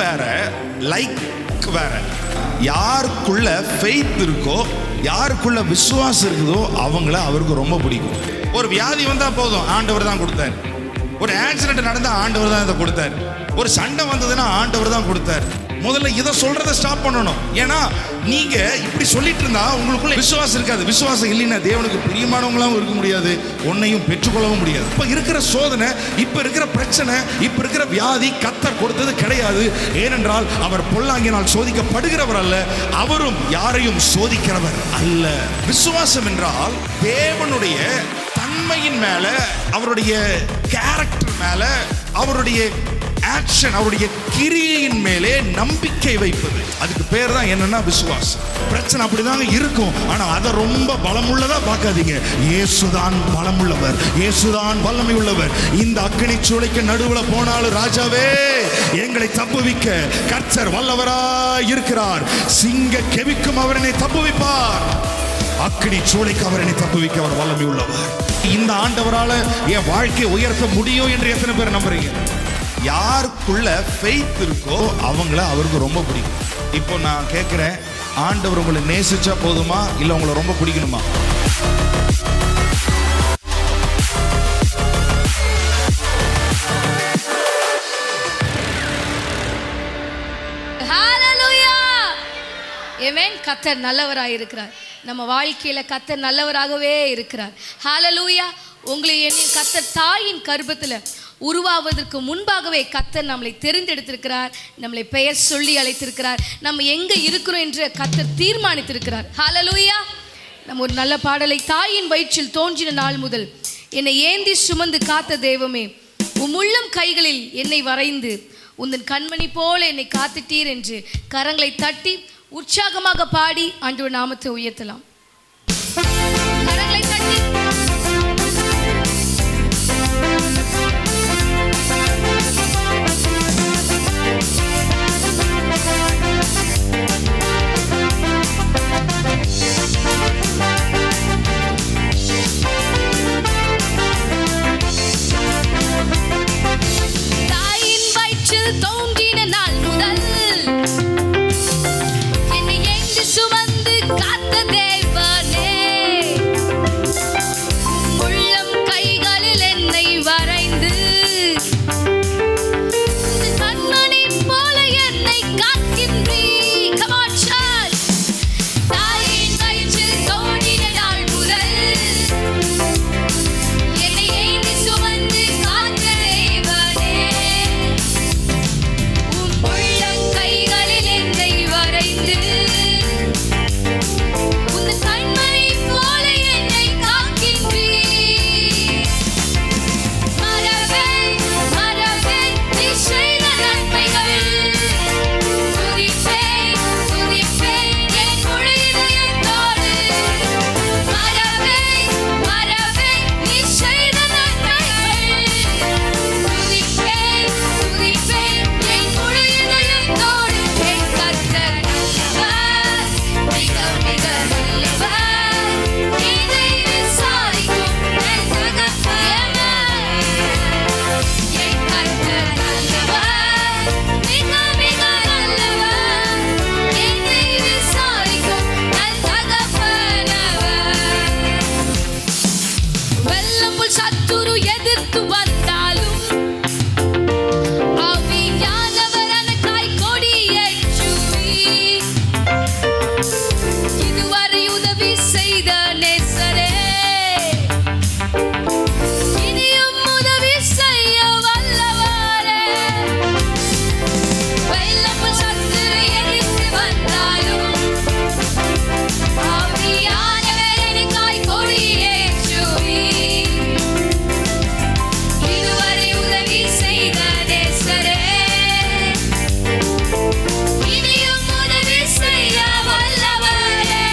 வேற, லைக் வேற. யாருக்குள்ள ஃபெய்த் இருக்கோ, யாருக்குள்ள விசுவாசம் இருக்குதோ அவங்கள அவருக்கு ரொம்ப பிடிக்கும். ஒரு வியாதி வந்தா போதும், ஆண்டவர் தான் கொடுத்தார். ஒரு ஆக்சிடென்ட் நடந்தா ஆண்டவர் தான் இதை கொடுத்தார். ஒரு சண்டை வந்ததுன்னா ஆண்டவர் தான் கொடுத்தார். முதல்ல இதை சொல்றதை ஸ்டாப் பண்ணணும். ஏன்னா நீங்க இப்படி சொல்லிட்டு இருந்தா உங்களுக்குள்ள விசுவாசம் இருக்காது. விசுவாசம் இல்லைன்னா தேவனுக்கு பிரியமானவங்களாவும் இருக்க முடியாது, உன்னையும் பெற்றுக்கொள்ளவும் முடியாது. இப்ப இருக்கிற சோதனை, இப்ப இருக்கிற பிரச்சனை, இப்ப இருக்கிற வியாதி கர்த்தர் கொடுத்தது கிடையாது. ஏனென்றால் அவர் பொல்லாங்கினால் சோதிக்கப்படுகிறவர் அல்ல, அவரும் யாரையும் சோதிக்கிறவர் அல்ல. விசுவாசம் என்றால் தேவனுடைய தன்மையின் மேல, அவருடைய கேரக்டர் மேல, அவருடைய ஆக்ஷன், அவருடைய கிரியையின் மேலே நம்பிக்கை வைப்பது. அதுக்கு பேர் தான் என்னன்னா விசுவாசம். பிரச்சனை அப்படிதாங்க இருக்கும், ஆனா அதை ரொம்ப பலமுள்ளதா பார்க்காதீங்க. இயேசுதான் பலமுள்ளவர், இயேசுதான் வல்லமை உள்ளவர். இந்த அக்கினி சூளைக்கு நடுவுல போனாலும் ராஜாவே எங்களை தப்புவிக்க கர்த்தர் வல்லவராய் இருக்கிறார். சிங்க கெவிக்கும் அவர் என்னை தப்புவிப்பார், அக்கினி சூளைக்கு அவர் என்னை தப்புவிக்க அவர் வல்லமை உள்ளவர். இந்த ஆண்டவரால என் வாழ்க்கையை உயர்த்த முடியும் என்று எத்தனை பேர் நம்புறீங்க? யாருக்குள்ள ஃபெய்த் இருக்கோ அவங்கள அவருக்கு ரொம்ப பிடிக்கும். இப்போ நான் கேட்கிறேன், ஆண்டவர் உங்களை நேசிச்சா போதுமா, இல்ல உங்களை ரொம்ப பிடிக்கணுமா? ஹalleluya. ஆமென். கர்த்தர் நல்லவராய் இருக்கிறார். நம்ம வாழ்க்கையில கர்த்தர் நல்லவராகவே இருக்கிறார். ஹalleluya. உங்களை என்னையும் கர்த்தர் தாயின் கர்ப்பத்துல உருவாவதற்கு முன்பாகவே கர்த்தர் நம்மளை தெரிந்தெடுத்திருக்கிறார், நம்மளை பெயர் சொல்லி அழைத்திருக்கிறார், நம்ம எங்க இருக்கிறோம் என்று கர்த்தர் தீர்மானித்திருக்கிறார். ஹalleluya. நம்ம ஒரு நல்ல பாடலை, தாயின் வயிற்றில் தோன்றின நாள் முதல் என்னை ஏந்தி சுமந்து காத்த தெய்வமே, உம்முள்ளம் கைகளில் என்னை வரைந்து உந்தன் கண்மணி போல என்னை காத்துட்டீர் என்று கரங்களை தட்டி உற்சாகமாக பாடி ஆண்டவர் நாமத்தை உயர்த்தலாம். கரங்களை தட்டி தோன்றின நாள் முதல் என்னை ஏந்தி சுமந்து காத்த தேவனே, உள்ளம் கைகளில் என்னை வரைந்து கண்மணி போல என்னை காக்கின்றீ. Come on church. தாயின் வயிற்றில் தோன்றின நாள் முதல் என்னை ஏந்தி சுமந்து காத்த தேவனே, கைகளில் என்னை வரைந்து உன் கண்மணி போல என்னை காக்கின்றீர். மறவே மறவே நீ செய்த நன்மைகள், துதிப்பேன் துதிப்பேன் என் முழு இதயத்தோடு. மறவே மறவே நீ செய்த நன்மைகள், துதிப்பேன் துதிப்பேன் என் முழு இதயத்தோடு. என் கர்த்தர் நல்லவர், மிக மிக நல்லவர், இதை விசாரிக்கும் என் தகப்பன். என் கர்த்தர் நல்லவர், மிக மிக நல்லவர், இதை விசாரிக்கும் என் தகப்பன் அவர். வெள்ளம் போல் சத்துரு எதிர்த்து வந்தாலும் ஆவியானவர் எனக்காய் கொடியேற்றுவீர். இதுவரை உதவி செய்த நேசரே, இனியும் உதவி செய்ய வல்லவரே. வெள்ளம் போல் சத்துரு எதிர்த்து வந்தாலும் ஆவியானவர் எனக்காய் கொடியேற்றுவீர். இதுவரை உதவி செய்த நேசரே, இனியும் உதவி செய்ய வல்லவரே.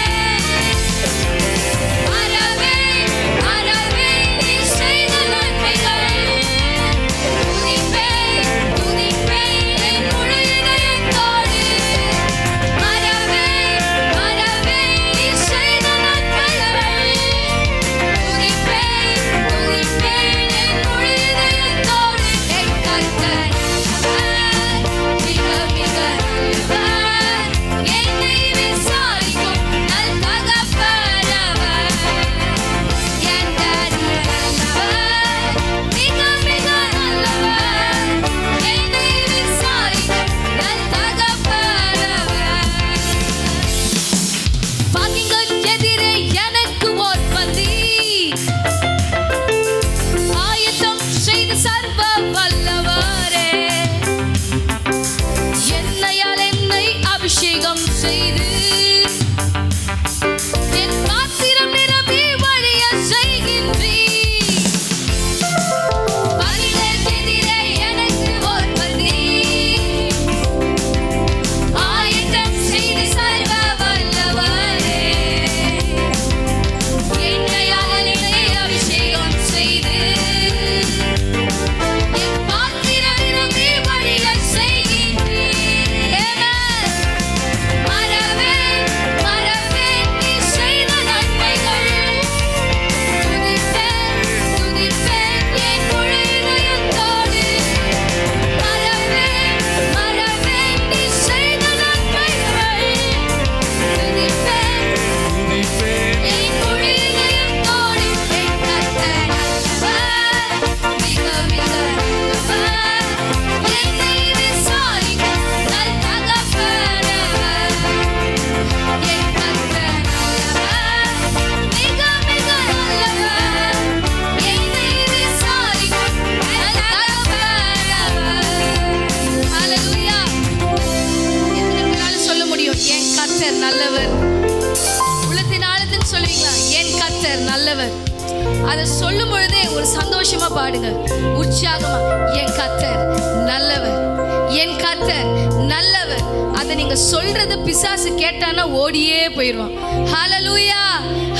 சொல்லுவீங்களா? என் கர்த்தர் நல்லவர். அதை சொல்லும் பொழுதே ஒரு சந்தோஷமா பாடுங்க, உற்சாகமா. என் கர்த்தர் நல்லவர், என் கர்த்தர் நல்லவர். அதை நீங்க சொல்றது பிசாசு கேட்டானா ஓடியே போயிடுவான். ஹல்லேலூயா,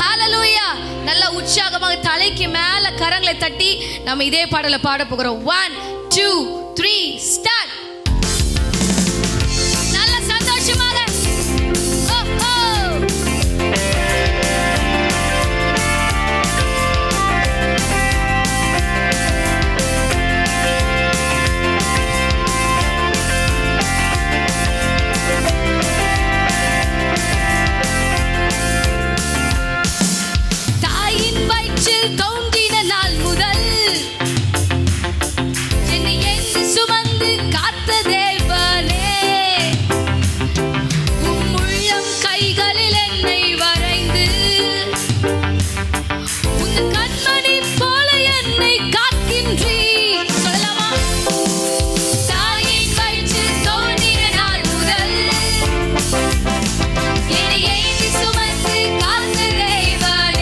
ஹல்லேலூயா. நல்ல உற்சாகமாக தலைக்கு மேல கரங்களை தட்டி நம்ம இதே பாடலை பாட போகிறோம். 1 2 3 ஸ்டார்ட். நல்ல சந்தோஷமாக. தோன்றின நாள் முதல் என்னை என்று சுமந்து காத்த தேவனே, உம் உள்ளம் கைகளில் என்னை வரைந்து உன் கண்மணி போல என்னை காக்கின்றீர். சொல்லலாமா? தாயின் வயிற்றில் தோன்றின நாள் முதல் என்னை என்று சுமந்து காத்த தேவனே,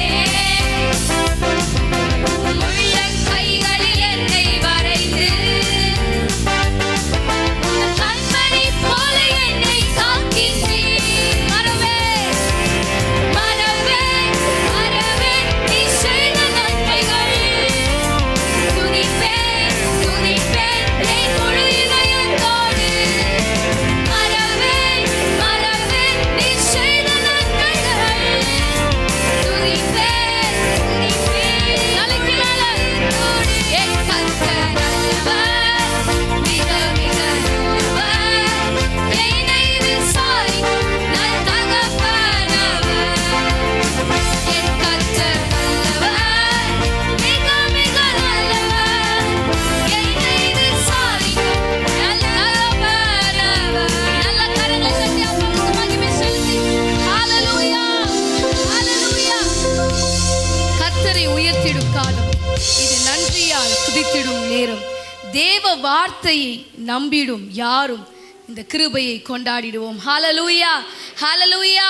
தேவ வார்த்தையை நம்பிடும் யாரும் இந்த கிருபையை கொண்டாடிடுவோம். ஹல்லேலூயா, ஹல்லேலூயா.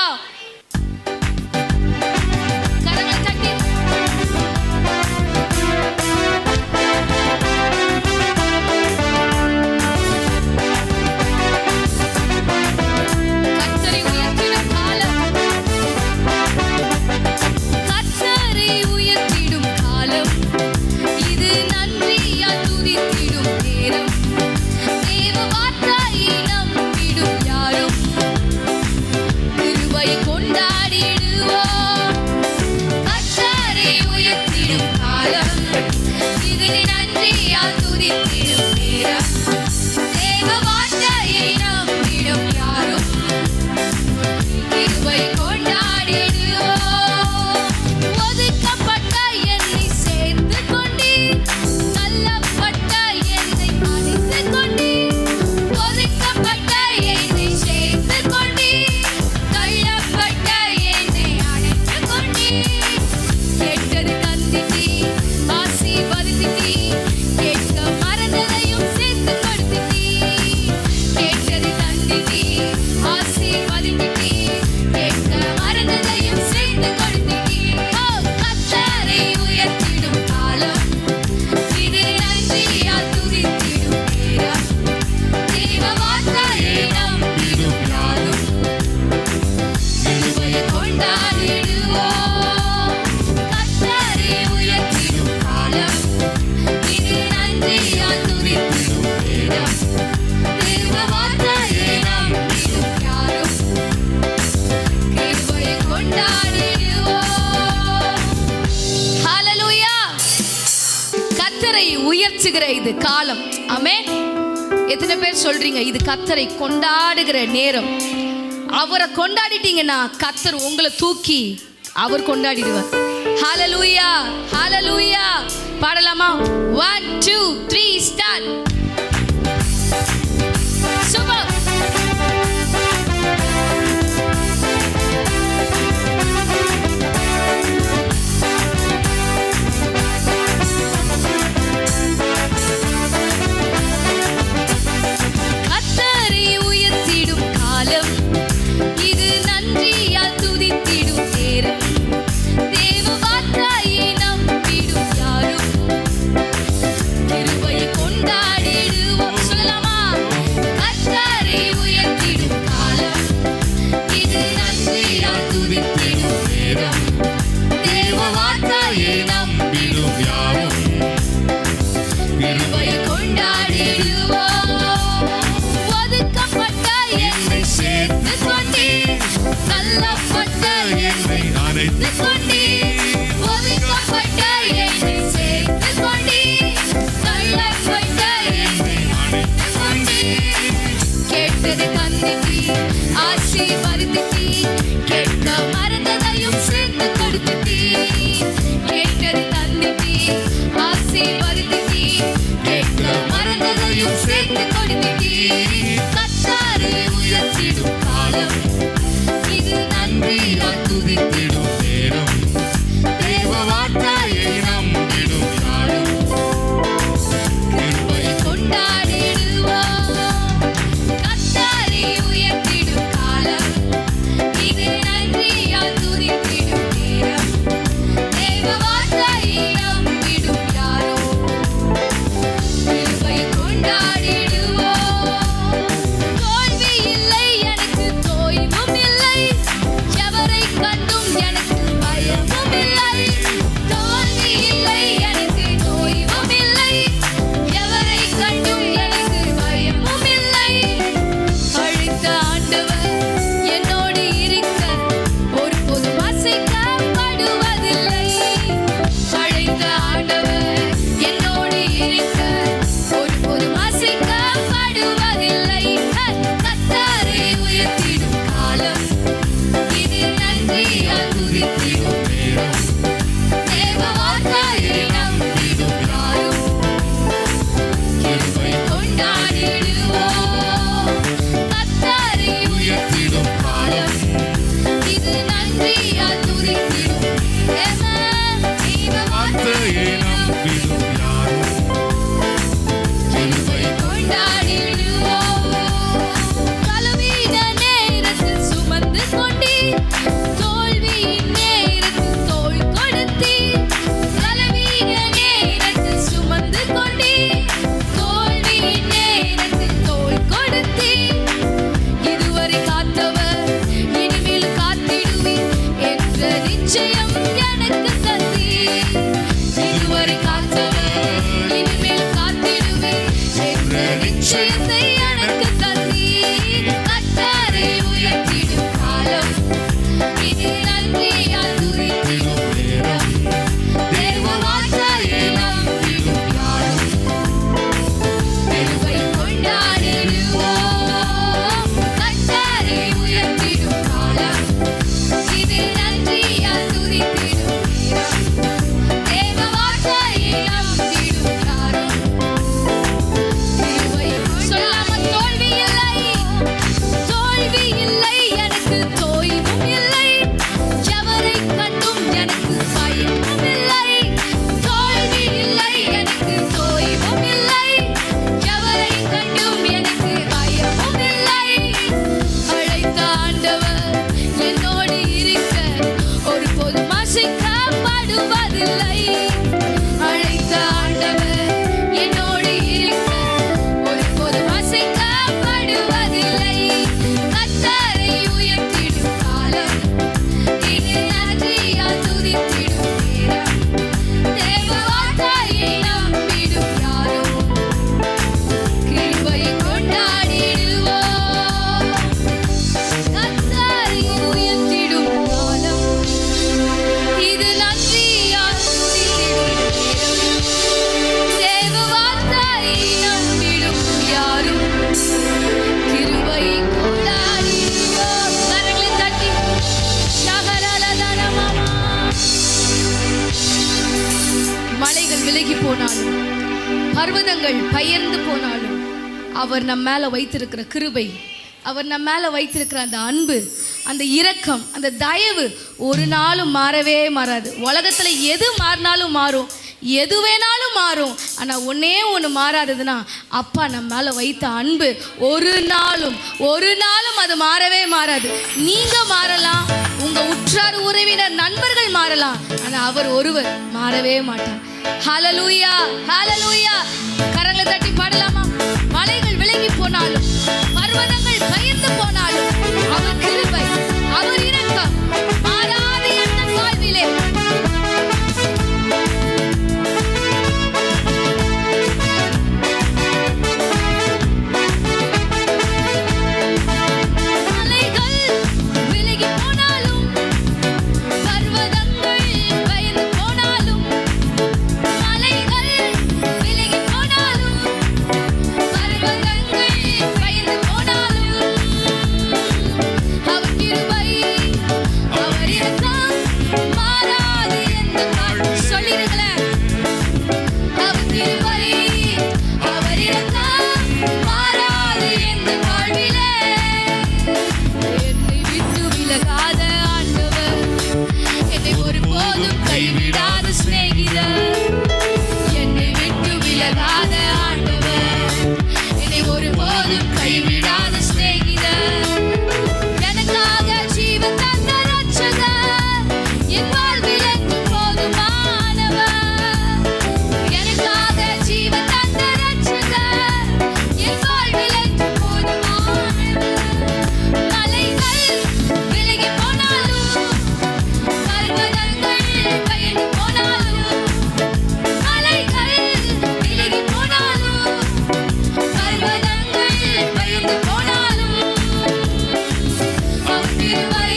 உயர்த்துகிற இது காலம். ஆமென். எத்தனை பேர் சொல்றீங்க இது கர்த்தரை கொண்டாடுகிற நேரம்? அவரை கொண்டாடிட்டீங்கன்னா கர்த்தர் உங்களை தூக்கி அவர் கொண்டாடிடுவார். ஹல்லேலூயா, ஹல்லேலூயா. பாடலாமா? 1 2 3 ஸ்டார்ட். சூப்பர். இது நன்றியால் துதித்திடும் நேரம். கொடுத்துட்டீர், கேட்டது தந்துட்டீர், ஆசீர்வதித்தீர், கேட்க மறந்ததையும் சேர்த்து கொடுத்துட்டீர். கர்த்தரை உயர்த்திடும் காலம் இது, நன்றியால் துதித்திடும் நேரம். தேவ வார்த்தையை நம்பிடும் யாரும் கிருபை கொண்டாடிடுவோம். கர்த்தரை உயர்த்திடும் காலம் இது, நன்றியால் துதித்திடும் நேரம். தேவ வார்த்தையை நம்பிடும் யாரும் கிருபை கொண்டாடிடுவோம். தோல்வி இல்லை எனக்கு, தோய்வும் இல்லை, எவரை கண்டும் எனக்கு பயமும் இல்லை. தோல்வி இல்லை எனக்கு, தோய்வும் இல்லை, எவரை கண்டும் எனக்கு பயமும் இல்லை. அழைத்த ஆண்டவர் என்னோடு இருக்க ஒருபோதும் அசைக்கப்படுவதில்லை. அழைத்த ஆண்டவர் என்னோடு இருக்க ஒருபோதும் அசைக்கப்படுவதில்லை. கர்த்தரை உயர்த்திடும் காலம் இது, நன்றியால் துதித்திடும் நேரம். தேவ வார்த்தையை நம்பிடும் யாரும் கிருபை கொண்டாடிடுவோம். கர்த்தரை உயர்த்திடும் காலம் இது, நன்றியால் துதித்திடும் நேரம். தேவ வார்த்தையை நம்பிடும் யாரும் கிருபை கொண்டாடிடுவோம். கலவீன நேரத்தில் சுமந்து கொண்டீர், தோல்வியின் நேரத்தில் தோள் கொடுத்தீர். கலவீன நேரத்தில் சுமந்து கொண்டீர், தோல்வியின் நேரத்தில் தோள் கொடுத்தீர். இதுவரை காத்தவர் இனிமேல் காத்திடுவீர் என்ற நிச்சயம் எனக்கு தந்தீர். இதுவரை காத்தவர் இனிமேல் காத்திடுவீர் என்ற நிச்சயத்தை எனக்கு தந்தீர். கர்த்தரை உயர்த்திடும் காலம் இது, நன்றியால் துதித்திடும் நேரம். தேவ வார்த்தையை நம்பிடும் யாரும் கிருபை கொண்டாடிடுவோம். கர்த்தரை உயர்த்திடும் காலம் இது, நன்றியால் துதித்திடும் நேரம். தேவ வார்த்தையை நம்பிடும் யாரும் கிருபை சொல்லாம தோல்வி இல்லை, தோல்வி இல்லை எனக்கு, தோய்வும் இல்லை, எவரை கண்டும் எனக்கு பயமும் இல்லை. தோல்வி இல்லை எனக்கு, தோய்வும் இல்லை, எவரை கண்டும் எனக்கு பயமும் இல்லை. அழைத்த ஆண்டவர் என்னோடு இருக்க ஒருபோதும் அசைக்கப்படுவதில்லை. அழைத்த ஆண்டவர் என்னோடு இருக்க ஒருபோதும் அசைக்கப்படுவதில்லை. கர்த்தரை உயர்த்திடும் காலம் இது, நன்றியால் துதித்திடும் நேரம். தேவ வார்த்தையை நம்பிடும் யாரும் கிருபை கொண்டாடிடுவோம். கர்த்தரை உயர்த்திடும் காலம் இது, நன்றியால் துதித்திடும் நேரம். தேவ வார்த்தையை நம்பிடும் யாரும் கிருபை கொண்டாடிடுவோம். கரங்களை தட்டி ஷகரலதனமமா. மலைகள் விலகி போனாலும், பர்வதங்கள் பெயர்ந்து போனாலும், அவர் நம்ம மேல வைத்திருக்கிற கிருபை, அவர் நம்ம மேல வைத்திருக்கிற அந்த அன்பு, அந்த இரக்கம், அந்த தயவு ஒரு நாளும் மாறவே மாறாது. உலகத்துல எது மாறினாலும் மாறும், எது வேணாலும் மாறும். ஆனா ஒன்னே ஒன்று மாறாததுன்னா, அப்பா நம்ம மேல வைத்த அன்பு ஒரு நாளும் அது மாறவே மாறாது. நீங்க மாறலாம், உங்க உற்றார் உறவினர் நண்பர்கள் மாறலாம், ஆனா அவர் ஒருவர் மாறவே மாட்டார். ஹalleluya, ஹalleluya. கரங்களை தட்டி பாடலாமா? மலைகள் விலகி போனாலும், பர்வதங்கள் பெயர்ந்து போனாலும், அவர் கிருபை, அவர் இரக்கம் மாறாது என் வாழ்விலே. மாற ஒருபோதும் கைவிடாத சிநேகிதர், என்னை விட்டு விலகாத ஆண்டவர், என்னை ஒருபோதும் கைவிடாத சிநேகிதர், எனக்காக ஜீவன் தந்த ரட்சகர், என் வாழ்வில் என்றும் போதுமானவர், எனக்காக ஜீவன் தந்த ரட்சகர், என் வாழ்வில் என்றும் போதுமானவர். மலைகள் விலகி போனாலும், பர்வதங்கள் பெயர்ந்து போனாலும், மலைகள் விலகி போனாலும், பர்வதங்கள் பெயர்ந்து போனாலும், அவர் கிருபை,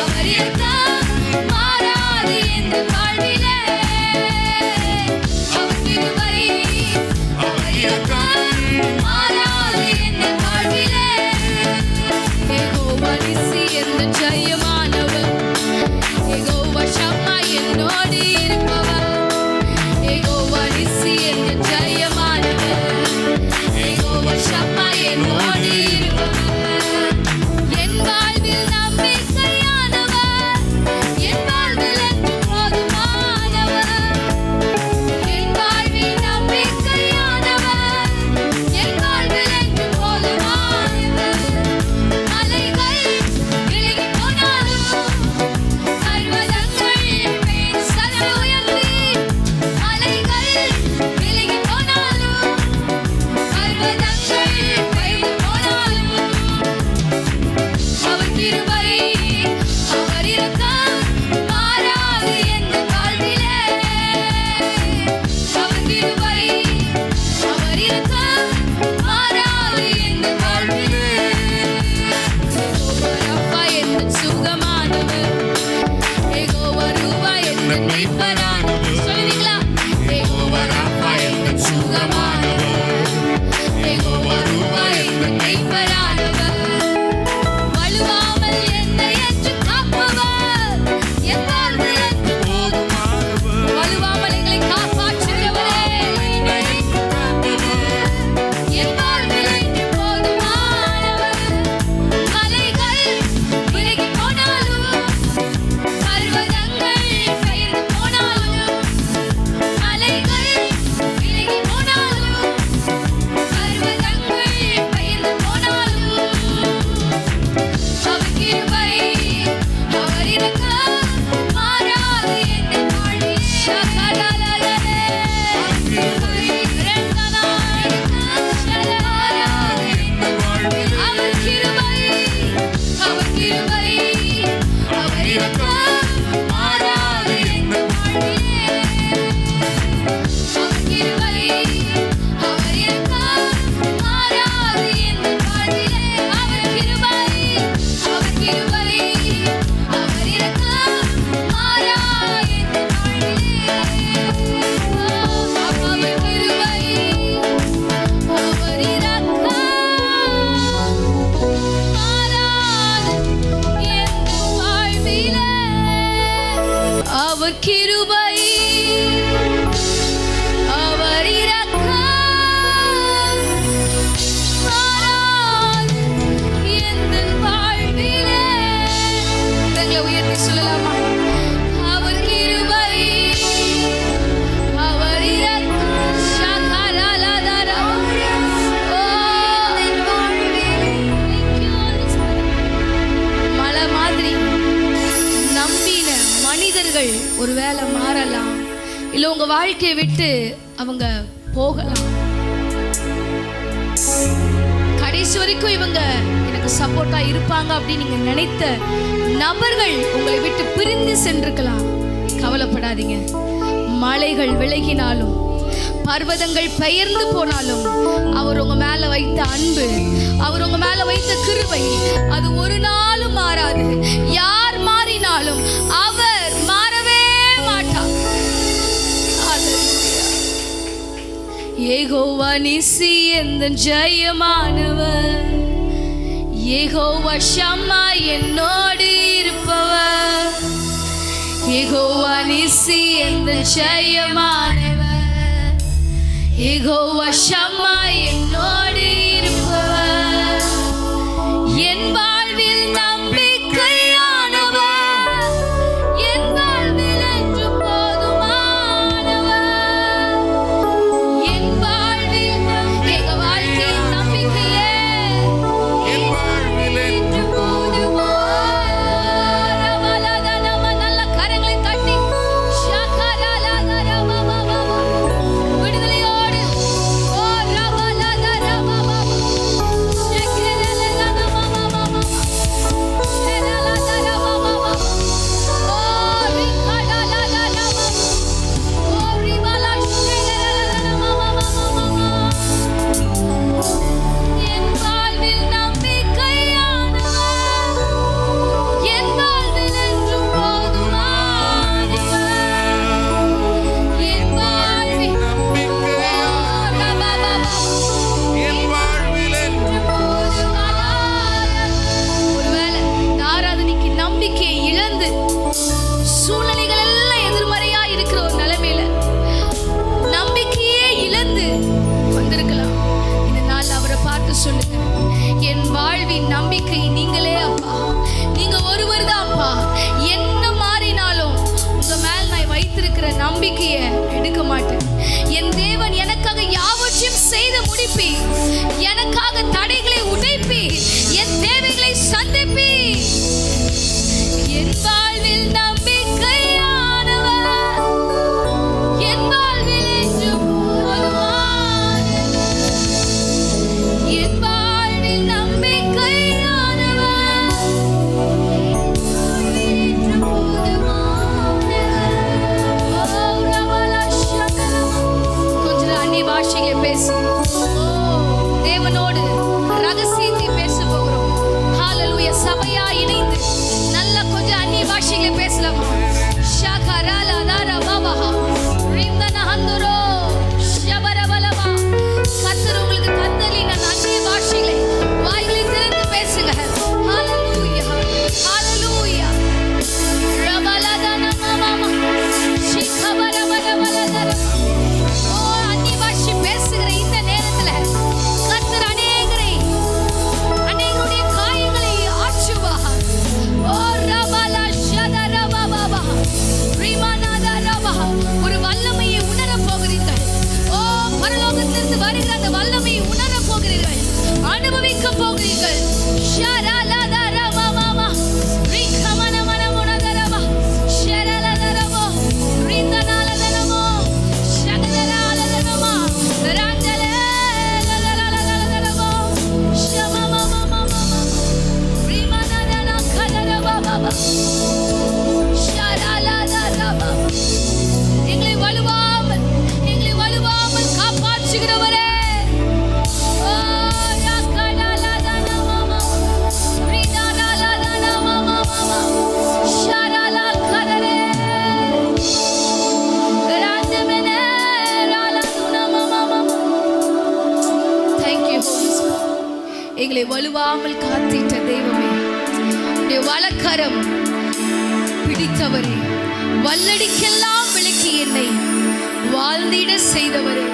அவர் இரக்கம் மாறாது எந்த வாழ்விலே. அவர் கிருபை, அவர் இரக்கம் மாறாது எந்த வாழ்விலே. யெகோவா நிசி எந்த ஜெயமானவர், யெகோவா ஷம்மா என்னோடு இருப்பவர், யெகோவா நிசி எந்த ஜெயமானவர், யெகோவா ஷம்மா என்னோடு இருப்பவர். என் வாழ்வில் நம்பிக்கையானவர், என் வாழ்வில் என்றும் போதுமானவர், என் வாழ்வில் நம்பிக்கையானவர், என் வாழ்வில் என்றும் போதுமானவர். மலைகள் விலகி போனாலும், பர்வதங்கள் மேல் சதா உயர்த்தி, மலைகள் விலகி போனாலும், பர்வதங்கள் பெயர்ந்து போனாலும், அவர் கிருபை, அவர் இரக்கம் மாறாது எந்த வாழ்விலே. அவர் கிருபை, அவர் இரக்கம் மாறாது எந்த வாழ்விலே. யெகோவா ரப்பா எந்தன் சுகமானவர், யெகோவா ரூபா எந்தன் மீட்பரானவர். சொல்லுவீங்களா? யெகோவா ரப்பா எந்தன் சுகமானவர், யெகோவா ரூபா எந்தன் மீட்பரானவர். வழுவாமல் என்னை என்றும் காப்பவர், என் வாழ்வில் என்றும் போதுமானவர். வழுவாமல் எங்களை காப்பாற்றுகிறவரே, என் வாழ்வில் என்றும் போதுமானவர். மலைகள் விலகி போனாலும், பர்வதங்கள் பெயர்ந்து போனாலும், மலைகள் விலகி போனாலும், பர்வதங்கள் பெயர்ந்து போனாலும், அவர் கிருபை, அவர் இரக்கம் மாறாது எந்த வாழ்விலே. ஷகலலலலே, இரக்கமாய் மாறாது எந்த வாழ்விலே. அவர் கிருபை, அவர் கிருபை, அவர் இரக்கம் மாறாது எந்த வாழ்விலே. அவர் கிருபை, அவர் இரக்கம் மாறாது எந்த வாழ்விலே. அவர் கிருபை, அவர் கிருபை, அவர் இரக்கம் மாறாது எந்த வாழ்விலே. அவர் கிருபை, அவர் இரக்கம் மாறாது எந்த வாழ்விலே. அவர் கிருபை, அவர் இரக்கம் மாறாது எந்தன் வாழ்விலே. கரங்களை உயர்த்தி சொல்லலாமா? அவர் கிருபை, அவர் இரக்கம் ஷகலலலலா. ஓ, என் வாழ்விலே. Thank you, Holy Spirit. மலை மாதிரி நம்பின மனிதர்கள் ஒருவேளை மாறலாம், இல்ல உங்க வாழ்க்கையை விட்டு அவங்க போகலாம். கடைசி வரைக்கும் இவங்க எனக்கு சப்போர்ட்டா இருப்பாங்க அப்படின்னு நீங்க நினைத்த நபர்கள் உங்களை விட்டு பிரிந்து சென்றிருக்கலாம். கவலைப்படாதீங்க. மலைகள் விலகினாலும், பர்வதங்கள் பெயர்ந்து போனாலும், அவர் உங்க மேல வைத்த அன்பு, அவர் உங்க மேல வைத்த கிருபை, அது ஒரு நாளும் மாறாது. யார் மாறினாலும் அவர் மாறவே மாட்டார். யெகோவா நிசி எந்தன் ஜெயமானவர், யெகோவா ஷம்மா என்னோடு இருப்பவர், யெகோவா நிசி எந்தன் ஜெயமானவர், யெகோவா ஷம்மா என்னோடு இருப்பவர். என் வாழ்வில் நம்பிக்கையானவர், என் வாழ்வில் நம்பிக்கையை எடுக்க மாட்டேன். என் தேவன் எனக்காக யாவற்றையும் செய்து முடிப்பி, எனக்காக தடைகளை உடைப்பி, என் தேவைகளை சந்திப்பி. என் வாழ்வில் நம்பிக்கையானவர், என் வாழ்வில் என்றும் போதுமானவர். என் வாழ்வில் நம்பிக்கையானவர், என்றும் போதுமானவர். கொஞ்சம் அந்நிய பாஷையை பேசி தேவனோடு ரகசியத்தை பேச போகிறோம். ஹalleluya. சபையா இணைந்து நல்ல கொஞ்சம் அந்நிய பாஷைகளை பேசலாமா? ஷகரல தரவவஹ ரிந்தனஹந்துரோ ஷபரபலவா. கர்த்தர் உங்களுக்கு தந்தலின அந்நிய பாஷைகளை வாய்களை திறந்து பேசுங்க. ஹalleluya, ஹalleluya. ரபலதனமமம ஷிகபரபலபலதர. ஓ அந்நிய பாஷை பேசுகிற இந்த நேரத்துல கர்த்தர் அநேகருடைய காயங்களை ஆற்றுவார். ஓ ரபல ஷதரபபப ரிமனதரப. ஒரு வல்லமையை உணரப் போகிறீர்கள். ஓ பரலோகத்திலிருந்து வருகிற அந்த வல்லமையை உணரப் போகிறீர்கள், அனுபவிக்க போகிறீர்கள். ஷரலதரபபப ரிகமனமனமுனதரப ஷரலதரபோ ரிந்தனலதரபோ ஷகதரலதரப ரந்தலலலலலலலபோ ஷமமமமம ரிமனதனகதரபபப ஷரலதரப. எங்களை வலுவாமல் காப்பாற்றுகிறவரே. ஓ யகடலதனமம ரிதனலதனமமம ஷரலகதரே ரந்தமனரலதுனமமம. Thank you Holy Spirit. எங்களை வலுவாமல் காத்திட்ட தெய்வமே, உடைய வலக்கரம் பிடித்தவரே, வல்லடிக்கெல்லாம் விலக்கி என்னை வாழ்ந்திட செய்தவரே.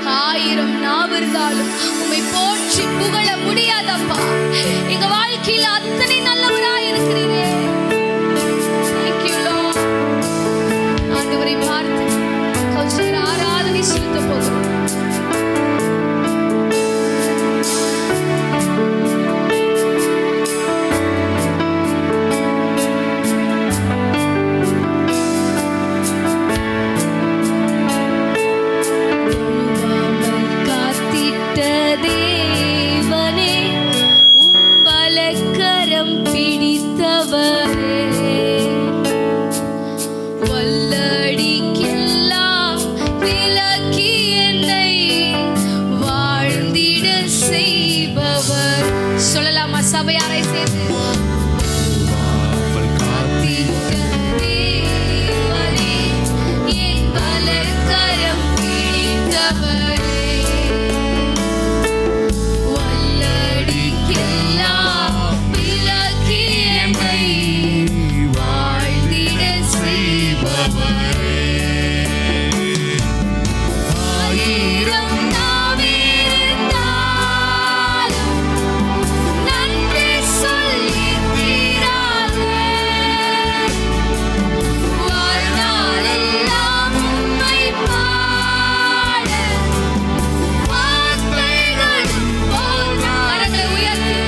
1000 நாவிருந்தாலும் உம்மை போற்றி புகழ முடியாதப்பா. எங்க வாழ்க்கையில் அத்தனை நல்லவராய் இருக்கிறீரே. Thank you Lord. ஆண்டவரை பார்த்து கொஞ்ச நேரம் ஆராதனை செலுத்த போகிறோம். காத்திட்ட தேவனே, உம் வலக்கரம் பிடித்தவரே, வல்லடிக்கெல்லாம் விலக்கி என்னை வாழ்ந்திட செய்பவர். சொல்லலாமா சபையாரை சேர்ந்து? காத்திட்ட தேவனே, என் வலக்கரம் பிடித்தவரே, வல்லடிக்கெல்லாம் விலக்கி என்னை வாழ்ந்திட செய்பவரே. 1000 நாவிருந்தாலும் நன்றி சொல்லி தீராதே. வாழ்நாளெல்லாம் உம்மை பாட வார்த்தைகளும் போதும். கரங்களை உயர்த்தி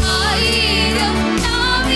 1000 நாவிருந்தாலும்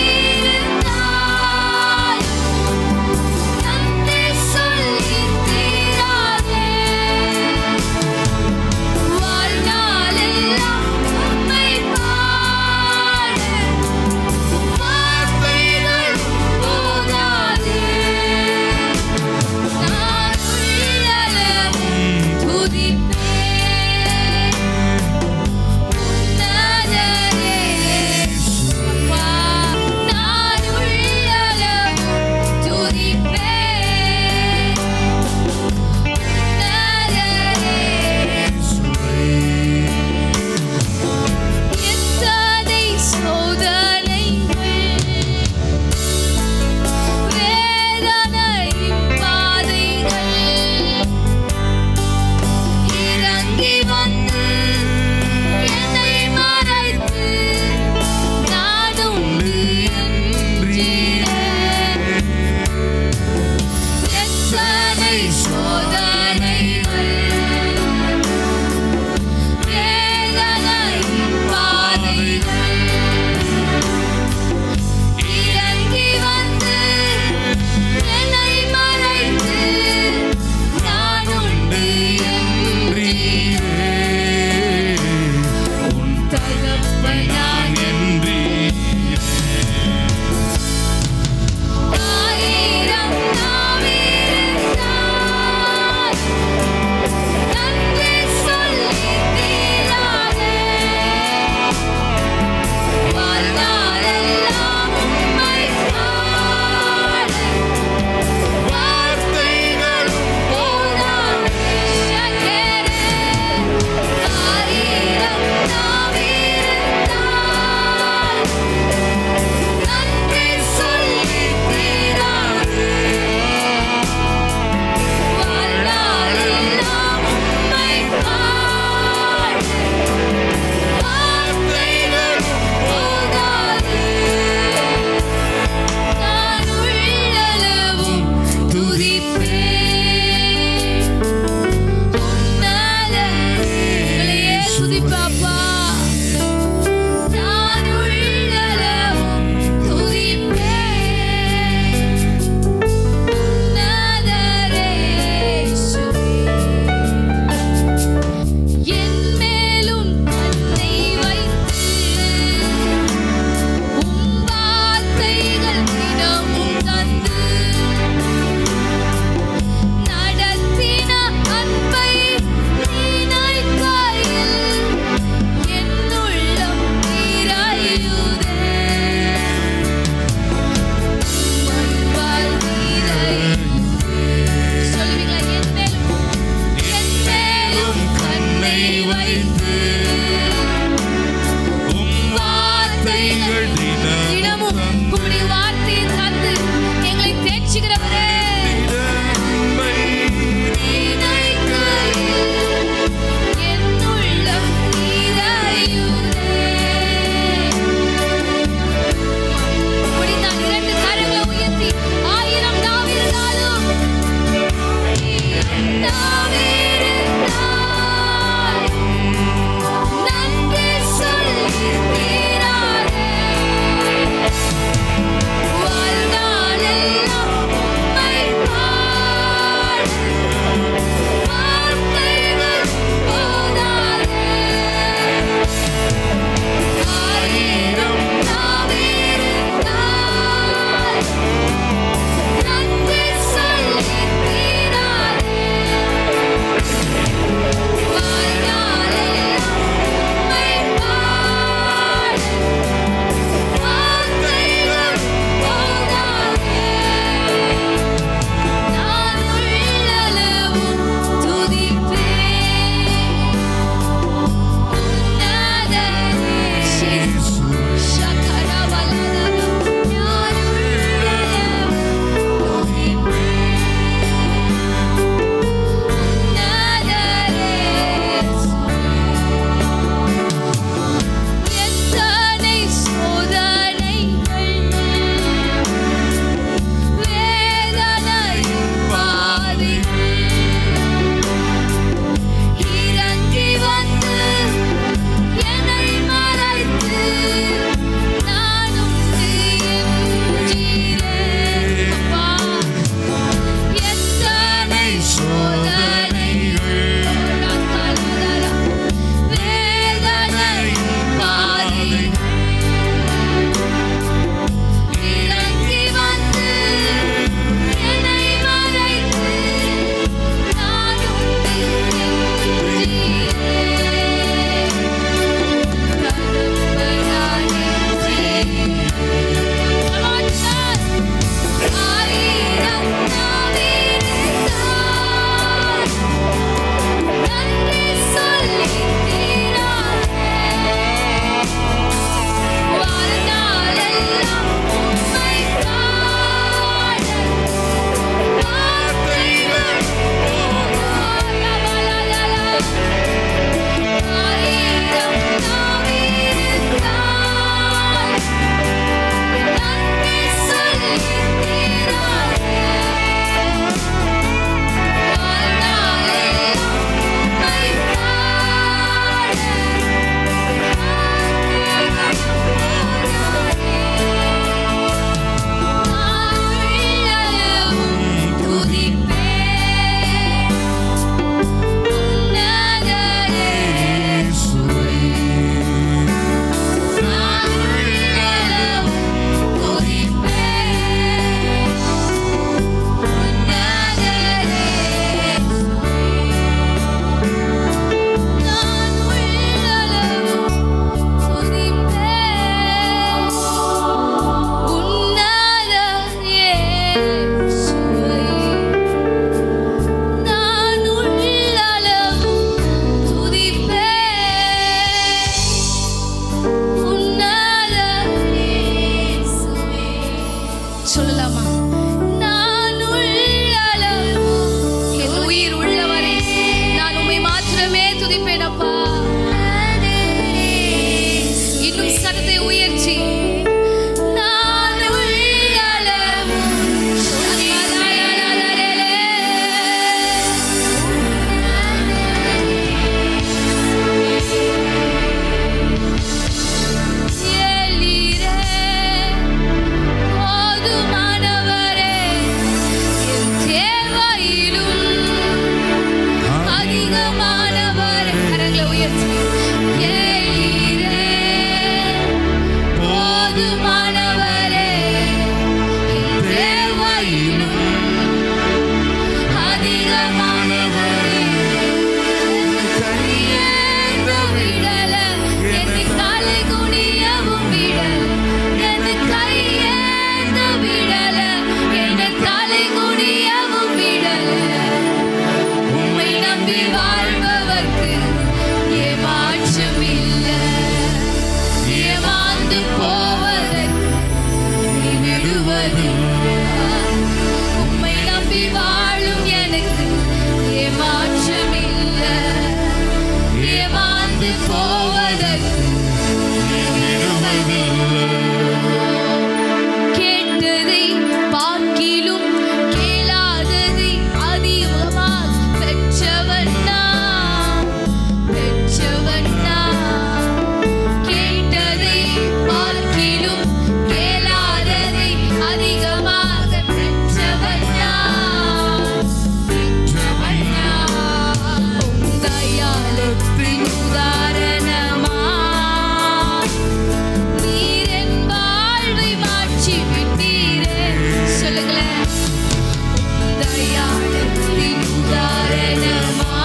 தயாளத்தின் உதாரணமா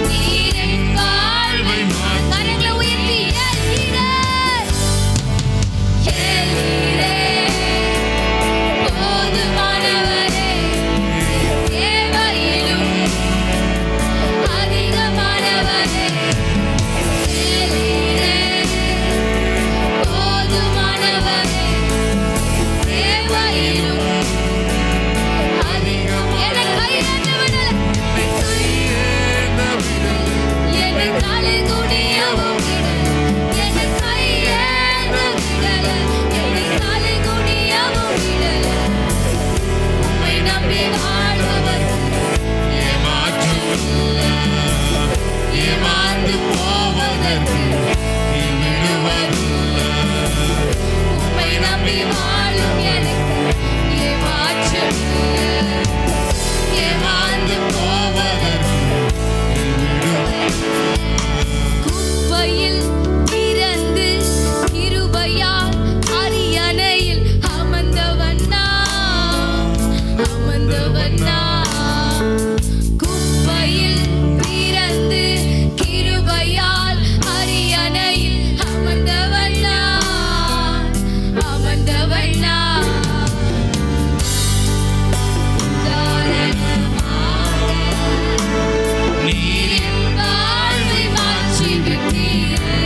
நீரின் வாழ்வை கரங்களை உயர்த்தி ஏல்கிறே போதுமானவரே தேவையிலும் அதிகமானவரே ஏல்கிறே போதுமானவரே தேவையிலும் அதிகம் என்னை கையேந்து விடல என்னை தலை குனியவும் விடல என்னை கையேந்து விடல என்னை தலை குனியவும் விடல உம்மை நம்பி வாழ்பவர் ஏமாந்து போவதற்கு நீ விடுவதில்லை உம்மை நம்பி வாழும் எனக்கு ஏமாற்றமில்லை ஏமாந்து போவதற்கு குப்பையில் பிறந்து கிருபையால் அரியணையில் அமர்ந்தவன் நான் குப்பையில் பிறந்து கிருபையால் அரியணையில் அமர்ந்தவன் நான் உதாரணமாக நீரின் வாழ்வை மாற்றி விட்டீரே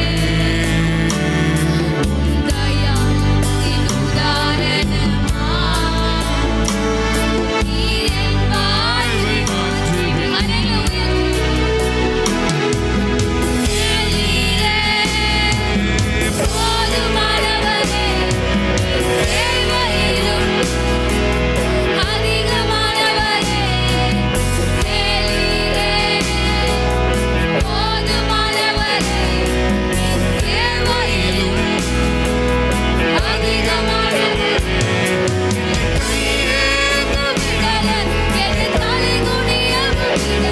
தயாளத்தின் உதாரணமாக நீரின் வாழ்வை மாற்றி போதுமானவரே தேவையிலும் அதிகமானவரே போதுமானவரே தேவையிலும் அதிகமானவரே கையேந்து விடல என்னை தலை குனியவும் விடல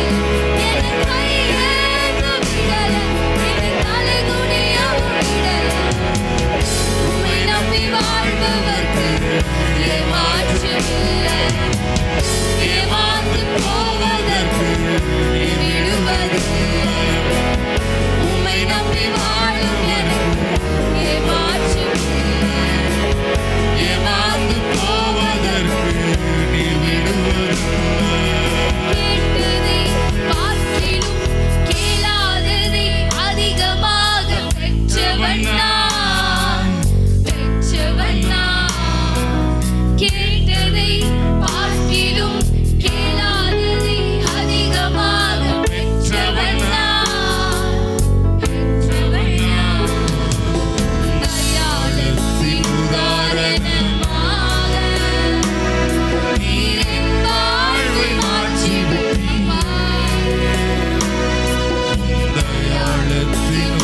என்னை கையேந்து விடல என்னை தலை குனியவும் விடல உம்மை நம்பி வாழ்பவர்க்கு ஏமாற்றமில்லை ஏமாந்து போவதற்கு நீ விடுவதில்லை உம்மை நம்பி வாழும் எனக்கு ஏமாற்றமில்லை ஏமாந்து போவதற்கு நீ விடுவதில்லை கேட்டதை பார்க்கிலும் கேளாததை அதிகமாக பெற்றவன் நான் கேட்டதை பார்க்கிலும் கேளாததை அதிகமாக பெற்றவன் நான் தயாளத்தின் உதாரணமாக நீரின் வாழ்வை மாற்றி விட்டீர் தயாளத்தின்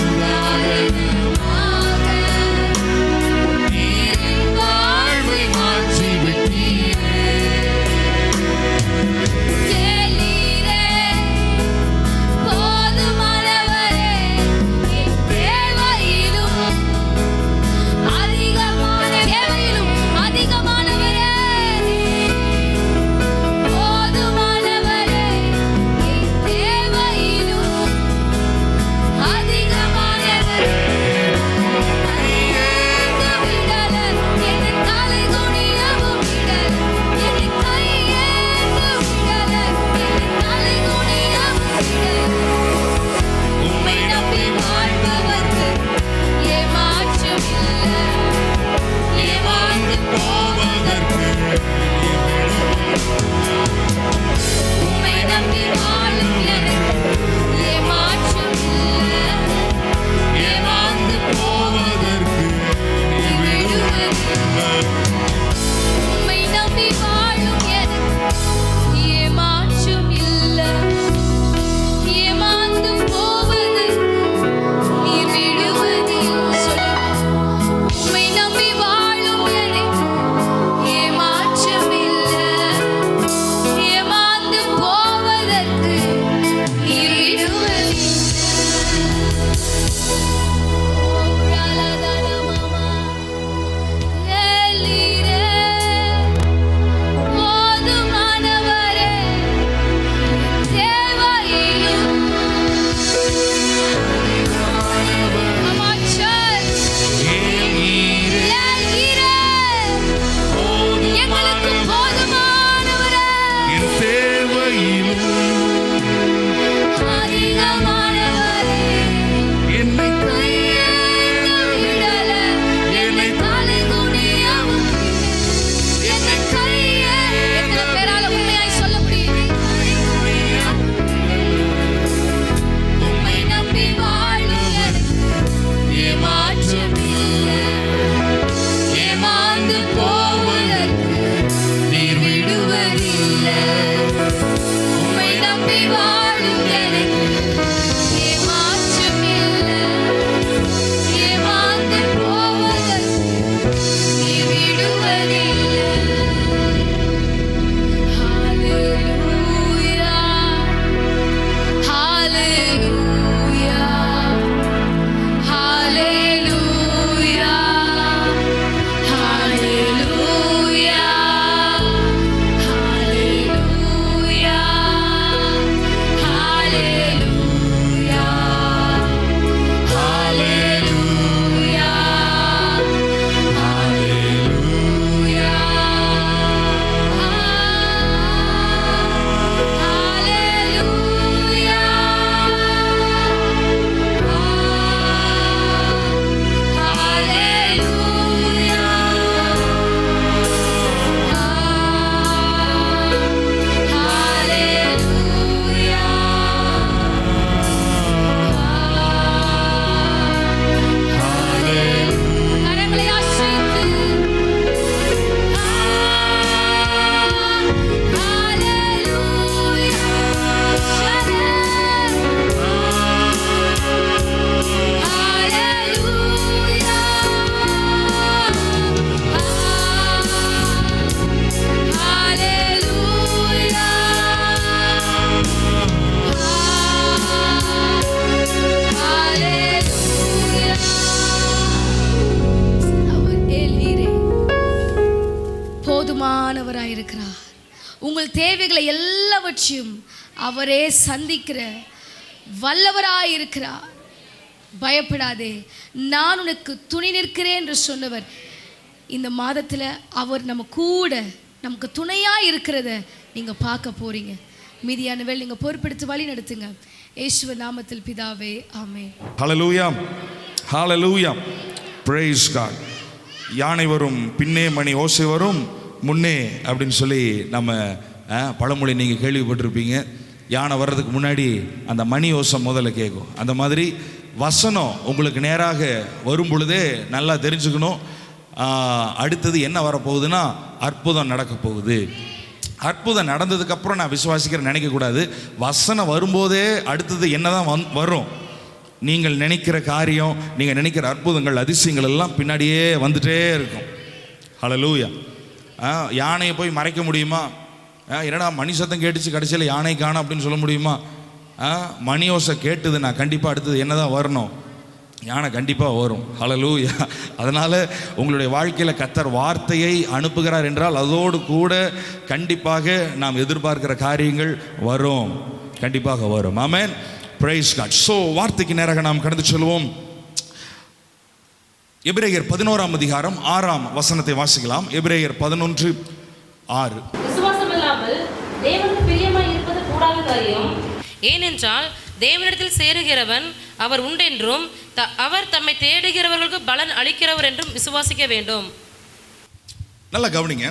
உதாரணமாக நீரின் வாழ்வை மாற்றி விட்டீரே போதுமானவராயிருக்கிறார். உங்கள் தேவைகளை எல்லாவற்றையும் அவரே சந்திக்கிற வல்லவராயிருக்கிறார். பயப்படாதே, நான் உனக்கு துணை நிற்கிறேன் என்று சொன்னவர் இந்த மாதத்தில் அவர் நமக்கு துணையாக இருக்கிறத நீங்கள் பார்க்க போறீங்க. மீதியான வேலை நீங்கள் பொறுப்பெடுத்து வழி நடத்துங்க. இயேசுவ நாமத்தில் பிதாவே, ஆமென். ஹல்லேலூயா, ஹல்லேலூயா, பிரைஸ் காட். யானை வரும் பின்னே மணி ஓசை வரும் முன்னே அப்படின்னு சொல்லி நம்ம பழமொழி நீங்கள் கேள்விப்பட்டிருப்பீங்க. யானை வர்றதுக்கு முன்னாடி அந்த மணி ஓசை முதல்ல கேட்கும். அந்த மாதிரி வசனம் உங்களுக்கு நேராக வரும் பொழுதே நல்லா தெரிஞ்சுக்கணும், அடுத்தது என்ன வரப்போகுதுன்னா அற்புதம் நடக்க போகுது. அற்புதம் நடந்ததுக்கப்புறம் நான் விசுவாசிக்கிறேன் நினைக்கக்கூடாது. வசனம் வரும்போதே அடுத்தது என்னதான் வரும். நீங்கள் நினைக்கிற காரியம், நீங்கள் நினைக்கிற அற்புதங்கள், அதிசயங்கள் எல்லாம் பின்னாடியே வந்துட்டே இருக்கும். ஹல்லேலூயா. யானையை போய் மறைக்க முடியுமா? என்னடா மணி சத்தம் கேட்டுச்சு கடைசியில் யானை காணோம் அப்படின்னு சொல்ல முடியுமா? மணி ஓசை கேட்டுதுன்னா கண்டிப்பாக அடுத்தது என்னதான் வரணும்? யானை கண்டிப்பாக வரும். ஹல்லேலூயா. அதனால் உங்களுடைய வாழ்க்கையில் கர்த்தர் வார்த்தையை அனுப்புகிறார் என்றால் அதோடு கூட கண்டிப்பாக நாம் எதிர்பார்க்கிற காரியங்கள் வரும், கண்டிப்பாக வரும். ஆமென், பிரைஸ் காட். ஸோ வார்த்தைக்கு நேராக நாம் கடந்து செல்வோம். எபிரேயர் 11ஆம் அதிகாரம் 6ஆம் வசனத்தை வாசிக்கலாம். எபிரேயர் 11:6. விசுவாசமில்லாமல் தேவனுக்கு பிரியமாய் இருப்பது கூடாத காரியம். ஏனென்றால் தேவனிடத்தில் சேருகிறவன் அவர் உண்டென்றும் அவர் தம்மை தேடுகிறவர்களுக்கு பலன் அளிக்கிறவர் என்றும் விசுவாசிக்க வேண்டும். நல்லா கவனிங்க.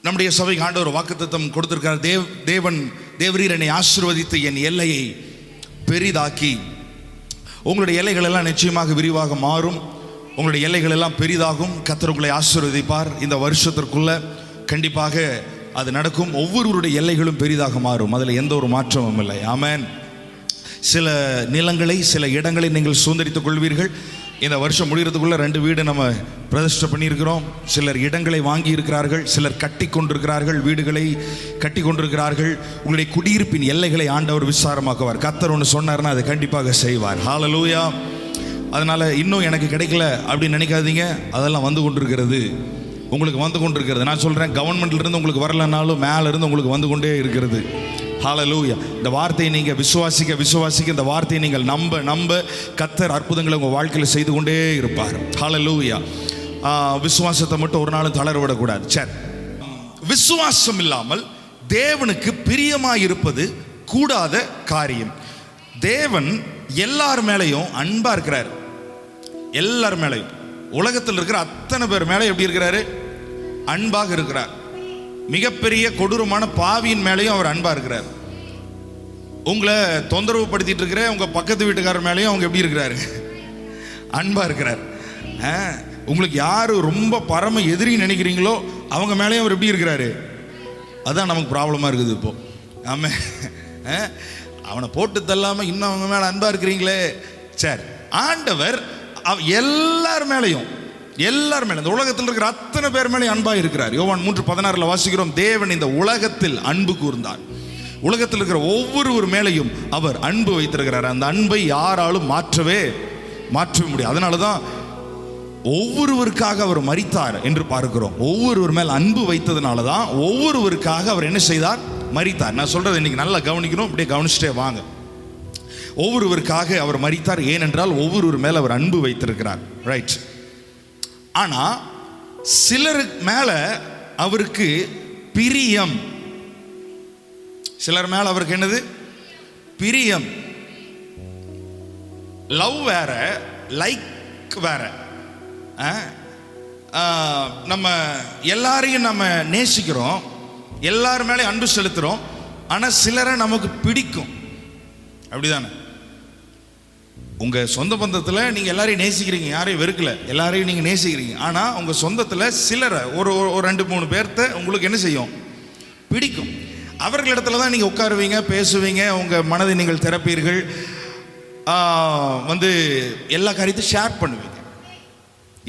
நம்முடைய சபைக்கு ஆண்டவர் வாக்குத்தத்தம் கொடுத்திருக்கிறார். தேவரீர் என்னை ஆசீர்வதித்து என் எல்லையை பெரிதாக்கி, உங்களுடைய எல்லைகள் எல்லாம் நிச்சயமாக விரிவாக மாறும். உங்களுடைய எல்லைகள் எல்லாம் பெரிதாகும். கர்த்தர் உங்களை ஆசீர்வதிப்பார். இந்த வருஷத்திற்குள்ள கண்டிப்பாக அது நடக்கும். ஒவ்வொருவருடைய எல்லைகளும் பெரிதாக மாறும். அதில் எந்த ஒரு மாற்றமும் இல்லை. ஆமென். சில நிலங்களை, சில இடங்களை நீங்கள் சுதந்திரித்துக் கொள்வீர்கள். இந்த வருஷம் முடிகிறதுக்குள்ள 2 வீடு நம்ம பிரதிஷ்டை பண்ணியிருக்கிறோம். சிலர் இடங்களை வாங்கி இருக்கிறார்கள், சிலர் கட்டி கொண்டிருக்கிறார்கள், வீடுகளை கட்டி கொண்டிருக்கிறார்கள். உங்களுடைய குடியிருப்பின் எல்லைகளை ஆண்டவர் விசாரமாக்குவார். கர்த்தர் ஒன்று சொன்னார்னா அதை கண்டிப்பாக செய்வார். ஹல்லேலூயா. அதனால் இன்னும் எனக்கு கிடைக்கல அப்படின்னு நினைக்காதீங்க. அதெல்லாம் வந்து கொண்டிருக்கிறது, உங்களுக்கு வந்து கொண்டிருக்கிறது. நான் சொல்கிறேன், கவர்மெண்ட்லேருந்து உங்களுக்கு வரலனாலும் மேலேருந்து உங்களுக்கு வந்து கொண்டே இருக்கிறது. ஹல்லேலூயா. இந்த வார்த்தையை நீங்கள் விசுவாசிக்க இந்த வார்த்தையை நீங்கள் நம்ப கர்த்தர் அற்புதங்களை உங்கள் வாழ்க்கையில் செய்து கொண்டே இருப்பார். ஹல்லேலூயா. விசுவாசத்தை மட்டும் ஒரு நாளும் தளர விடக்கூடாது. சரி, விசுவாசம் இல்லாமல் தேவனுக்கு பிரியமாய் இருப்பது கூடாத காரியம். தேவன் எல்லார் மேலேயும் அன்பா இருக்கிறார். எல்லார் மேலேயும், உலகத்தில் இருக்கிற அத்தனை பேர் மேலே எப்படி இருக்கிறாரு? அன்பாக இருக்கிறார். மிகப்பெரிய கொடூரமான பாவியின் மேலேயும் அவர் அன்பா இருக்கிறார். உங்களை தொந்தரவு படுத்திட்டு இருக்கிற உங்க பக்கத்து வீட்டுக்காரர் மேலேயும் அவங்க எப்படி இருக்கிறாரு? அன்பா இருக்கிறார். உங்களுக்கு யாரு ரொம்ப பரம எதிரி நினைக்கிறீங்களோ அவங்க மேலேயும் அவர் எப்படி இருக்கிறாரு? அதான் நமக்கு ப்ராப்ளமா இருக்குது இப்போ. ஆமா, அவனை போட்டு தள்ளாம இன்னும் அவங்க மேல அன்பா இருக்கிறீங்களே. சரி, ஆண்டவர் எல்லார் மேலையும் இந்த உலகத்தில் இருக்கிற அத்தனை பேர் மேலே அன்பா இருக்கிறார். யோவான் 3:16 வாசிக்கிறோம், தேவன் இந்த உலகத்தில் அன்பு கூர்ந்தார். உலகத்தில் இருக்கிற ஒவ்வொருவர் மேலையும் அவர் அன்பு வைத்திருக்கிறார். அந்த அன்பை யாராலும் மாற்றவே முடியும். அதனால தான் ஒவ்வொருவருக்காக அவர் மரித்தார் என்று பார்க்கிறோம். ஒவ்வொருவர் மேல் அன்பு வைத்ததுனால தான் ஒவ்வொருவருக்காக அவர் என்ன செய்தார்? மரித்தார். நான் சொல்றது இன்னைக்கு நல்லா கவனிக்கணும், அப்படியே கவனிச்சுட்டே வாங்க. ஒவ்வொருவருக்காக அவர் மரித்தார், ஏனென்றால் ஒவ்வொருவர் மேல் அவர் அன்பு வைத்திருக்கிறார். ரைட். ஆனா சிலருக்கு மேல அவருக்கு பிரியம். சிலர் மேல அவருக்கு என்னது? பிரியம். லவ் வேற, லைக் வேற. நம்ம எல்லாரையும் நம்ம நேசிக்கிறோம், எல்லார் மேலே அன்பு செலுத்துறோம். ஆனா சிலரை நமக்கு பிடிக்கும். அப்படிதானே? உங்க சொந்த பந்தத்தில் நீங்க எல்லாரையும் நேசிக்கிறீங்க, யாரையும் வெறுக்கல, எல்லாரையும் நீங்க நேசிக்கிறீங்க. ஆனா உங்க சொந்தத்தில் சிலரை, ஒரு 2-3 பேர்த்த உங்களுக்கு என்ன செய்யும்? பிடிக்கும். அவர்களிடத்துல தான் நீங்க உட்காருவீங்க, பேசுவீங்க, உங்க மனதை நீங்கள் திறப்பீர்கள், எல்லா காரியத்தையும் ஷேர் பண்ணுவீங்க.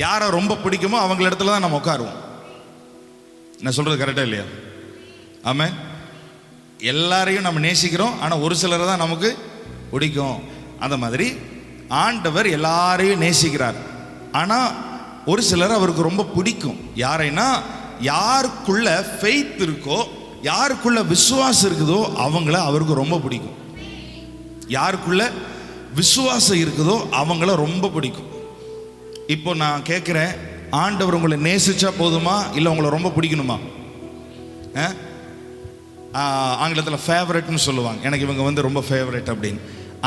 யாரை ரொம்ப பிடிக்குமோ அவங்களிடத்துல தான் நம்ம உட்காருவோம். நான் சொல்றது கரெக்டா இல்லையா? ஆமா, எல்லாரையும் நம்ம நேசிக்கிறோம், ஆனா ஒரு சிலரை தான் நமக்கு பிடிக்கும். அந்த மாதிரி ஆண்டவர் எல்லாரையும் நேசிக்கிறார். ஆனா ஒரு சிலர் அவருக்கு ரொம்ப பிடிக்கும். யாரைனா, யாருக்குள்ள ஃபெய்த் இருக்கோ, யாருக்குள்ள விசுவாசம் இருக்குதோ அவங்கள அவருக்கு ரொம்ப பிடிக்கும். யாருக்குள்ள விசுவாசம் இருக்குதோ அவங்கள ரொம்ப பிடிக்கும். இப்போ நான் கேட்குறேன், ஆண்டவர் உங்களை நேசிச்சா போதுமா, இல்லை உங்களை ரொம்ப பிடிக்கணுமா? ஆங்கிலத்தில் ஃபேவரட்னு சொல்லுவாங்க. எனக்கு இவங்க ரொம்ப ஃபேவரட் அப்படின்னு.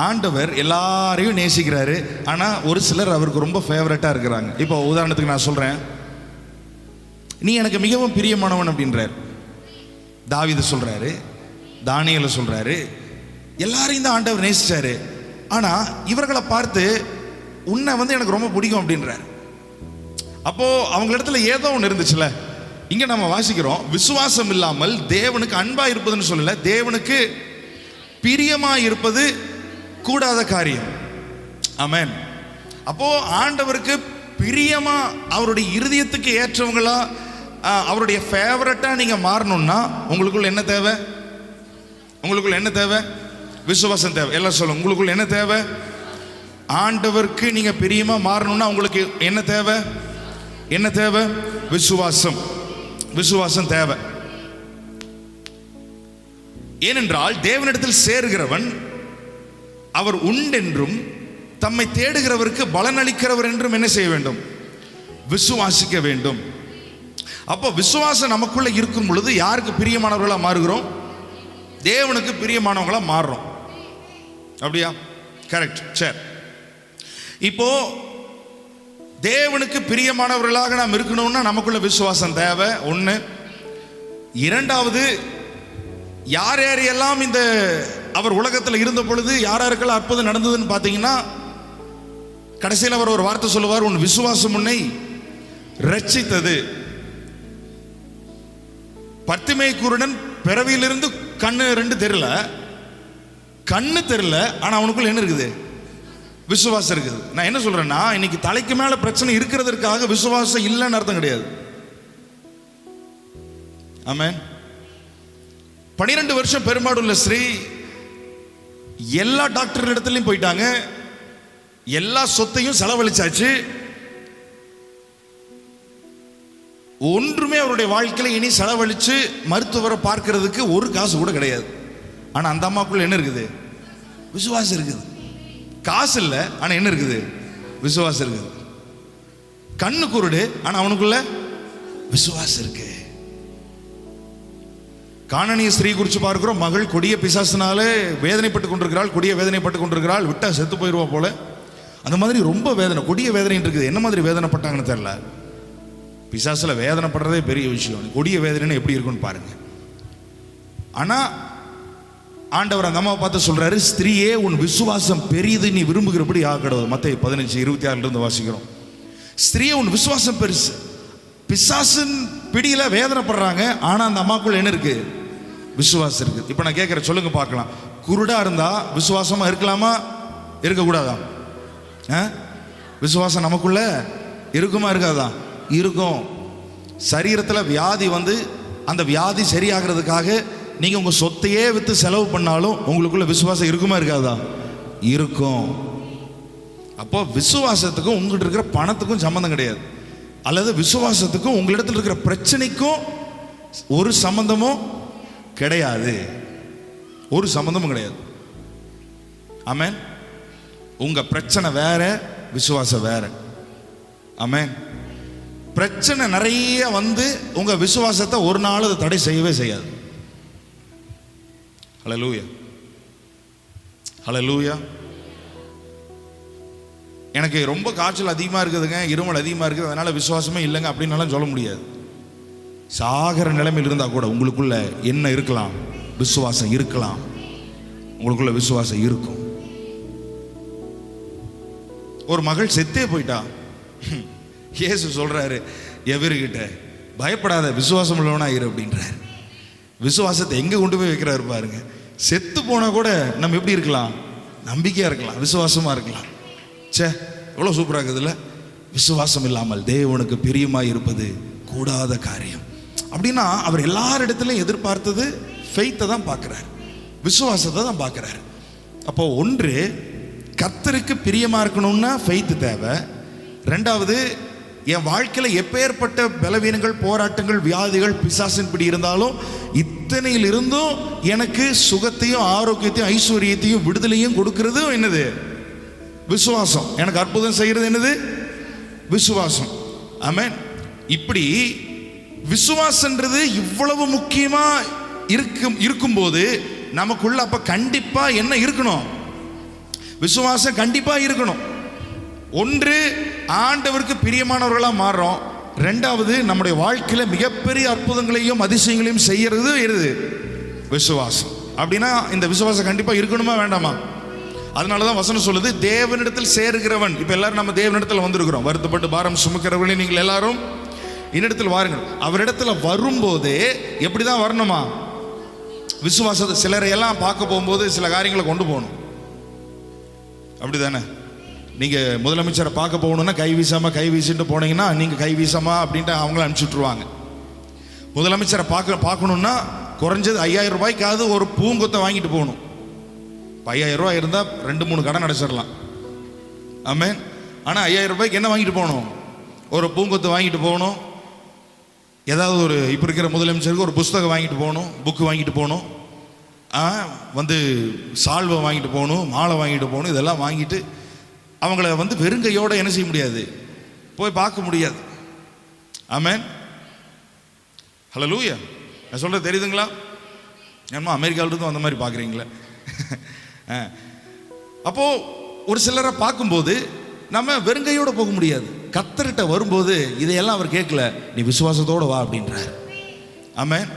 ஆண்டவர் எல்லாரையும் நேசிக்கிறாரு, ஆனால் ஒரு சிலர் அவருக்கு ரொம்ப ஃபேவரட்டாக இருக்கிறாங்க. இப்போ உதாரணத்துக்கு நான் சொல்கிறேன், நீ எனக்கு மிகவும் பிரியமானவன் அப்படின்றார். தாவீது சொல்கிறாரு, தானியேல் சொல்கிறாரு, எல்லாரையும் தான் ஆண்டவர் நேசிச்சாரு. ஆனால் இவர்களை பார்த்து உன்னை எனக்கு ரொம்ப பிடிக்கும் அப்படின்றார். அப்போது அவங்களிடத்துல ஏதோ ஒன்று இருந்துச்சுல. இங்கே நம்ம வாசிக்கிறோம், விசுவாசம் இல்லாமல் தேவனுக்கு அன்பாக இருப்பதுன்னு சொல்லலை, தேவனுக்கு பிரியமாக இருப்பது கூடாத காரியம். ஆமென். அப்போது ஆண்டவருக்கு பிரியமாக, அவருடைய இருதயத்துக்கு ஏற்றவங்களா, அவருடைய ஃபேவரட்டாக நீங்கள் மாறணும்னா உங்களுக்குள்ள என்ன தேவை? உங்களுக்குள்ள என்ன தேவை? விசுவாசம் தேவை. எல்லாம் சொல்லுங்க, உங்களுக்குள்ள என்ன தேவை? ஆண்டவருக்கு நீங்கள் பிரியமாக மாறணும்னா உங்களுக்கு என்ன தேவை? என்ன தேவை? விசுவாசம். விசுவாசம் தேவை. ஏனென்றால் தேவனிடத்தில் சேருகிறவன் அவர் உண்டென்றும் தம்மை தேடுகிறவருக்கு பலனளிக்கிறவர் என்றும் என்ன செய்ய வேண்டும்? விசுவாசிக்க வேண்டும். அப்போ விசுவாசம் நமக்குள்ள இருக்கும் பொழுது யாருக்கு பிரியமானவர்களாக மாறுகிறோம்? தேவனுக்கு பிரியமானவங்களா மாறுறோம். அப்படியா? கரெக்ட். சரி, இப்போ தேவனுக்கு பிரியமானவர்களாக நாம் இருக்கணும்னா நமக்குள்ள விசுவாசம் தேவை. ஒன்று. இரண்டாவது, யார் யாரெல்லாம் இந்த அவர் உலகத்தில் இருந்த பொழுது யாருக்கெல்லாம் அற்புதம் நடந்ததுன்னு பார்த்தீங்கன்னா, கடைசியில் அவர் ஒரு வார்த்தை சொல்லுவார், உன் விசுவாசம் உன்னை ரட்சித்தது. பர்த்திமை குருடன் பிறவியிலிருந்து கண்ணு ரெண்டு தெரியல, கண்ணு தெரியல, ஆனால் அவனுக்குள்ள என்ன இருக்குது? விசுவாசம் இருக்குது. நான் என்ன சொல்றேன்னா, இன்னைக்கு தலைக்கு மேல பிரச்சனை இருக்கிறதுக்காக விசுவாசம் இல்லைன்னு அர்த்தம் கிடையாது. ஆமென். 12 வருஷம் பெருமாடுள்ள ஸ்ரீ எல்லா டாக்டர் இடத்துலையும் போயிட்டாங்க, எல்லா சொத்தையும் செலவழிச்சாச்சு, ஒன்றுமே அவருடைய வாழ்க்கையில இனி செலவழிச்சு மருத்துவரை பார்க்கிறதுக்கு ஒரு காசு கூட கிடையாது. ஆனா அந்த அம்மாக்குள்ள என்ன இருக்குது? விசுவாசம் இருக்குது. காசு இல்லை, ஆனா என்ன இருக்குது? விசுவாசம் இருக்குது. கண்ணு குருடு, ஆனா அவனுக்குள்ள விசுவாசம் இருக்கு. கானானிய ஸ்திரீ குறித்து பார்க்கிறோம், மகள் கொடிய பிசாசினாலே வேதனைப்பட்டு கொண்டிருக்கிறாள், கொடிய வேதனைப்பட்டு கொண்டிருக்கிறாள், விட்டா செத்து போயிடுவா போல. அந்த மாதிரி ரொம்ப வேதனை, கொடிய வேதனை இருக்குது. என்ன மாதிரி வேதனைப்பட்டாங்கன்னு தெரியல. பிசாசுல வேதனைப்படுறதே பெரிய விஷயம், கொடிய வேதனை எப்படி இருக்குன்னு பாருங்க. ஆனா ஆண்டவர் அந்த அம்மாவை பார்த்து சொல்றாரு, ஸ்திரீயே உன் விசுவாசம் பெரியது, நீ விரும்புகிறபடி ஆகக்கூடாது. மத்தேயு 15:26 வாசிக்கிறோம். ஸ்திரீயே உன் விசுவாசம் பெருசு. பிசாசின் பிடியில வேதனைப்படுறாங்க, ஆனா அந்த அம்மாக்குள்ள என்ன இருக்கு? விசுவாசம் இருக்கு. இப்ப நான் கேட்கிறேன், சொல்லுங்க பார்க்கலாம், குருடா இருந்தா விசுவாசமா இருக்கலாமா, இருக்கக்கூடாதா? விசுவாசம் நமக்குள்ள இருக்குமா இருக்காதா? இருக்கும். சரீரத்தில் வியாதி அந்த வியாதி சரியாகிறதுக்காக நீங்க உங்க சொத்தையே வித்து செலவு பண்ணாலும் உங்களுக்குள்ள விசுவாசம் இருக்குமா இருக்காதா? இருக்கும். அப்போ விசுவாசத்துக்கும் உங்கள்கிட்ட இருக்கிற பணத்துக்கும் சம்பந்தம் கிடையாது, அல்லது விசுவாசத்துக்கும் உங்களிடத்தில் இருக்கிற பிரச்சனைக்கும் ஒரு சம்பந்தமும் கிடையாது. ஒரு சம்பந்தமும் கிடையாது. ஆமென். உங்க பிரச்சனை வேற, விசுவாசம் வேற. ஆமென். பிரச்சனை நிறைய உங்க விசுவாசத்தை ஒரு நாள் அது தடை செய்யவே செய்யாது. ஹல்லேலூயா, ஹல்லேலூயா. எனக்கு ரொம்ப காய்ச்சல் அதிகமாக இருக்குதுங்க, இருமல் அதிகமாக இருக்குது, அதனால விசுவாசமே இல்லைங்க அப்படின்னாலும் சொல்ல முடியாது. சாகர நிலைமையில் இருந்தால் கூட உங்களுக்குள்ள என்ன இருக்கலாம்? விசுவாசம் இருக்கலாம். உங்களுக்குள்ள விசுவாசம் இருக்கும். ஒரு மகள் செத்தே போயிட்டா. இயேசு சொல்றாரு எவர்கிட்ட, பயப்படாத, விசுவாசம் உள்ளவனா இரு அப்படின்றாரு. விசுவாசத்தை எங்க கொண்டு போய் வைக்கிறாரு பாருங்க. செத்து போனா கூட நம்ம எப்படி இருக்கலாம்? நம்பிக்கையா இருக்கலாம், விசுவாசமா இருக்கலாம். சே, எவ்வளவு சூப்பரா இருக்குதுல்ல. விசுவாசம் இல்லாமல் தேவனுக்கு பிரியமாய் இருப்பது கூடாத காரியம். அப்படின்னா அவர் எல்லாரிடத்திலும் எதிர்பார்த்தது ஃபெய்த்தை தான் பார்க்கிறார், விசுவாசத்தை தான் பார்க்கிறார். அப்போ ஒன்று, கர்த்தருக்கு பிரியமா இருக்கணும்னா ஃபெய்த் தேவை. ரெண்டாவது, என் வாழ்க்கையில் எப்பேற்பட்ட பலவீனங்கள், போராட்டங்கள், வியாதிகள், பிசாசின் பிடி இருந்தாலும் இத்தனையில் இருந்தும் எனக்கு சுகத்தையும் ஆரோக்கியத்தையும் ஐஸ்வர்யத்தையும் விடுதலையும் கொடுக்கிறது என்னது? விசுவாசம். எனக்கு அற்புதம் செய்கிறது என்னது? விசுவாசம். ஆமென். இப்படி விசுவாசன்றது இவ்வளவு முக்கியமா இருக்கும்போது நமக்குள்ள அப்ப கண்டிப்பா என்ன இருக்கணும்? விசுவாசம் கண்டிப்பா இருக்கணும். ஒன்று, ஆண்டவருக்கு பிரியமானவர்களா மாறுறோம். ரெண்டாவது, நம்முடைய வாழ்க்கையில மிகப்பெரிய அற்புதங்களையும் அதிசயங்களையும் செய்யறது எது? விசுவாசம். அப்படின்னா இந்த விசுவாசம் கண்டிப்பா இருக்கணுமா வேண்டாமா? அதனாலதான் வசனம் சொல்லுது, தேவனிடத்தில் சேருகிறவன். இப்ப எல்லாரும் நம்ம தேவனிடத்தில் வந்திருக்கிறோம். வருத்தப்பட்டு பாரம் சுமக்கிறவர்களே நீங்கள் எல்லாரும் என்னிடத்தில் வாருங்கள். அவரிடத்துல வரும்போதே எப்படிதான் வரணுமா? விசுவாசத்தை. சிலரை எல்லாம் பார்க்க போகும்போது சில காரியங்களை கொண்டு போகணும். அப்படிதானே? நீங்க முதலமைச்சரை பார்க்க போகணும்னா கை வீசிட்டு போனீங்கன்னா நீங்க கை வீசாமா அப்படின்ட்டு அவங்கள அனுப்பிச்சுட்ருவாங்க. முதலமைச்சரை பார்க்கணும்னா குறைஞ்சது 5000 ரூபாய்க்காவது ஒரு பூங்கொத்தை வாங்கிட்டு போகணும். 5000 ரூபாய் இருந்தால் 2-3 கடன் அடைச்சிடலாம். ஆமென். ஆனால் 5000 ரூபாய்க்கு என்ன வாங்கிட்டு போகணும்? ஒரு பூங்கொத்தை வாங்கிட்டு போகணும். ஏதாவது ஒரு இப்போ இருக்கிற முதலமைச்சருக்கு ஒரு புஸ்தகம் வாங்கிட்டு போகணும், புக்கு வாங்கிட்டு போகணும், வந்து சால்வை வாங்கிட்டு போகணும், மாலை வாங்கிட்டு போகணும். இதெல்லாம் வாங்கிட்டு அவங்கள வந்து வெறுங்கையோடு என்ன செய்ய முடியாது? போய் பார்க்க முடியாது. ஆமென். ஹல்லேலூயா. நான் சொல்கிறது தெரியுதுங்களா? ஏன்னா அமெரிக்காவிலிருந்து அந்த மாதிரி பார்க்குறீங்களே. அப்போ ஒரு சிலரை பார்க்கும்போது நம்ம வெறுங்கையோட போக முடியாது. கர்த்தர்கிட்ட வரும்போது இதையெல்லாம் அவர் கேட்கல, நீ விசுவாசத்தோட வா அப்படின்றார். ஆமென்.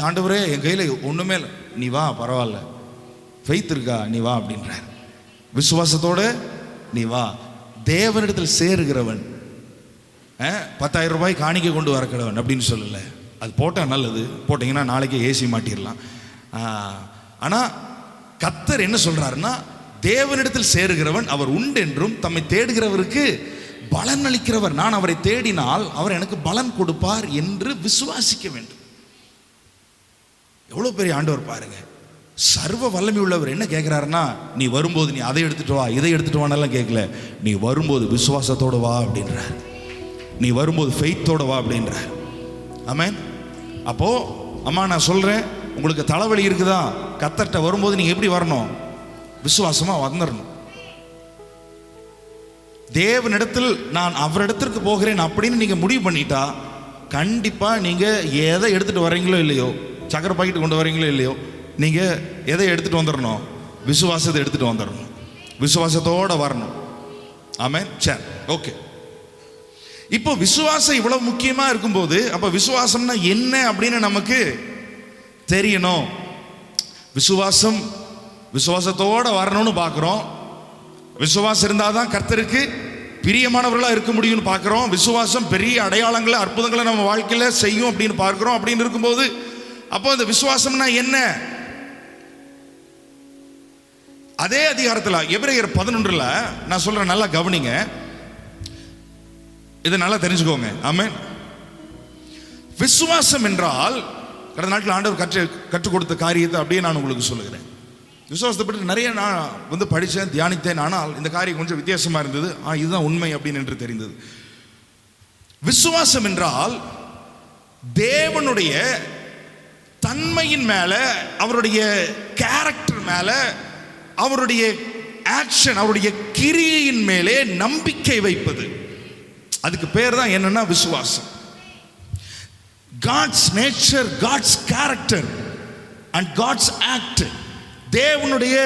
ஆண்டவரே என் கையில் ஒன்றுமே இல்லை, நீ வா, பரவாயில்ல, ஃபெய்த் இருக்கா, நீ வா அப்படின்றார். விசுவாசத்தோட நீ வா. தேவனிடத்தில் சேருகிறவன் 10,000 ரூபாய் காணிக்கை கொண்டு வரக்கிறவன் அப்படின்னு சொல்லலை. அது போட்டால் நல்லது, போட்டிங்கன்னா நாளைக்கே ஏசி மாட்டிடலாம். ஆனால் கர்த்தர் என்ன சொல்றாருன்னா, தேவனிடத்தில் சேருகிறவன் அவர் உண்டென்றும் தம்மை தேடுகிறவருக்கு பலன் அளிக்கிறவர். நான் அவரை தேடினால் அவர் எனக்கு பலன் கொடுப்பார் என்று விசுவாசிக்க வேண்டும். எவ்வளவு பெரிய ஆண்டவர் பாருங்க. சர்வ வல்லமை உள்ளவர். என்ன கேட்கிறாருன்னா, நீ வரும்போது நீ அதை எடுத்துட்டு வா, இதை எடுத்துட்டு வானெல்லாம் கேட்கல, நீ வரும்போது விசுவாசத்தோட வா அப்படின்றார். நீ வரும்போது ஃபெய்த்தோட வா அப்படின்றார். ஆமென். அப்போ அம்மா நான் சொல்றேன், உங்களுக்கு தலைவலி இருக்குதா, கர்த்தர்ட்ட வரும்போது நீங்க எப்படி வரணும்? விசுவாசமா வந்துடணும். தேவனிடத்தில் நான் அவரிடத்திற்கு போகிறேன் அப்படின்னு நீங்க முடிவு பண்ணிட்டா கண்டிப்பா நீங்க எதை எடுத்துட்டு வர்றீங்களோ இல்லையோ, சக்கரை பாக்கெட் கொண்டு வரீங்களோ இல்லையோ, நீங்க எதை எடுத்துட்டு வந்துடணும்? விசுவாசத்தை எடுத்துட்டு வந்துடணும். விசுவாசத்தோட வரணும். ஆமென். சரி, ஓகே. இப்போ விசுவாசம் இவ்வளவு முக்கியமா இருக்கும்போது அப்ப விசுவாசம்னா என்ன அப்படின்னு நமக்கு தெரியணும். விசுவாசத்தோட வரணும்னு பார்க்குறோம். விசுவாசம் இருந்தாதான் கர்த்தருக்கு பிரியமானவர்களாக இருக்க முடியும்னு பார்க்குறோம். விசுவாசம் பெரிய அடையாளங்களை, அற்புதங்களை நம்ம வாழ்க்கையில் செய்யும் அப்படின்னு பார்க்குறோம். அப்படின்னு இருக்கும்போது அப்போ இந்த விசுவாசம்னா என்ன? அதே அதிகாரத்தில் எபிரேயர் 11 நான் சொல்றேன், நல்லா கவனிங்க, இதை நல்லா தெரிஞ்சுக்கோங்க. ஆமென். விசுவாசம் என்றால் கடந்த நாட்கள் ஆண்டவர் கற்றுக் கொடுத்த காரியத்தை அப்படியே நான் உங்களுக்கு சொல்லுகிறேன். விசுவாசத்தை பற்றி நிறைய நான் வந்து படித்தேன், தியானித்தேன். ஆனால் இந்த காரியம் கொஞ்சம் வித்தியாசமாக இருந்தது. இதுதான் உண்மை அப்படின்னு என்று தெரிந்தது. விசுவாசம் என்றால் தேவனுடைய தன்மையின் மேல, அவருடைய கேரக்டர் மேல, அவருடைய ஆக்ஷன், அவருடைய கிரியையின் மேலே நம்பிக்கை வைப்பது. அதுக்கு பேர் தான் என்னன்னா விசுவாசம். God's nature, God's character and God's act. தேவனுடைய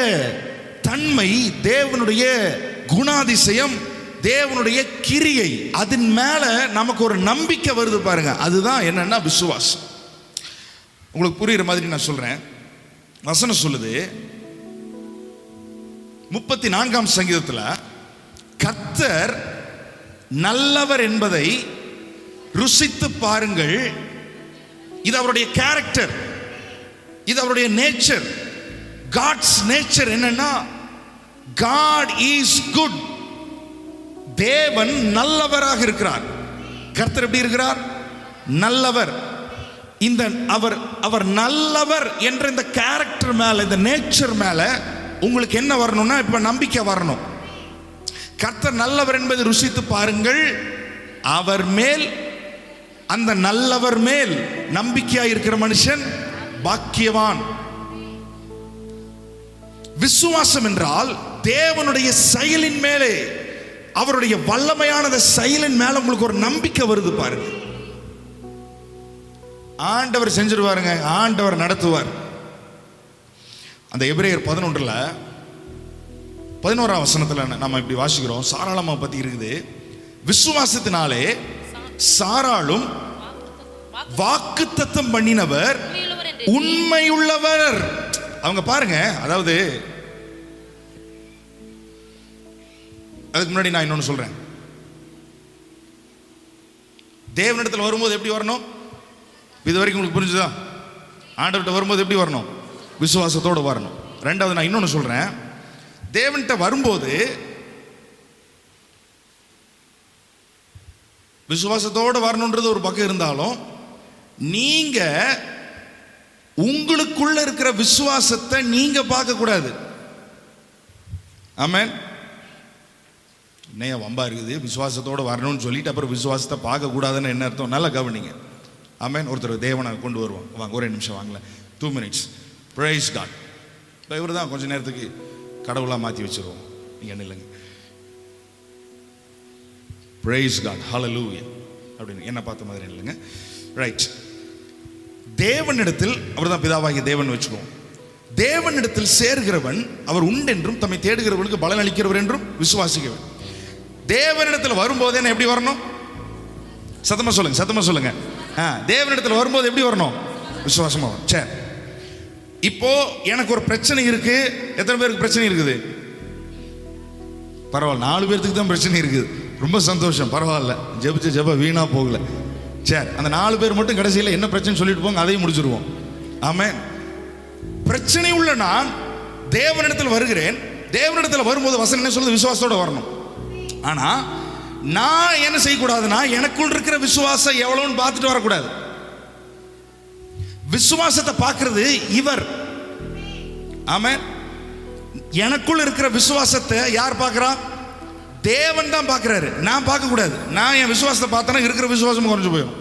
தன்மை, தேவனுடைய குணாதிசயம், தேவனுடைய கிரியை, அதன் மேல நமக்கு ஒரு நம்பிக்கை வருது பாருங்க. அதுதான் என்னன்னா விசுவாசம். உங்களுக்கு புரியுற மாதிரி நான் சொல்றேன். வசனம் சொல்லுது 34ஆம் சங்கீதத்தில், கர்த்தர் நல்லவர் என்பதை ருசித்து பாருங்கள். இது அவருடைய கேரக்டர், இது அவருடைய நேச்சர். காட்ஸ் நேச்சர் என்னன்னா, காட் இஸ் குட். தேவன் நல்லவராக இருக்கிறார். கர்த்தர் எப்படி இருக்கிறார்? நல்லவர். இந்த அவர் நல்லவர் என்ற இந்த கேரக்டர் மேல, இந்த நேச்சர் மேல உங்களுக்கு என்ன வரணும்னா இப்ப நம்பிக்கை வரணும். கர்த்தர் நல்லவர் என்பதை ருசித்து பாருங்கள். அவர் மேல், அந்த நல்லவர் மேல் நம்பிக்கையா இருக்கிற மனுஷன் பாக்கியவான். விசுவாசம் என்றால் தேவனுடைய செயலின் மேலே, அவருடைய வல்லமையான செயலின் மேல உங்களுக்கு ஒரு நம்பிக்கை வருது பாருங்க. ஆண்டவர் செஞ்சிருவாருங்க, ஆண்டவர் நடத்துவார். அந்த எபிரேயர் 11:11 வசனத்துல நம்ம இப்படி வாசிக்கிறோம். சாராளமா பத்தி இருக்குது. விசுவாசத்தினாலே சாராளும் வாக்குத்தத்தம் பண்ணினவர் உண்மையுள்ளவர். அவங்க பாருங்க, அதாவது அதுக்கு முன்னாடி நான் இன்னொன்னு சொல்றேன். தேவனிடத்தில் வரும்போது எப்படி வரணும்? இது வரைக்கும் உங்களுக்கு புரிஞ்சுதா? ஆண்டவர்கிட்ட வரும்போது எப்படி வரணும்? விசுவாசத்தோடு வரணும். ரெண்டாவது நான் இன்னொன்னு சொல்றேன். தேவன்கிட்ட வரும்போது விசுவாசத்தோடு வரணுன்றது ஒரு பக்கம் இருந்தாலும், நீங்க உங்களுக்குள்ள இருக்கிற விசுவாசத்தை நீங்க பார்க்க கூடாது. ஆமென். என்னையா வம்பா இருக்குது, விசுவாசத்தோடு வரணும்னு சொல்லிட்டு அப்புறம் விசுவாசத்தை பார்க்க கூடாதுன்னு என்ன அர்த்தம்? நல்லா கவனிங்க. ஆமென். ஒருத்தர் தேவனை கொண்டு வருவோம். வாங்க, ஒரே நிமிஷம் வாங்கல, 2 minutes. Praise God. இவர் தான் கொஞ்ச நேரத்துக்கு கடவுளாக மாற்றி வச்சிருவோம். நீங்க என்ன இல்லைங்க. Praise God. Hallelujah. அப்படின்னு என்ன பார்த்த மாதிரி இல்லைங்க. ரைட். தேவனிடத்தில், அவர் தான் பிதாவாகிய தேவன் வச்சுக்குவோம். தேவனிடத்தில் சேர்கிறவன் அவர் உண்டென்றும் தம்மை தேடுகிறவர்களுக்கு பலன் அளிக்கிறவர் என்றும் விசுவாசிக்கிறவன். தேவனிடத்தில் வரும்போது என்ன எப்படி வரணும்? சத்தமா சொல்லுங்க, சத்தமா சொல்லுங்க. தேவனிடத்தில் வரும்போது எப்படி வரணும்? விசுவாசமா வரும். சரி, இப்போ எனக்கு ஒரு பிரச்சனை இருக்கு. எத்தனை பேருக்கு பிரச்சனை இருக்குது? பரவாயில்ல, 4 பேருக்கு தான் பிரச்சனை இருக்குது. ரொம்ப சந்தோஷம், பரவாயில்ல. ஜெபிச்ச ஜெப வீணா போகல. சரி, அந்த 4 பேர் மட்டும் கடைசியில் என்ன பிரச்சனை சொல்லிட்டு போங்க, அதையும் முடிச்சிருவோம். ஆமென். பிரச்சனை உள்ள நான் தேவனிடத்தில் வருகிறேன். தேவனிடத்தில் வரும்போது வசனம் என்ன சொல்லுது? விசுவாசத்தோட வரணும். ஆனா நான் என்ன செய்யக்கூடாதுன்னா, எனக்குள் இருக்கிற விசுவாசம் எவ்வளவுன்னு பார்த்துட்டு வரக்கூடாது. விசுவாசத்தை பார்க்கிறது இவர். ஆமென். எனக்குள் இருக்கிற விசுவாசத்தை யார் பார்க்கிறா? தேவன் தான் பார்க்கிறாரு, நான் பார்க்க கூடாது. நான் என் விசுவாசத்தை பார்த்தேன்னா இருக்கிற விசுவாசம் குறைஞ்சு போயிடும்.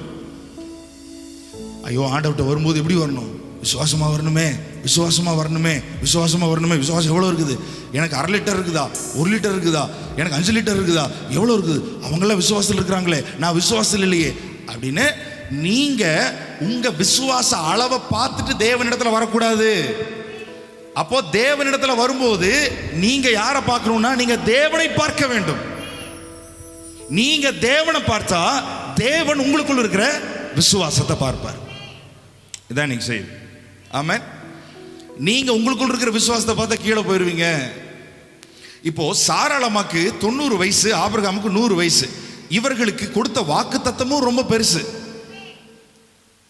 ஐயோ, ஆண்டவர்கிட்ட வரும்போது எப்படி வரணும்? விசுவாசமா வரணுமே, விசுவாசமா வரணுமே, விசுவாசமா வரணுமே. விசுவாசம் எவ்வளோ இருக்குது? எனக்கு 1/2 லிட்டர் இருக்குதா, 1 லிட்டர் இருக்குதா, எனக்கு 5 லிட்டர் இருக்குதா, எவ்வளோ இருக்குது? அவங்களாம் விசுவாசத்தில் இருக்கிறாங்களே, நான் விசுவாசத்தில் இல்லையே அப்படின்னு நீங்க உங்க விசுவாச அளவை பார்த்துட்டு தேவனிடத்துல வரக்கூடாது. அப்போ தேவனிடத்துல வரும்போது நீங்க யாரை பார்க்கணும்னா, நீங்க தேவனை பார்க்க வேண்டும். நீங்க தேவனை பார்த்தா தேவன் உங்களுக்குள்ள இருக்கிற விசுவாசத்தை பார்ப்பார். இதான் நீங்க செய்யுது. ஆமென். நீங்க உங்களுக்குள்ள இருக்கிற விசுவாசத்தை பார்த்தா கீழே போயிருவீங்க. இப்போ சாராளமாக்கு 90 வயசு, ஆபிரகாமுக்கு 100 வயசு. இவர்களுக்கு கொடுத்த வாக்குத்தத்தமும் ரொம்ப பெருசு.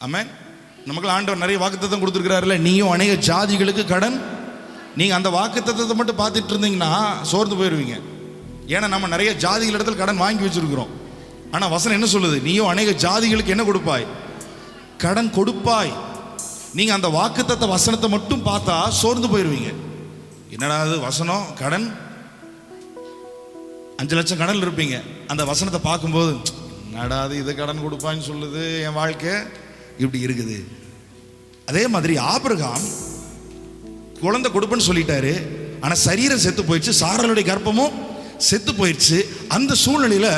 ஆமென். நமக்கு ஆண்டவர் நிறைய வாக்குத்தத்தம் கொடுத்துருக்கிறாருல்ல. நீயும் அநேக ஜாதிகளுக்கு கடன். நீங்க அந்த வாக்குத்தத்தத்தை மட்டும் பார்த்துட்டு இருந்தீங்கன்னா சோர்ந்து போயிருவீங்க. ஏன்னா நம்ம நிறைய ஜாதிகள் இடத்துல கடன் வாங்கி வச்சிருக்கிறோம். ஆனா வசனம் என்ன சொல்லுது? நீயும் அநேக ஜாதிகளுக்கு என்ன கொடுப்பாய்? கடன் கொடுப்பாய். நீங்க அந்த வாக்குத்தத்த வசனத்தை மட்டும் பார்த்தா சோர்ந்து போயிருவீங்க. என்னடா அது வசனம், கடன் 5 லட்சம் கடன் இருப்பீங்க. அந்த வசனத்தை பார்க்கும்போது நடாது இது கடன் கொடுப்பான்னு சொல்லுது, என் வாழ்க்கை இப்படி இருக்குது. அதே மாதிரி ஆபிரகாம் குழந்தை கொடுப்பேன்னு சொல்லிட்டாரு. ஆனா சரீரம் செத்து போயிடுச்சு, சாராளுடைய கர்ப்பமும் செத்து போயிடுச்சு. அந்த சூழ்நிலையில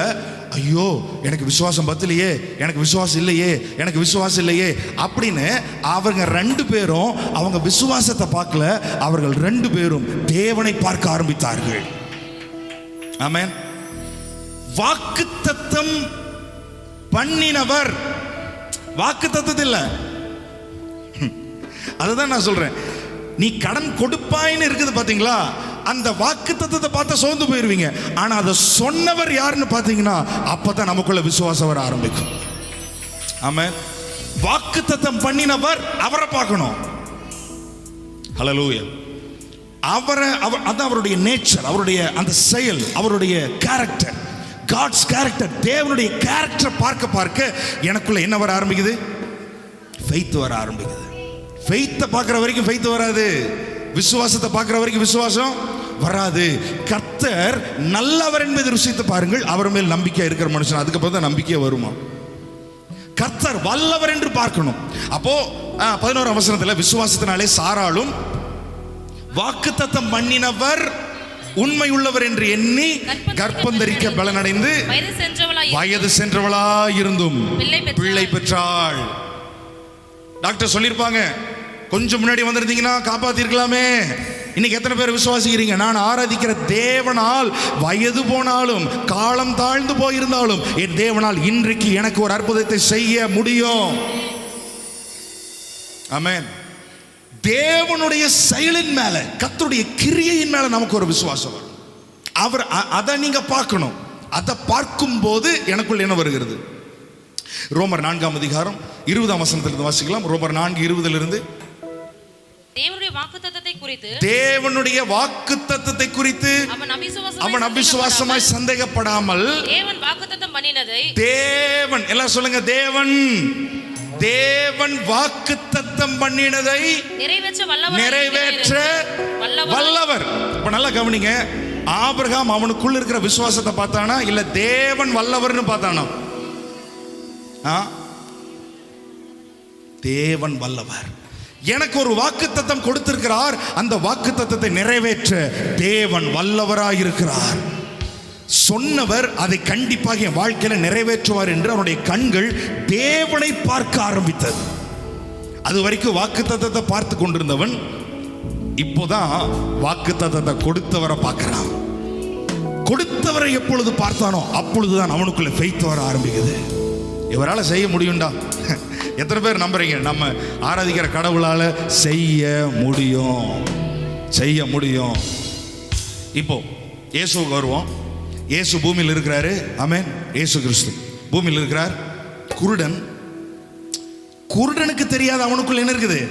ஐயோ எனக்கு விசுவாசம் பத்தலையே, எனக்கு விசுவாசம் இல்லையே, எனக்கு விசுவாசம் இல்லையே அப்படின்னு அவங்க 2 பேரும் அவங்க விசுவாசத்தை பார்க்கல. அவர்கள் 2 பேரும் தேவனை பார்க்க ஆரம்பித்தார்கள். ஆமென். வாக்குத்தத்தம் பண்ணினவர், வாக்குத்தத்தம் இல்ல. அதுதான் நான் சொல்றேன். நீ கடன் கொடுப்பாயின்னு இருக்குது பாத்தீங்களா, அந்த வாக்குத்தத்தத்தை பார்த்தா சோர்ந்து போயிருவீங்க. ஆனா அதை சொன்னவர் யாருன்னு பாத்தீங்கன்னா அப்பதான் நமக்குள்ள விசுவாசம் வர ஆரம்பிக்கும். ஆமென். வாக்குத்தத்தம் பண்ணினவர் அவரை பார்க்கணும். ஹல்லேலூயா. அதான் அவருடைய நேச்சர், அவருடைய அந்த செயல், அவருடைய கேரக்டர், காட்ஸ் கேரக்டர். தேவனுடைய கேரக்டரை பார்க்க பார்க்க எனக்குள்ள என்ன வர ஆரம்பிக்குது? ஃபெய்த் வர ஆரம்பிக்குது. ஃபெய்த்தை பார்க்குற வரைக்கும் ஃபெய்த் வராது. விசுவாசத்தை பார்க்குற வரைக்கும் விசுவாசம் வராது. கர்த்தர் நல்லவர் என்பதை ருசித்து பாருங்கள். அவர் மேல் நம்பிக்கை இருக்கிற மனுஷன் அதுக்கப்புறம் தான் நம்பிக்கை வருமா. கர்த்தர் வல்லவர் என்று பார்க்கணும். அப்போ 11ஆம் வசனத்துல விசுவாசத்தினாலே சாராளும் வாக்குத்தத்தம் பண்ணினவர் உண்மை உள்ளவர் என்று எண்ணி கர்ப்பந்தரிக்க பலனடைந்து வயது சென்றவளா இருந்தும் பிள்ளை பெற்றாள். டாக்டர் சொல்லியிருப்பாங்க, கொஞ்சம் முன்னாடி வந்திருந்தீங்கன்னா காப்பாத்திருக்கலாமே. இன்னைக்கு எத்தனை பேர் விசுவாசிக்கிறீங்க? நான் ஆராதிக்கிற தேவனால் வயது போனாலும் காலம் தாழ்ந்து போயிருந்தாலும் என் தேவனால் இன்றைக்கு எனக்கு ஒரு அற்புதத்தை செய்ய முடியும். ஆமென். தேவனுடைய செயலின் மேல, கர்த்தருடைய கிரியையின் மேல நமக்கு ஒரு விசுவாசம் வரும். அவர் அதை நீங்க பார்க்கணும். அதை பார்க்கும் போது எனக்குள்ள என்ன வருகிறது? ரோமர் 4ஆம் அதிகாரம் 20ஆம் வசனத்திலிருந்து வாசிக்கலாம். ரோமர் 4:20 தேவனுடைய வாக்குத்தத்தத்தை குறித்து அவன் அவிசுவாசமாய் சந்தேகப்படாமல் தேவன் வாக்குத்தத்தம் பண்ணினதை தேவன் எல்லாம் சொல்லுங்க, தேவன் வாக்குத்தத்தம் பண்ணினதை நிறைவேற்ற வல்லவர். இப்ப நல்லா கவனிங்க, ஆபிரகாம் அவனுக்குள்ள இருக்கிற விசுவாசத்தை பார்த்தானா இல்ல தேவன் வல்லவர்னு பார்த்தானா? தேவன் வல்லவர். எனக்கு ஒரு வாக்குத்தத்தம் கொடுத்திருக்கிறார். அந்த வாக்குத்தத்தத்தை நிறைவேற்ற தேவன் வல்லவராய் இருக்கிறார். சொன்னவர் அதை கண்டிப்பாக என் வாழ்க்கையில நிறைவேற்றுவார் என்று அவருடைய கண்கள் தேவனை பார்க்க ஆரம்பித்தது. அது வரைக்கும் வாக்குத்தத்தத்தை பார்த்து கொண்டிருந்தவன் இப்போதான் வாக்குத்தத்தத்தை கொடுத்தவரை பார்க்கிறான். கொடுத்தவரை எப்பொழுது பார்த்தானோ அப்பொழுதுதான் அவனுக்குள்ள ஃபெய்த் வர ஆரம்பிக்குது. இவரால் செய்ய முடியும்டா. எத்தனை பேர் நம்புறீங்க நம்ம ஆராதிக்கிற கடவுளால செய்ய முடியும்? இப்போ இயேசுவுக்கு வருவோம். இயேசு பூமியில் இருக்கிறாரு. ஆமென். இயேசு கிறிஸ்து பூமியில் இருக்கிறார். குருடனுக்கு தெரியாத அவனுக்குள்ள என்ன இருக்குது?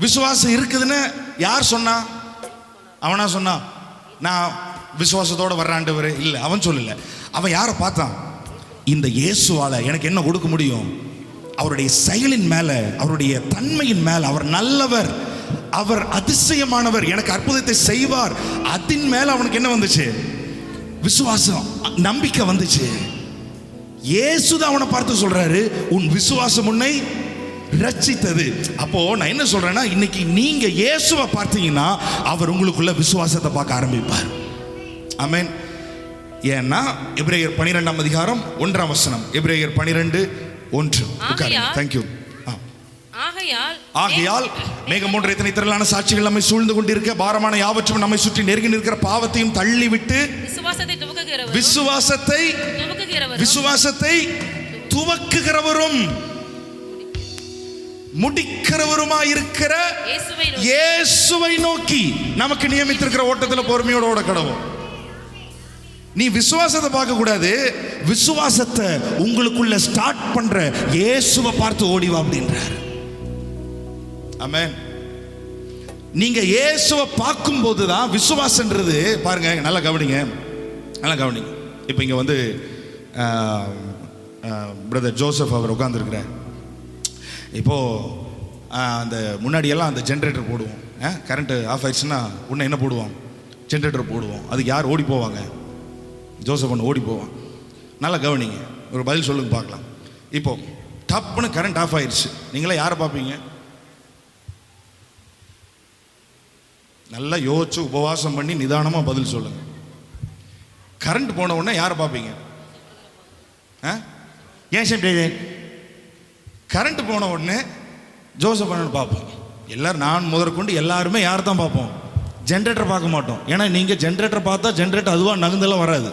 விசுவாசம் இருக்குதுன்னு யார் சொன்னா? அவனா சொன்னா நான் விசுவாசத்தோட வர்றான்டவர் இல்ல, அவன் சொல்லல. அவன் யாரை பார்த்தான்? இந்த இயேசுவால எனக்கு என்ன கொடுக்க முடியும்? அவருடைய செயலின் மேல, அவருடைய தன்மையின் மேல, அவர் நல்லவர், அவர் அதிசயமானவர், எனக்கு அற்புதத்தை செய்வார். அதன் மேல அவனுக்கு என்ன வந்துச்சு? விசுவாசம், நம்பிக்கை வந்துச்சு. இயேசுதான் அவனை பார்த்து சொல்றாரு, உன் விசுவாசம் உன்னை ரட்சித்தது. அப்போ நான் என்ன சொல்றேன்னா, இன்னைக்கு நீங்க இயேசுவை பார்த்தீங்கன்னா அவர் உங்களுக்குள்ள விசுவாசத்தை பார்க்க ஆரம்பிப்பார். ஆமென். ஏன்னா எபிரேயர் 12ஆம் அதிகாரம் 1ஆம் வசனம். எபிரேயர் 12:1. தேங்க்யூ. ஆகையால் மேகம் போன்ற இத்தனை திரளான சாட்சிகள் நம்மை சூழ்ந்து கொண்டிருக்க, பாரமான யாவற்றும் நம்மை சுற்றி நெருங்கி நிற்கிற பாவத்தையும் தள்ளிவிட்டு விசுவாசத்தை துவக்குகிறவரும் முடிக்கிறவருமாய் இருக்கிற இயேசுவை நோக்கி நமக்கு நியமித்திருக்கிற ஓட்டத்தில் பொறுமையோட ஓட கடவோம். நீ விசுவாசத்தை பார்க்க கூடாது, விசுவாசத்தை உங்களுக்குள்ள ஸ்டார்ட் பண்ற இயேசுவை பார்த்து ஓடிவா அப்படின்றார். ஆமென். நீங்க இயேசுவை பார்க்கும் போதுதான் விசுவாசன்றது. பாருங்க, நல்லா கவனிங்க. இப்போ இங்க வந்து பிரதர் ஜோசப் அவர் உட்கார்ந்துருக்கிறார். இப்போ அந்த முன்னாடியெல்லாம் அந்த ஜென்ரேட்டர் போடுவோம். கரண்ட் ஆஃப் ஆயிடுச்சுன்னா உன்னை என்ன போடுவோம்? ஜென்ரேட்டர் போடுவோம். அதுக்கு யார் ஓடி போவாங்க? ஜோசப் ஒன்று ஓடி போவான். நல்லா கவனிங்க, ஒரு பதில் சொல்லுங்க பார்க்கலாம். இப்போ டப்புன்னு கரண்ட் ஆஃப் ஆயிடுச்சு, நீங்களே யாரை பார்ப்பீங்க? நல்லா யோசிச்சு உபவாசம் பண்ணி நிதானமாக பதில் சொல்லுங்க. கரண்ட் போன உடனே யாரை பார்ப்பீங்க? ஏன் சார் கரண்ட் போன உடனே ஜோசப் பார்ப்போம். எல்லாரும், நான் முதற்கொண்டு எல்லாருமே யார் தான் பார்ப்போம்? ஜென்ரேட்டர் பார்க்க மாட்டோம். ஏன்னா நீங்கள் ஜென்ரேட்டர் பார்த்தா ஜென்ரேட்டர் அதுவாக நகர்ந்தெல்லாம் வராது.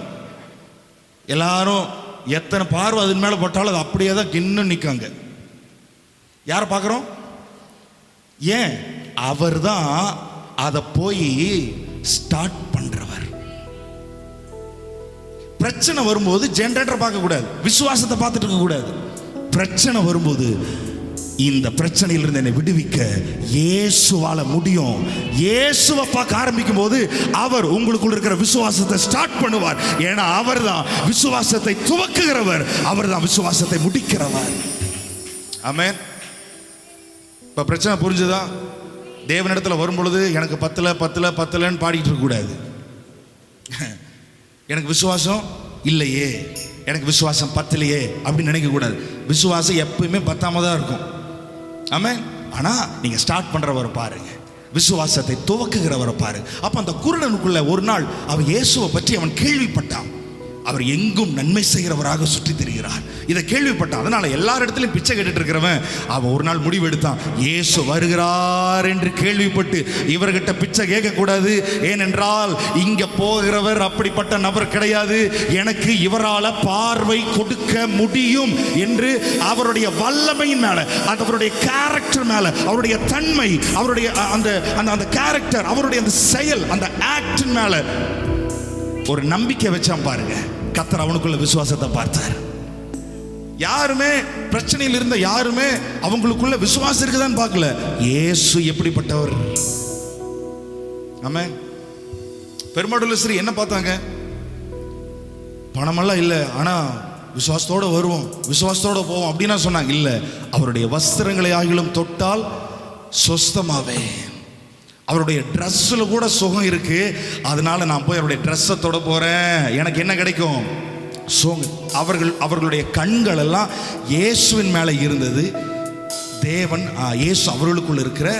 எல்லாரும் எத்தனை பார்வை அதன் மேலே போட்டாலும் அது அப்படியே தான் இன்னும் நிற்காங்க. யாரை பார்க்குறோம்? ஏன்? அவர் தான் அதை போய் ஸ்டார்ட் பண்றவர். பிரச்சனை வரும்போது ஜென்ரேட்டர் பார்க்க கூடாது, விசுவாசத்தை பார்த்துட்டு இருக்க கூடாது. பிரச்சனை வரும்போது இந்த பிரச்சனையிலிருந்து என்னை விடுவிக்க இயேசுவால முடியும். இயேசுவை பார்க்க ஆரம்பிக்கும் போது அவர் உங்களுக்குள்ள இருக்கிற விசுவாசத்தை ஸ்டார்ட் பண்ணுவார். ஏன்னா அவர் தான் விசுவாசத்தை துவக்குகிறவர், அவர் தான் விசுவாசத்தை முடிக்கிறவர். ஆமென். இப்ப பிரச்சனை புரிஞ்சுதா? தேவனிடத்தில் வரும் பொழுது எனக்கு பத்தலைன்னு பாடிட்டு இருக்கக்கூடாது. எனக்கு விசுவாசம் இல்லையே, எனக்கு விசுவாசம் பத்தலையே அப்படின்னு நினைக்கக்கூடாது. விசுவாசம் எப்பயுமே 10ஆம் இருக்கும். ஆமென். ஆனால் நீங்கள் ஸ்டார்ட் பண்ணுறவரை பாருங்க, விசுவாசத்தை துவக்குகிறவரை பாரு. அப்போ அந்த குருடனுக்குள்ள ஒரு நாள் அவன் இயேசுவை பற்றி அவன் கேள்விப்பட்டான். அவர் எங்கும் நன்மை செய்கிறவராக சுற்றி திரிகிறார். இதை கேள்விப்பட்டான். அதனால எல்லார் இடத்துலையும் பிச்சை கேட்டுட்டு இருக்கிறவன் அவன் ஒரு நாள் முடிவு எடுத்தான், இயேசு வருகிறார் என்று கேள்விப்பட்டு இவர்கிட்ட பிச்சை கேட்கக்கூடாது. ஏனென்றால் இங்க போகிறவர் அப்படிப்பட்ட நபர் கிடையாது, எனக்கு இவரால் பார்வை கொடுக்க முடியும் என்று அவருடைய வல்லமையின் மேல, அவருடைய கேரக்டர் மேல, அவருடைய தன்மை, அவருடைய அந்த கேரக்டர், அவருடைய அந்த செயல், அந்த ஆக்டின் மேல ஒரு நம்பிக்கை வச்சான் பாருங்க. கர்த்தர் அவனுக்குள்ள விசுவாசத்தை பார்த்தார். யாருமே பிரச்சனையில் இருந்த யாருமே அவங்களுக்குள்ள விசுவாசம் இருக்குதான்னு பார்க்கல. இயேசு எப்படிப்பட்டவர். ஆமென். பெருமாடுள்ள ஸ்ரீ என்ன பார்த்தாங்க? பணமெல்லாம் இல்லை, ஆனா விசுவாசத்தோட வருவோம், விசுவாசத்தோட போவோம் அப்படின்னா சொன்னாங்க. இல்லை, அவருடைய வஸ்திரங்களை ஆகிலும் தொட்டால் சொஸ்தமாவே. அவருடைய ட்ரெஸ்ஸில் கூட சுகம் இருக்கு, அதனால நான் போய் அவருடைய ட்ரெஸ்ஸை தொட போறேன், எனக்கு என்ன கிடைக்கும்? சுகம். அவர்களுடைய கண்கள் எல்லாம் இயேசுவின் மேலே இருந்தது. தேவன் இயேசு அவர்களுக்குள்ள இருக்கிற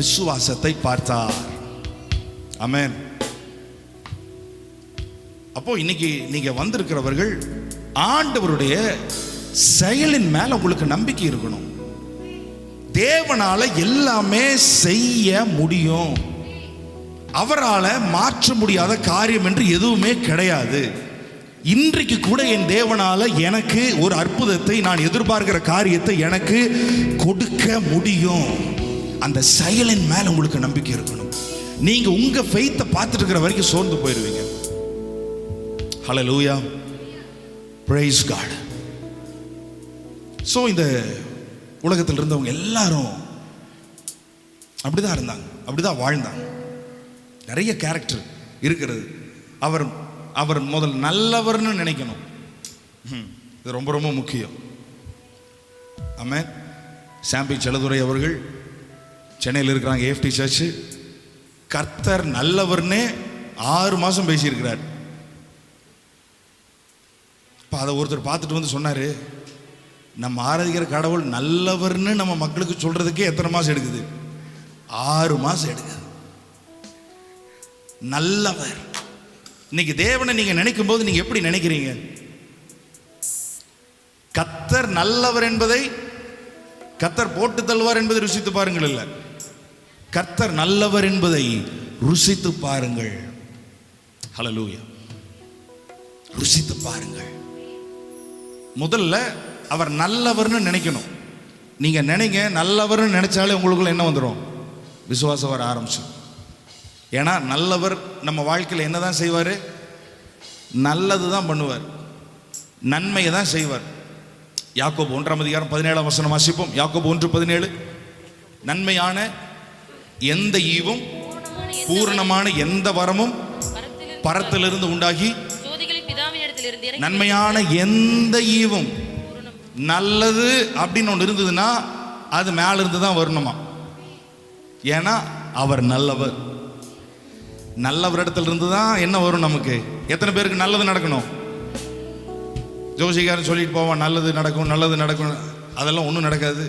விசுவாசத்தை பார்த்தார். ஆமென். அப்போ இன்னைக்கு நீங்க வந்திருக்கிறவர்கள் ஆண்டவருடைய செயலின் மேல உங்களுக்கு நம்பிக்கை இருக்கணும். தேவனால எல்லாமே செய்ய முடியும். அவரால மாற்ற முடியாத காரியம் என்று எதுவுமே கிடையாது. இன்றைக்கு கூட என் தேவனால எனக்கு ஒரு அற்புதத்தை, நான் எதிர்பார்க்கிற காரியத்தை எனக்கு கொடுக்க முடியும். அந்த செயலின் மேல உங்களுக்கு நம்பிக்கை இருக்கணும். நீங்க உங்க ஃபெய்த்தை பார்த்துட்டு இருக்கிற வரைக்கும் சோர்ந்து போயிடுவீங்க. ஹல்லேலூயா, பிரைஸ் காட். ஸோ இந்த உலகத்தில் இருந்தவங்க எல்லாரும் அப்படிதான் இருந்தாங்க, அப்படிதான் வாழ்ந்தாங்க. நிறைய கேரக்டர் இருக்கிறது. அவர் முதல் நல்லவர்னு நினைக்கணும். இது ரொம்ப ரொம்ப முக்கியம். ஆமென். சாம்பி செல்லதுரை அவர்கள் சென்னையில் இருக்கிறாங்க, ஏஎஃப்டி சர்ச். கர்த்தர் நல்லவர்னே 6 மாதம் பேசியிருக்கிறார். இப்போ அதை ஒருத்தர் பார்த்துட்டு வந்து சொன்னார், நம்ம ஆராதிக்கிற கடவுள் நல்லவர்னு நம்ம மக்களுக்கு சொல்றதுக்கே எத்தனை மாதம் எடுக்குது? 6 மாதம் எடுக்குது. நல்லவர். இன்னைக்கு தேவனை நீங்க நினைக்கும் போது நீங்க எப்படி நினைக்கிறீங்க? கர்த்தர் நல்லவர் என்பதை, கர்த்தர் போட்டு தள்ளுவார் என்பதை ருசித்து பாருங்கள். இல்ல, கர்த்தர் நல்லவர் என்பதை ருசித்து பாருங்கள். ஹல்லேலூயா. ருசித்து பாருங்கள். முதல்ல அவர் நல்லவர்னு நினைக்கணும். நீங்க நினைங்க, நல்லவர்னு நினைச்சாலே உங்களுக்குள்ள என்ன வந்துடும்? விசுவாசம் வர ஆரம்பிச்சு. ஏன்னா நல்லவர் நம்ம வாழ்க்கையில் என்னதான் செய்வார்? நல்லது தான் பண்ணுவார், நன்மையை தான் செய்வார். யாக்கோபு 1:17 வாசிப்போம். யாக்கோபு 1:17. நன்மையான எந்த ஈவும் பூரணமான எந்த வரமும் பரத்திலிருந்து உண்டாகி, நன்மையான எந்த ஈவும், நல்லது அப்படின்னு ஒன்று இருந்ததுன்னா அது மேல இருந்து தான் வரணுமா. ஏன்னா அவர் நல்லவர். நல்லவர் இடத்துல இருந்து தான் என்ன வரும் நமக்கு. எத்தனை பேருக்கு நல்லது நடக்கணும்? ஜோசிகாரன் சொல்லிட்டு போவான், நல்லது நடக்கும் நல்லது நடக்கும். அதெல்லாம் ஒன்றும் நடக்காது.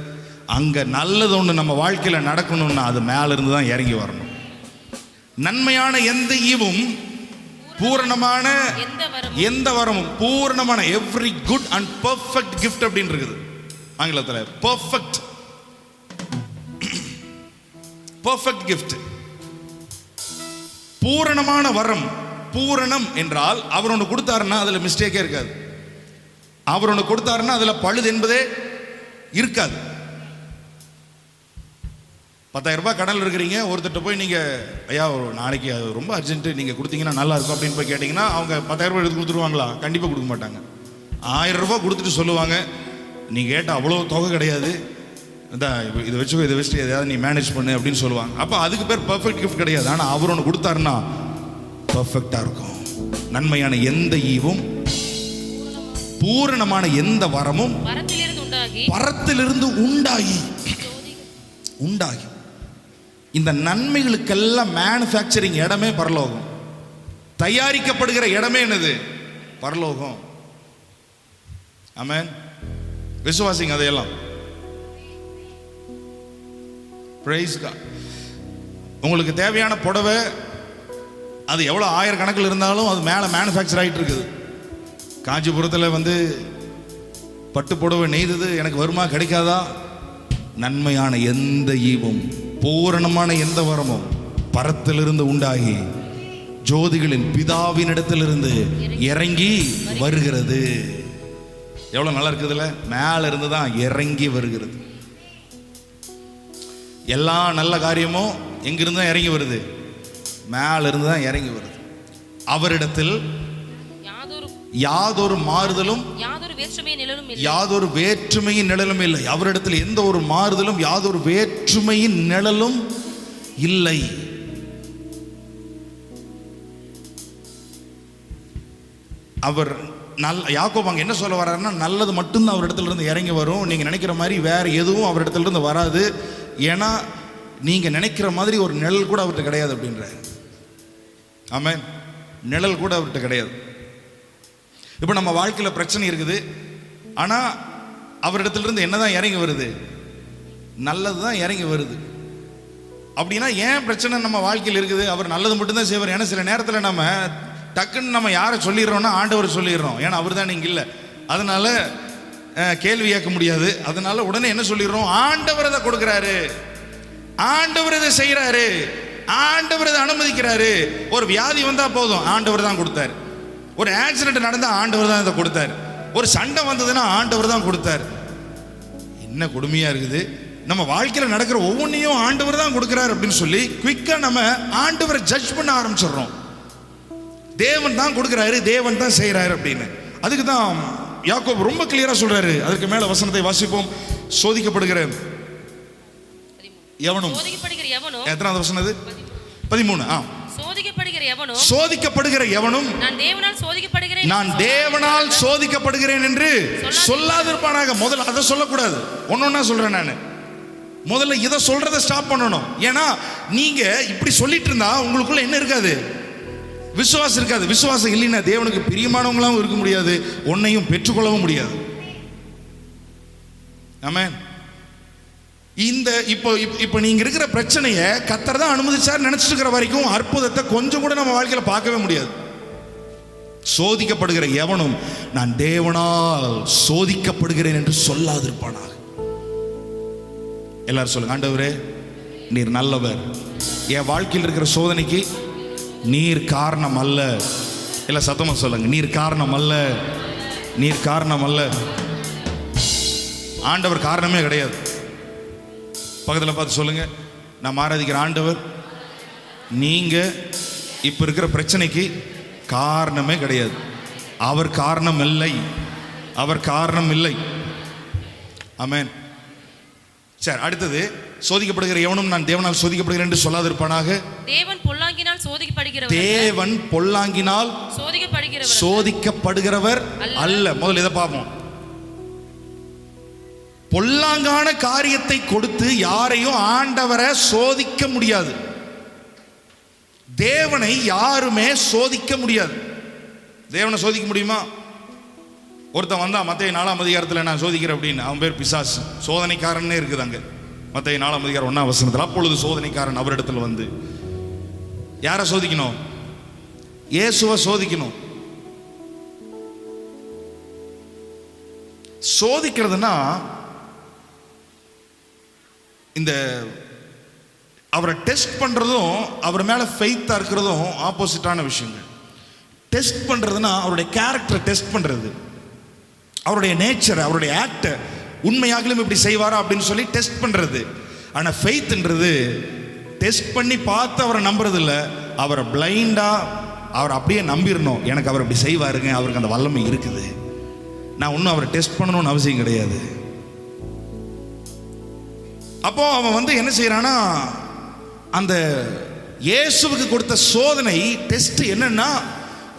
அங்கே நல்லது ஒன்று நம்ம வாழ்க்கையில் நடக்கணும்னா அது மேல இருந்து தான் இறங்கி வரணும். நன்மையான எந்த ஈவும் பூரணமான எந்த வரமும், பூரணமான every good and perfect gift அப்படின்னு இருக்குது ஆங்கிலத்தில். பெர்ஃபெக்ட், பெர்ஃபெக்ட் கிஃப்ட், பூரணமான வரம். பூரணம் என்றால் அவர் ஒன்று கொடுத்தாருன்னா அதில் மிஸ்டேக்கே இருக்காது. அவர் ஒன்று கொடுத்தாருன்னா அதில் பழுது என்பதே இருக்காது. 10,000 ரூபாய் கடனில் இருக்கிறீங்க, ஒருத்தட்ட போய் நீங்கள் ஐயா ஒரு நாளைக்கு அது ரொம்ப அர்ஜென்ட்டு, நீங்கள் கொடுத்தீங்கன்னா நல்லா இருக்கும் அப்படின்னு போய் கேட்டிங்கன்னா அவங்க 10,000 ரூபாய் எடுத்து கொடுத்துருவாங்களா? கண்டிப்பாக கொடுக்க மாட்டாங்க. 1000 ரூபாய் கொடுத்துட்டு சொல்லுவாங்க, நீ கேட்ட அவ்வளோ தொகை கிடையாது, இதை வச்சுக்கோ, இதை வச்சுட்டு எதையாவது நீ மேனேஜ் பண்ணு அப்படின்னு சொல்லுவாங்க. அப்போ அதுக்கு பேர் பர்ஃபெக்ட் கிஃப்ட் கிடையாது. ஆனால் அவர் ஒன்று கொடுத்தாருன்னா பர்ஃபெக்டாக இருக்கும். நன்மையான எந்த ஈவும் பூரணமான எந்த வரமும் பரத்திலிருந்து உண்டாகி இந்த நன்மைகளுக்கெல்லாம் மேனுஃபேக்சரிங் இடமே பரலோகம். தயாரிக்கப்படுகிற இடமே என்னது? பரலோகம். ஆமென். விசுவாசிங்க அதையெல்லாம். Praise God. உங்களுக்கு தேவையான புடவை அது எவ்வளோ ஆயிரக்கணக்கில் இருந்தாலும் அது மேலே மேனுஃபேக்சர் ஆகிட்டு இருக்குது. காஞ்சிபுரத்தில் வந்து பட்டு புடவை நெய்தது எனக்கு வருமா கிடைக்காதா? நன்மையான எந்த ஈவும் பூரணமான எந்த வரமும் பரத்திலிருந்து உண்டாகி ஜோதிகளின் பிதாவின் இடத்திலிருந்து இறங்கி வருகிறது. எவ்வளோ நல்லா இருக்குதுல்ல? மேல இருந்து தான் இறங்கி வருகிறது. எல்லா நல்ல காரியமும் எங்கிருந்து தான் இறங்கி வருது? மேல இருந்து தான் இறங்கி வருது. அவரிடத்தில் யாதொரு மாறுதலும் யாதொரு வேற்றுமையின் நிழலும் இல்லை. அவரிடத்தில் எந்த ஒரு மாறுதலும் யாதொரு வேற்றுமையின் நிழலும் இல்லை. அவர் யாக்கோபு அங்க என்ன சொல்ல வர்றாருன்னா, நல்லது மட்டும்தான் அவரிடத்துல இருந்து இறங்கி வரும். நீங்க நினைக்கிற மாதிரி வேற எதுவும் அவரிடத்துல இருந்து வராது. ஏன்னா நீங்க நினைக்கிற மாதிரி ஒரு நிழல் கூட அவர்கிட்ட கிடையாது அப்படின்ற. ஆமென். நிழல் கூட அவர்கிட்ட கிடையாது. இப்போ நம்ம வாழ்க்கையில் பிரச்சனை இருக்குது, ஆனால் அவரிடத்துல இருந்து என்னதான் இறங்கி வருது? நல்லது தான் இறங்கி வருது. அப்படின்னா ஏன் பிரச்சனை நம்ம வாழ்க்கையில் இருக்குது? அவர் நல்லது மட்டும்தான் செய்வார். ஏன்னா சில நேரத்தில் நம்ம டக்குன்னு நம்ம யாரை சொல்லிடுறோம்னா ஆண்டவர் சொல்லிடுறோம். ஏன்னா அவர் தான் நீங்கள் இல்லை, அதனால கேள்வி கேட்க முடியாது. அதனால உடனே என்ன சொல்லிடுறோம்? ஆண்டவர் இதை கொடுக்குறாரு, ஆண்டவர் இதை செய்கிறாரு, ஆண்டவர் இதை அனுமதிக்கிறாரு. ஒரு வியாதி வந்தால் போதும், ஆண்டவர் தான் கொடுத்தாரு. ஒரு ஆக்சிடென்ட் நடந்தால் ஆண்டவர் தான் இதை கொடுத்தாரு. ஒரு சண்டை வந்ததுன்னா ஆண்டவர் தான் கொடுத்தாரு. என்ன கொடுமையாக இருக்குது! நம்ம வாழ்க்கையில் நடக்கிற ஒவ்வொன்றையும் ஆண்டவர் தான் கொடுக்குறாரு அப்படின்னு சொல்லி குயிக்காக நம்ம ஆண்டவரை ஜட்ஜ் பண்ண ஆரம்பிச்சிடுறோம். தேவன் தான் கொடுக்குறாரு, தேவன் தான் செய்கிறாரு அப்படின்னு. அதுக்கு தான் யாக்கோபு ரொம்ப கிளியரா சொல்றாரு. அதுக்கு மேல வசனத்தை வாசிப்போம். சோதிக்கப்படுகிற எவனும், எத்தனாவது வசனம் அது? 13. சோதிக்கப்படுகிற எவனும் நான் தேவனால் சோதிக்கப்படுகிறேன் என்று சொல்லாதிருப்பானாக. முதல்ல அதை சொல்லக்கூடாது, ஒன்னொன்னா சொல்றேன் நான். முதல்ல இதை சொல்றதை ஸ்டாப் பண்ணணும். ஏன்னா நீங்க இப்படி சொல்லிட்டு இருந்தா உங்களுக்குள்ள என்ன இருக்காது? விசுவாசம் இருக்காது. விசுவாசம் இல்லைன்னா தேவனுக்கு பிரியமானவங்களாவும் இருக்க முடியாது, ஒன்னையும் பெற்றுக்கொள்ளவும் முடியாது. ஆமென். இந்த இப்போ நீங்க இருக்கிற பிரச்சனையை கர்த்தர் தான் அனுமதிச்சார் நினைச்சிட்டு இருக்கிற வரைக்கும் அற்புதத்தை கொஞ்சம் கூட நம்ம வாழ்க்கையில பார்க்கவே முடியாது. சோதிக்கப்படுகிற எவனும் நான் தேவனால் சோதிக்கப்படுகிறேன் என்று சொல்லாதிருப்பானாக. எல்லாரும் சொல்லுங்க, ஆண்டவரே நீர் நல்லவர், என் வாழ்க்கையில் இருக்கிற சோதனைக்கு நீர் காரணம் அல்ல. இல்ல சத்தமா சொல்லுங்க, நீர் காரணம் அல்ல, நீர் காரணம் அல்ல. ஆண்டவர் காரணமே கிடையாது. பக்கத்தில் பார்த்து சொல்லுங்க, நான் ஆராதிக்கிற ஆண்டவர் நீங்க இப்ப இருக்கிற பிரச்சனைக்கு காரணமே கிடையாது. அவர் காரணம் இல்லை, அவர் காரணம் இல்லை. ஆமென். சரி, அடுத்தது சோதிக்கப்படுகிற எவனும் நான் தேவனால் சோதிக்கப்படுகிறேன் என்று சொல்லாதிருப்பானாக. தேவன் பொல்லாங்கினால் சோதிக்கப்படுகிறவர், தேவன் பொல்லாங்கினால் சோதிக்கப்படுகிறவர் அல்ல. முதல்ல இதை பார்ப்போம். பொல்லாங்கான காரியத்தை கொடுத்து யாரையும் ஆண்டவரை சோதிக்க முடியாது. தேவனை யாருமே சோதிக்க முடியாது. தேவனை சோதிக்க முடியுமா? ஒருத்தன் வந்தா மத்தேயு 4ஆம் அதிகாரத்தில் நான் சோதிக்கிறேன் அப்படின்னு, அவன் பேர் பிசாசு, சோதனைக்காரன்னே இருக்குது அங்க. மத்தேயு 4ஆம் அதிகாரம் 1ஆம் வசனத்தில், அப்பொழுது சோதனைக்காரன் அவரிடத்தில் வந்து யாரை சோதிக்கணும்? இயேசுவை சோதிக்கணும். சோதிக்கிறதுனா இந்த அவரை டெஸ்ட் பண்றதும் அவர் மேல ஃபெய்த்தா இருக்கிறதும் ஆப்போசிட்டான விஷயங்கள். டெஸ்ட் பண்றதுன்னா அவருடைய கேரக்டரை டெஸ்ட் பண்றது, அவருடைய நேச்சரை, அவருடைய ஆக்டை உண்மையாகலும் இப்படி செய்வாரா அப்படின்னு சொல்லி டெஸ்ட் பண்றது. ஆனா ஃபெய்த்ன்றது டெஸ்ட் பண்ணி பார்த்து அவரை நம்புறது இல்லை, அவரை பிளைண்டா அவர் அப்படியே நம்பிடணும். எனக்கு அவர் அப்படி செய்வாருங்க, அவருக்கு அந்த வல்லமை இருக்குது, நான் இன்னும் அவரை டெஸ்ட் பண்ணணும்னு அவசியம் கிடையாது. அப்போ அவன் வந்து என்ன செய்யறானா, அந்த இயேசுவுக்கு கொடுத்த சோதனை டெஸ்ட் என்னன்னா,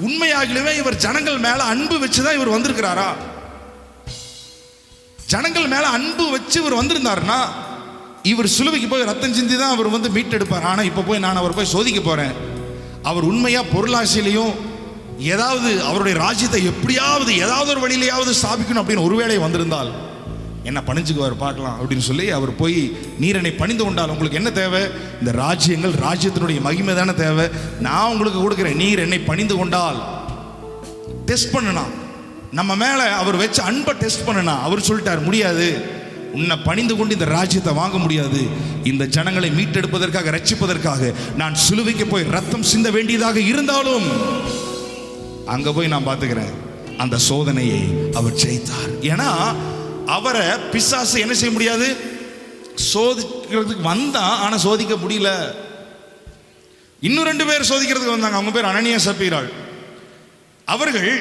உண்மையாகவே இவர் ஜனங்கள் மேல அன்பு வச்சுதான் இவர் வந்திருக்கிறாரா? ஜனங்கள் மேல அன்பு வச்சு இவர் வந்திருந்தாருன்னா இவர் சிலுவைக்கு போய் ரத்தம் சிந்தி தான் அவர் வந்து மீட்டெடுப்பார். ஆனால் இப்போ போய் நான் அவர் போய் சோதிக்க போகிறேன், அவர் உண்மையாக பொருளாசையிலையும் ஏதாவது அவருடைய ராஜ்யத்தை எப்படியாவது ஏதாவது ஒரு வழியிலையாவது ஸ்தாபிக்கணும் அப்படின்னு ஒருவேளை வந்திருந்தால் என்ன பணிஞ்சுக்குவார் பார்க்கலாம் அப்படின்னு சொல்லி அவர் போய் நீர் என்னை பணிந்து கொண்டால் உங்களுக்கு என்ன தேவை? இந்த ராஜ்யங்கள் ராஜ்யத்தினுடைய மகிமை தானே தேவை. நான் உங்களுக்கு கொடுக்குறேன், நீர் என்னை பணிந்து கொண்டால். டெஸ்ட் பண்ணுனா நம்ம மேலே அவர் வச்ச அன்பை டெஸ்ட் பண்ணுனா அவர் சொல்லிட்டார், முடியாது, உன்னை பணிந்து கொண்டு இந்த ராஜ்யத்தை வாங்க முடியாது. இந்த ஜனங்களை மீட்டெடுப்பதற்காக ரட்சிப்பதற்காக நான் சிலுவைக்கு போய் ரத்தம் சிந்த வேண்டியதாக இருந்தாலும் அங்க போய் நான் பார்த்துக்கிறேன். அந்த சோதனையை அவர் ஜெயித்தார். ஏன்னா அவரை பிசாசு என்ன செய்ய முடியாது, சோதிக்கிறதுக்கு வந்தான், ஆனா சோதிக்க முடியல. இன்னும் 2 பேர் சோதிக்கிறதுக்கு வந்தாங்க. அவங்க பேர் அனனியா சப்பீராள். அவர்கள்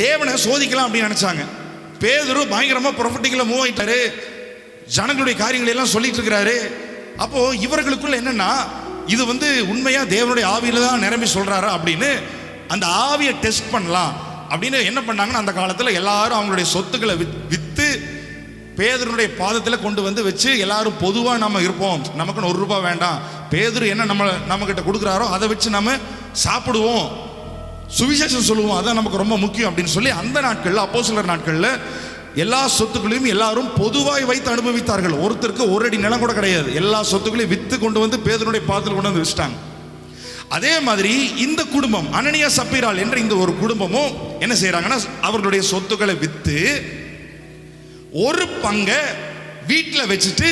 தேவனை சோதிக்கலாம் அப்படின்னு நினைச்சாங்க. பேதுரு பயங்கரமா ப்ரொஃபட்டிக்கலா மூவ் ஆயிட்டாரு, ஜனங்களுடைய காரியங்களை எல்லாம் சொல்லிட்டு இருக்கிறாரு. அப்போ இவர்களுக்குள்ள என்னன்னா, இது வந்து உண்மையா தேவனுடைய ஆவியில தான் நிரம்பி சொல்றாரா அப்படின்னு அந்த ஆவியை டெஸ்ட் பண்ணலாம் அப்படின்னு என்ன பண்ணாங்கன்னா, அந்த காலத்தில் எல்லாரும் அவங்களுடைய சொத்துக்களை விற்று பேதுருடைய பாதத்தில் கொண்டு வந்து வச்சு எல்லாரும் பொதுவாக நம்ம இருப்போம், நமக்குன்னு 1 ரூபாய் வேண்டாம், பேதுரு என்ன நம்ம கிட்ட கொடுக்குறாரோ அதை வச்சு நம்ம சாப்பிடுவோம், சுவிசேஷம் சொல்லுவோம், அதான் நமக்கு ரொம்ப முக்கியம் அப்படின்னு சொல்லி அந்த நாட்களில் அப்போஸ்தலர் நாட்களில் எல்லா சொத்துக்களையும் எல்லாரும் பொதுவாய் வைத்து அனுபவித்தார்கள். ஒருத்தருக்கு 1 அடி நிலம் கூட கிடையாது. எல்லா சொத்துக்களையும் விற்று கொண்டு வந்து பேதுருடைய பாதத்தில் கொண்டு வந்து வச்சுட்டாங்க. அதே மாதிரி இந்த குடும்பம் அனனியா சப்பீராள் என்ற இந்த ஒரு குடும்பமும் என்ன செய்யறாங்கன்னா, அவர்களுடைய சொத்துக்களை விற்று ஒரு பங்கை வீட்டில் வச்சுட்டு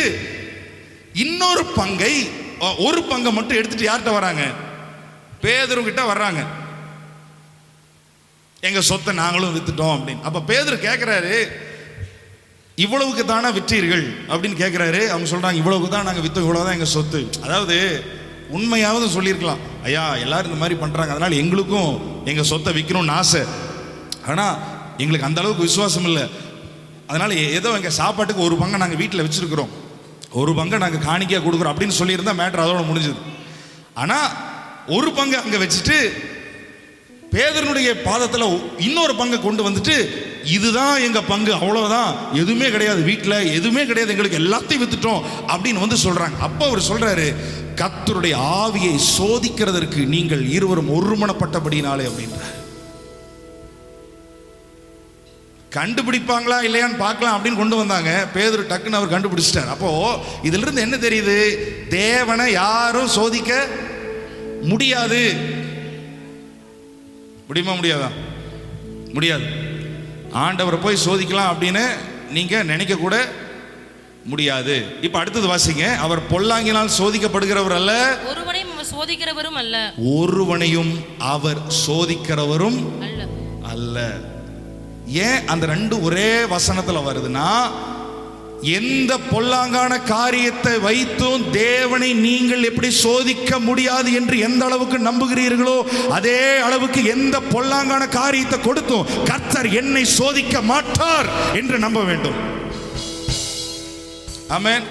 இன்னொரு பங்கை ஒரு பங்கை மட்டும் எடுத்துட்டு யார்கிட்ட வராங்க, பேதுரு கிட்ட வர்றாங்க. எங்க சொத்தை நாங்களும் வித்துட்டோம் அப்படின்னு. அப்ப பேதுரு கேட்கிறாரு, இவ்வளவுக்கு தானே விற்றீர்கள் அப்படின்னு கேட்கிறாரு. அவங்க சொல்றாங்க, இவ்வளவுக்கு தான் நாங்கள் வித்தோம், இவ்வளவுதான் எங்க சொத்து. அதாவது உண்மையாவது சொல்லியிருக்கலாம், ஐயா எல்லாரும் இந்த மாதிரி பண்றாங்க, அதனால எங்களுக்கும் எங்க சொத்தை விற்கணும்னு ஆசை, ஆனா எங்களுக்கு அந்த அளவுக்கு விசுவாசம் இல்லை, அதனால ஏதோ எங்க சாப்பாட்டுக்கு 1 பங்கை நாங்கள் வீட்டில் வச்சிருக்கிறோம், 1 பங்கை நாங்கள் காணிக்கையா கொடுக்குறோம் அப்படின்னு சொல்லியிருந்தா மேட்டர் அதோட முடிஞ்சது. ஆனா 1 பங்கை அங்க வச்சுட்டு பேதுருனுடைய பாதத்தில் இன்னொரு பங்கை கொண்டு வந்துட்டு, இதுதான் எங்க பங்கு, அவ்வளவுதான், எதுவுமே கிடையாது வீட்டில், எதுவுமே கிடையாது, எங்களுக்கு எல்லாத்தையும் வித்துட்டோம் அப்படின்னு வந்து சொல்றாங்க. அப்போ அவர் சொல்றாரு, கர்த்தருடைய ஆவியை சோதிக்கிறதற்கு நீங்கள் இருவரும் ஒருமனப்பட்டபடினாலே அப்படின்றார். கண்டுபிடிப்பாங்களா இல்லையான்னு பார்க்கலாம் அப்படின்னு கொண்டு வந்தாங்க. பேதுரு டக்குன்னு அவர் கண்டுபிடிச்சிட்டார். அப்போ இதுல இருந்து என்ன தெரியுது, தேவனை யாரும் சோதிக்க முடியாது. முடியுமா? முடியாதா? முடியாது. ஆண்டவரை போய் சோதிக்கலாம் அப்படின்னு நீங்க நினைக்க கூட முடியாது. இப்ப அடுத்தது வாசிங்க. அவர் பொல்லாங்கினால் சோதிக்கப்படுகிறவர் அல்ல, ஒருவனையும் சோதிக்கிறவரும் அல்ல, ஒருவனையும் அவர் சோதிக்கிறவரும் அல்ல அல்ல. ஏன் அந்த 2 ஒரே வசனத்துல வருதுன்னா, எந்த பொல்லாங்கான காரியத்தை வைத்தும் தேவனை நீங்கள் எப்படி சோதிக்க முடியாது என்று எந்த அளவுக்கு நம்புகிறீர்களோ, அதே அளவுக்கு எந்த பொல்லாங்கான காரியத்தை கொடுத்தும் கர்த்தர் என்னை சோதிக்க மாட்டார் என்று நம்ப வேண்டும். ஆமென்.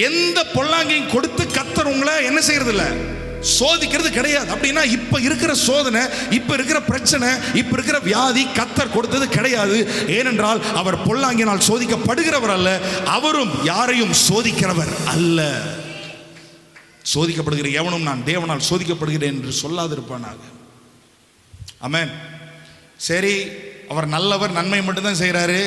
எந்த பொல்லாங்கையும் கொடுத்து கர்த்தர் உங்களை என்ன செய்யறது இல்ல, சோதிக்கிறது கிடையாது. அப்படின்னா இப்ப இருக்கிற சோதனை, இப்ப இருக்கிற பிரச்சனை, இப்ப இருக்கிற வியாதி கர்த்தர் கொடுத்தது கிடையாது. ஏனென்றால் அவர் பொல்லாங்கினால் சோதிக்கப்படுகிறவர் அல்ல, அவரும் யாரையும் சோதிக்கிறவர் அல்ல. சோதிக்கப்படுகிற எவனும் நான் தேவனால் சோதிக்கப்படுகிறேன் என்று சொல்லாதிருப்பானாக. ஆமென். சரி, அவர் நல்லவர், நன்மை மட்டும்தான் செய்யறாரு,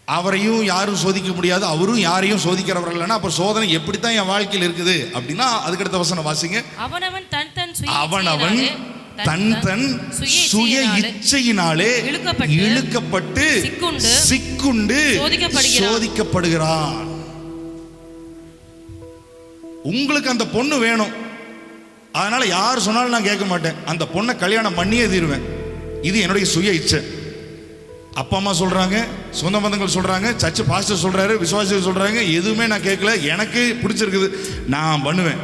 அவரையும் யாரும் சோதிக்க முடியாது, அவரும் யாரையும் சோதிக்கிறவர் இல்லைன்னா அப்ப சோதனை எப்படித்தான் என் வாழ்க்கையில் இருக்குது அப்படின்னா, அதுக்கு அடுத்த வசனம் வாசிங்க. அவனவன் தன் சுய இச்சையினாலே இழுக்கப்பட்டு சிக்குண்டு சோதிக்கப்படுகிறான். உங்களுக்கு அந்த பொண்ணு வேணும், அதனால யார் சொன்னாலும் நான் கேட்க மாட்டேன், அந்த பொண்ணை கல்யாணம் பண்ணியே தீருவேன், இது என்னுடைய சுய இச்சை. அப்பா அம்மா சொல்றாங்க, சொந்த பந்தங்கள் சொல்றாங்க, சர்ச் பாஸ்டர் சொல்றாரு, விசுவாசிகள் சொல்றாங்க, எதுவுமே நான் கேட்கல, எனக்கு பிடிச்சிருக்குது நான் பண்ணுவேன்,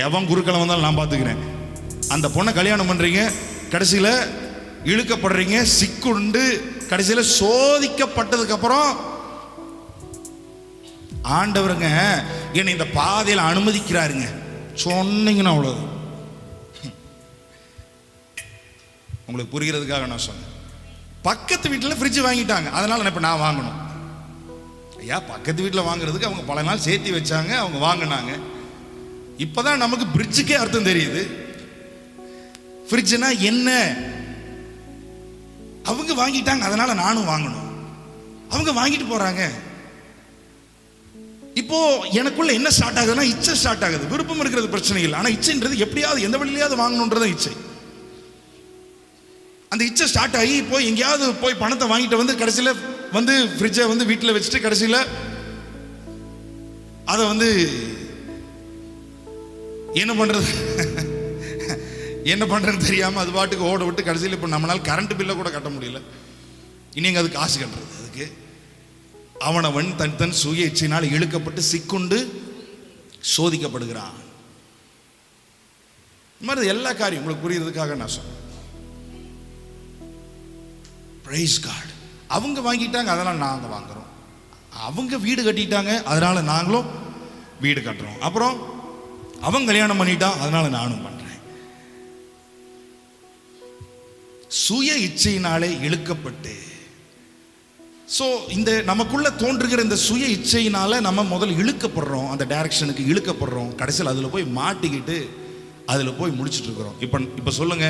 எவன் குறுக்களை வந்தாலும் நான் பார்த்துக்கிறேன். அந்த பொண்ணை கல்யாணம் பண்றீங்க, கடைசியில் இழுக்கப்படுறீங்க, சிக்குண்டு கடைசியில் சோதிக்கப்பட்டதுக்கு அப்புறம் ஆண்டவருங்க என்னை இந்த பாதையில் அனுமதிக்கிறாருங்க சொன்னீங்கன்னா அவ்வளவு. உங்களுக்கு புரிகிறதுக்காக நான் சொன்னேன். பக்கத்து வீட்டில் ஃப்ரிட்ஜ் வாங்கிட்டாங்க, அதனால இப்போ நான் வாங்கணும். ஐயா பக்கத்து வீட்டில் வாங்குறதுக்கு அவங்க பல நாள் சேர்த்து வச்சாங்க, அவங்க வாங்கினாங்க. இப்போதான் நமக்கு பிரிட்ஜுக்கே அர்த்தம் தெரியுது. ஃப்ரிட்ஜ்னா என்ன? அவங்க வாங்கிட்டாங்க, அதனால நானும் வாங்கணும். அவங்க வாங்கிட்டு போறாங்க. இப்போ எனக்குள்ள என்ன ஸ்டார்ட் ஆகுதுன்னா இச்சை ஸ்டார்ட் ஆகுது. விருப்பம் இருக்கிறது பிரச்சனை இல்லை, ஆனா இச்சைன்றது எப்படியாவது எந்த வழியிலையாவது வாங்கணும்ன்றத இச்சை. அந்த இச்சை ஸ்டார்ட் ஆகி போய் எங்கேயாவது போய் பணத்தை வாங்கிட்டு வந்து கடைசியில் வந்து ஃப்ரிட்ஜை வந்து வீட்டில் வச்சுட்டு கடைசியில் அதை வந்து என்ன பண்றது என்ன பண்றதுன்னு தெரியாம அது பாட்டுக்கு ஓட விட்டு கடைசியில் இப்போ நம்மளால கரண்ட் பில்லை கூட கட்ட முடியல. இனி எங்க அது காசு கட்டுறது? அதுக்கு அவனவன் தன் தன் சுய இச்சையினால் இழுக்கப்பட்டு சிக்குண்டு சோதிக்கப்படுகிறான். இந்த மாதிரி எல்லா காரியம் உங்களுக்கு புரியுறதுக்காக நான் சொன்னேன். Praise God. அவங்க வாங்கிட்டாங்க, அதனால நாங்க வாங்குறோம். அவங்க வீடு கட்டிட்டாங்க, அதனால நாங்களும் வீடு கட்டுறோம். அப்புறம் அவங்க கல்யாணம் பண்ணிட்டான், அதனால நானும் பண்றேன். சுய இச்சையினாலே இழுக்கப்பட்டு, ஸோ இந்த நமக்குள்ள தோன்றுகிற இந்த சுய இச்சையினால நம்ம முதல்ல இழுக்கப்படுறோம், அந்த டைரக்ஷனுக்கு இழுக்கப்படுறோம். கடைசியில் அதில் போய் மாட்டிக்கிட்டு அதில் போய் முடிச்சுட்டு இருக்கிறோம். இப்போ சொல்லுங்க,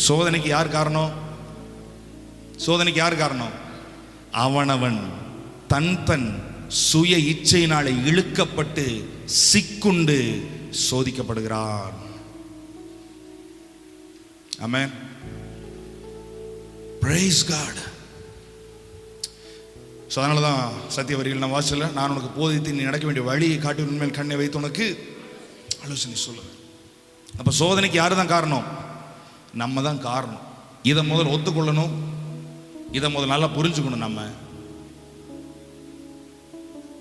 சோதனைக்கு யார் காரணம்? சோதனைக்கு யார் காரணம்? அவனவன் தன் தன் சுய இச்சையினாலே இழுக்கப்பட்டு சிக்குண்டு சோதிக்கப்படுகிறான். ஆமென். Praise God. ஸோ அதனால தான் சத்திய வரிகள் நான் வாசல, நான் உனக்கு போதித்து நீ நடக்க வேண்டிய வழியை காட்டி உண்மையில் கண்ணை வைத்து உனக்கு ஆலோசனை சொல்லுவேன். அப்போ சோதனைக்கு யாரு தான் காரணம்? நம்ம தான் காரணம். இதை முதல் ஒத்துக்கொள்ளணும், இதை முதல் நல்லா புரிஞ்சுக்கணும் நம்ம.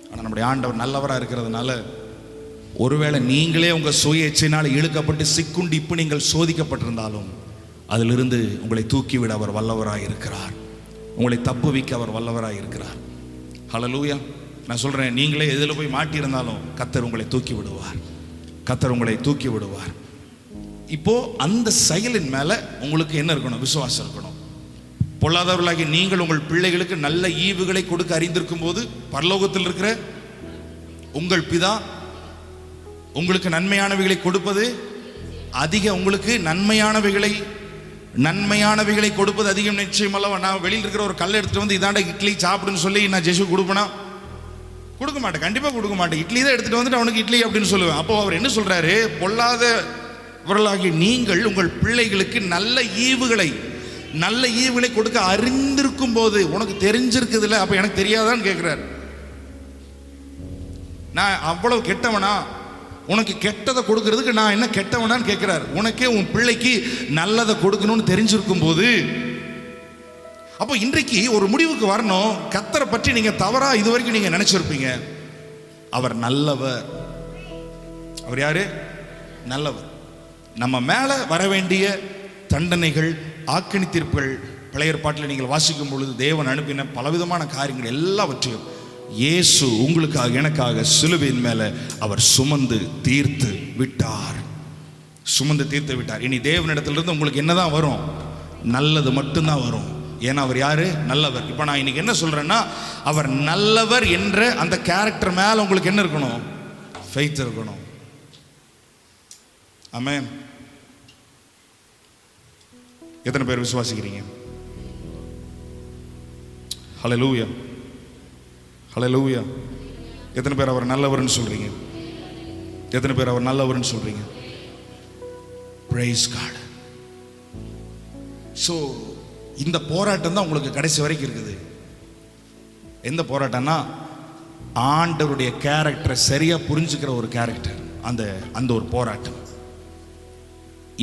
ஆனால் நம்முடைய ஆண்டவர் நல்லவராக இருக்கிறதுனால, ஒருவேளை நீங்களே உங்கள் சுய இச்சையினால் இழுக்கப்பட்டு சிக்குண்டு இப்போ நீங்கள் சோதிக்கப்பட்டிருந்தாலும் அதிலிருந்து உங்களை தூக்கிவிட அவர் வல்லவராக இருக்கிறார். உங்களை தப்பு வைக்க அவர் வல்லவராக இருக்கிறார். ஹல்லேலூயா. நான் சொல்கிறேன், நீங்களே எதில் போய் மாட்டியிருந்தாலும் கர்த்தர் உங்களை தூக்கி விடுவார். கர்த்தர் உங்களை தூக்கி விடுவார். இப்போ அந்த செயலின் மேலே உங்களுக்கு என்ன இருக்கணும்? விசுவாசம் இருக்கணும். பொல்லாதவர்களாகி நீங்கள் உங்கள் பிள்ளைகளுக்கு நல்ல ஈவுகளை கொடுக்க அறிந்திருக்கும் போது பரலோகத்தில் இருக்கிற உங்கள் பிதா உங்களுக்கு நன்மையானவைகளை கொடுப்பது அதிக, உங்களுக்கு நன்மையானவைகளை கொடுப்பது அதிகம் நிச்சயம் அல்லவா? நான் வெளியில் இருக்கிற ஒரு கல்லை எடுத்துட்டு வந்து இதாண்ட இட்லி சாப்பிடுன்னு சொல்லி நான் ஜெசு கொடுப்பேனா? கொடுக்க மாட்டேன், கண்டிப்பாக கொடுக்க மாட்டேன். இட்லி தான் எடுத்துட்டு வந்துட்டு அவனுக்கு இட்லி அப்படின்னு சொல்லுவேன். அப்போ அவர் என்ன சொல்றாரு? பொல்லாதவர்களாகி நீங்கள் உங்கள் பிள்ளைகளுக்கு நல்ல ஈவுகளை கொடுக்க அறிந்திருக்கும் போது, உனக்கு தெரிஞ்சிருக்குதுல்ல, அப்ப எனக்கு தெரியாதான்னு கேட்கிறார். நான் அவ்வளவு கெட்டவனா? உனக்கு கெட்டதை கொடுக்கறதுக்கு நான் என்ன கெட்டவனான்னு கேட்கிறார். உனக்கே உன் பிள்ளைக்கு நல்லதை கொடுக்கணும்னு தெரிஞ்சிருக்கும் போது, அப்போ இன்றைக்கு ஒரு முடிவுக்கு வரணும். கர்த்தரை பற்றி நீங்க தவறா இதுவரைக்கும் நீங்க நினைச்சிருப்பீங்க. அவர் நல்லவர். அவர் யாரு? நல்லவர். நம்ம மேல வர வேண்டிய தண்டனைகள், ஆக்கினி தீர்ப்புகள் பழைய ஏற்பாட்டில் நீங்கள் வாசிக்கும் பொழுது தேவன் அனுப்பின பலவிதமான காரியங்கள் எல்லாவற்றையும் இயேசு உங்களுக்காக எனக்காக சிலுவையின் மேலே அவர் சுமந்து தீர்த்து விட்டார். இனி தேவனிடத்திலிருந்து உங்களுக்கு என்னதான் வரும்? நல்லது மட்டும்தான் வரும். ஏன்னா அவர் யாரு? நல்லவர். இப்போ நான் இன்னைக்கு என்ன சொல்றேன்னா, அவர் நல்லவர் என்ற அந்த கேரக்டர் மேல உங்களுக்கு என்ன இருக்கணும்? ஃபெய்த் இருக்கணும். ஆமென். எத்தனை பேர் விசுவாசிக்கிறீங்க? ஹல்லேலூயா, ஹல்லேலூயா. எத்தனை பேர் அவர் நல்லவர்னு சொல்றீங்க? எத்தனை பேர் அவர் நல்லவர்னு சொல்றீங்க? Price God. ஸோ இந்த போராட்டம் தான் உங்களுக்கு கடைசி வரைக்கும் இருக்குது. எந்த போராட்டம்னா, ஆண்டவருடைய கேரக்டரை சரியா புரிஞ்சுக்கிற ஒரு கேரக்டர். அந்த ஒரு போராட்டம்.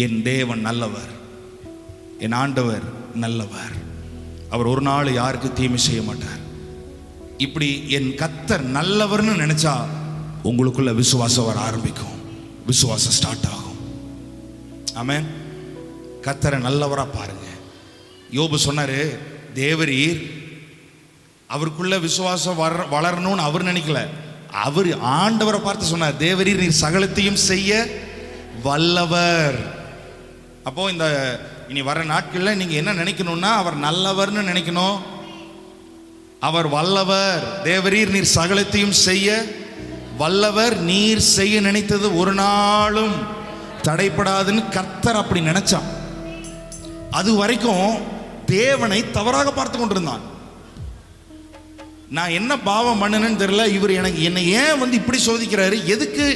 என் தேவன் நல்லவர், என் ஆண்டவர் நல்லவர், அவர் ஒரு நாள் யாருக்கு தீமை செய்ய மாட்டார். இப்படி என் கர்த்தர் நல்லவர்னு நினைச்சா உங்களுக்குள்ள விசுவாசம் வர ஆரம்பிக்கும். விசுவாசம் ஸ்டார்ட் ஆகும். ஆமென். கர்த்தரை நல்லவரா பாருங்க. யோபு சொன்னாரு, தேவரீர், அவருக்குள்ள விசுவாசம் வளரணும்னு அவர் நினைக்கல. அவர் ஆண்டவரை பார்த்து சொன்னார், தேவரீர் நீர் சகலத்தையும் செய்ய வல்லவர். அப்போ இந்த இனி வர நாட்களில் நீங்க என்ன நினைக்கணும்னா, அவர் நல்லவர்னு நினைக்கணும். அவர் வல்லவர். தேவரீர் நீர் சகலத்தையும் செய்ய வல்லவர். நீர் செய்ய நினைத்தது ஒரு நாளும் தடைப்படாதுன்னு கர்த்தர் அப்படி நினைச்சான். அது வரைக்கும் தேவனை தவறாக பார்த்து கொண்டிருந்தான். நான் என்ன பாவம் பண்ணணும்னு தெரியல, இவர் என்னை ஏன் இப்படி சோதிக்கிறாரு, எதுக்கு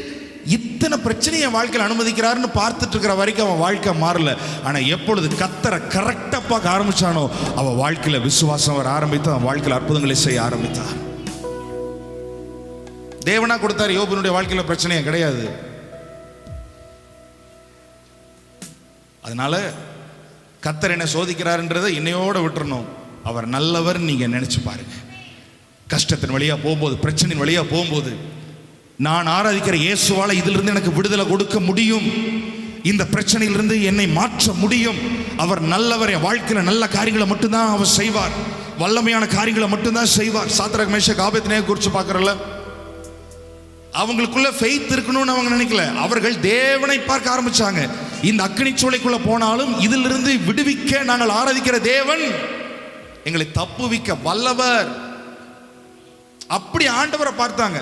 இத்தனை பிரச்சனையை என் வாழ்க்கையில் அனுமதிக்கிறாருன்னு பார்த்துட்டு இருக்கிற வரைக்கும் அவன் வாழ்க்கை மாறல. ஆனா எப்பொழுது கர்த்தரை கரெக்டா பார்க்க ஆரம்பிச்சானோ அவன் வாழ்க்கையில விசுவாசம் வர ஆரம்பித்து அவன் வாழ்க்கையில் அற்புதங்களை செய்ய ஆரம்பித்தான். தேவனா கொடுத்தாரு. யோபனுடைய வாழ்க்கையில பிரச்சனையே கிடையாது. அதனால கர்த்தர் என்ன சோதிக்கிறாருன்றதை இன்னையோட விட்டுறணும். அவர் நல்லவர் நீங்க நினைச்சு பாருங்க. கஷ்டத்தின் வழியா போகும்போது, பிரச்சனையின் வழியா போகும்போது, நான் ஆராதிக்கிற இயேசுவால இதிலிருந்து எனக்கு விடுதலை கொடுக்க முடியும், இந்த பிரச்சனையிலிருந்து என்னை மாற்ற முடியும். அவர் நல்லவர். என் வாழ்க்கையில நல்ல காரியங்களை மட்டும்தான் அவர் செய்வார், வல்லமையான காரியங்களை மட்டும்தான் செய்வார். சாத்ராக் மேஷாக் ஆபேத்நேகோ குறித்து பார்க்கறல, அவங்களுக்குள்ள ஃபெய்த் இருக்கணும்னு அவங்க நினைக்கல. அவர்கள் தேவனை பார்க்க ஆரம்பிச்சாங்க. இந்த அக்கினி சூளைக்குள்ள போனாலும் இதிலிருந்து விடுவிக்க நாங்கள் ஆராதிக்கிற தேவன் எங்களை தப்புவிக்க வல்லவர். அப்படி ஆண்டவரை பார்த்தாங்க.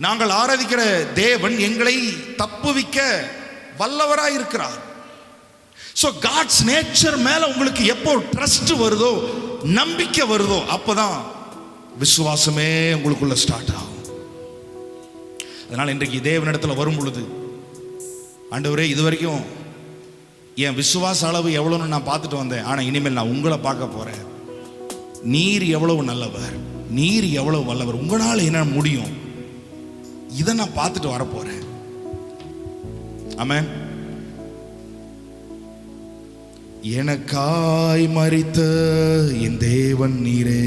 நாங்கள் ஆராதிக்கிற தேவன் எங்களை தப்புவிக்க வல்லவராய் இருக்கிறார். சோ காட்ஸ் நேச்சர் மேல உங்களுக்கு எப்போ ட்ரஸ்ட் வருதோ, நம்பிக்கை வருதோ, அப்பதான் விசுவாசமே உங்களுக்குள்ள ஸ்டார்ட் ஆகும். அதனால இன்றைக்கு தேவனிடத்துல வரும் பொழுது, ஆண்டவரே இதுவரைக்கும் என் விசுவாச அளவு எவ்வளவுன்னு நான் பார்த்துட்டு வந்தேன், ஆனா இனிமேல் நான் உங்களை பார்க்க போறேன். நீர் எவ்வளவு நல்லவர், நீர் எவ்வளவு வல்லவர், உங்களால என்ன முடியும், இதை நான் பார்த்துட்டு வரப்போறேன். ஆமென். எனக்காய் மரித்த என் தேவன் நீரே,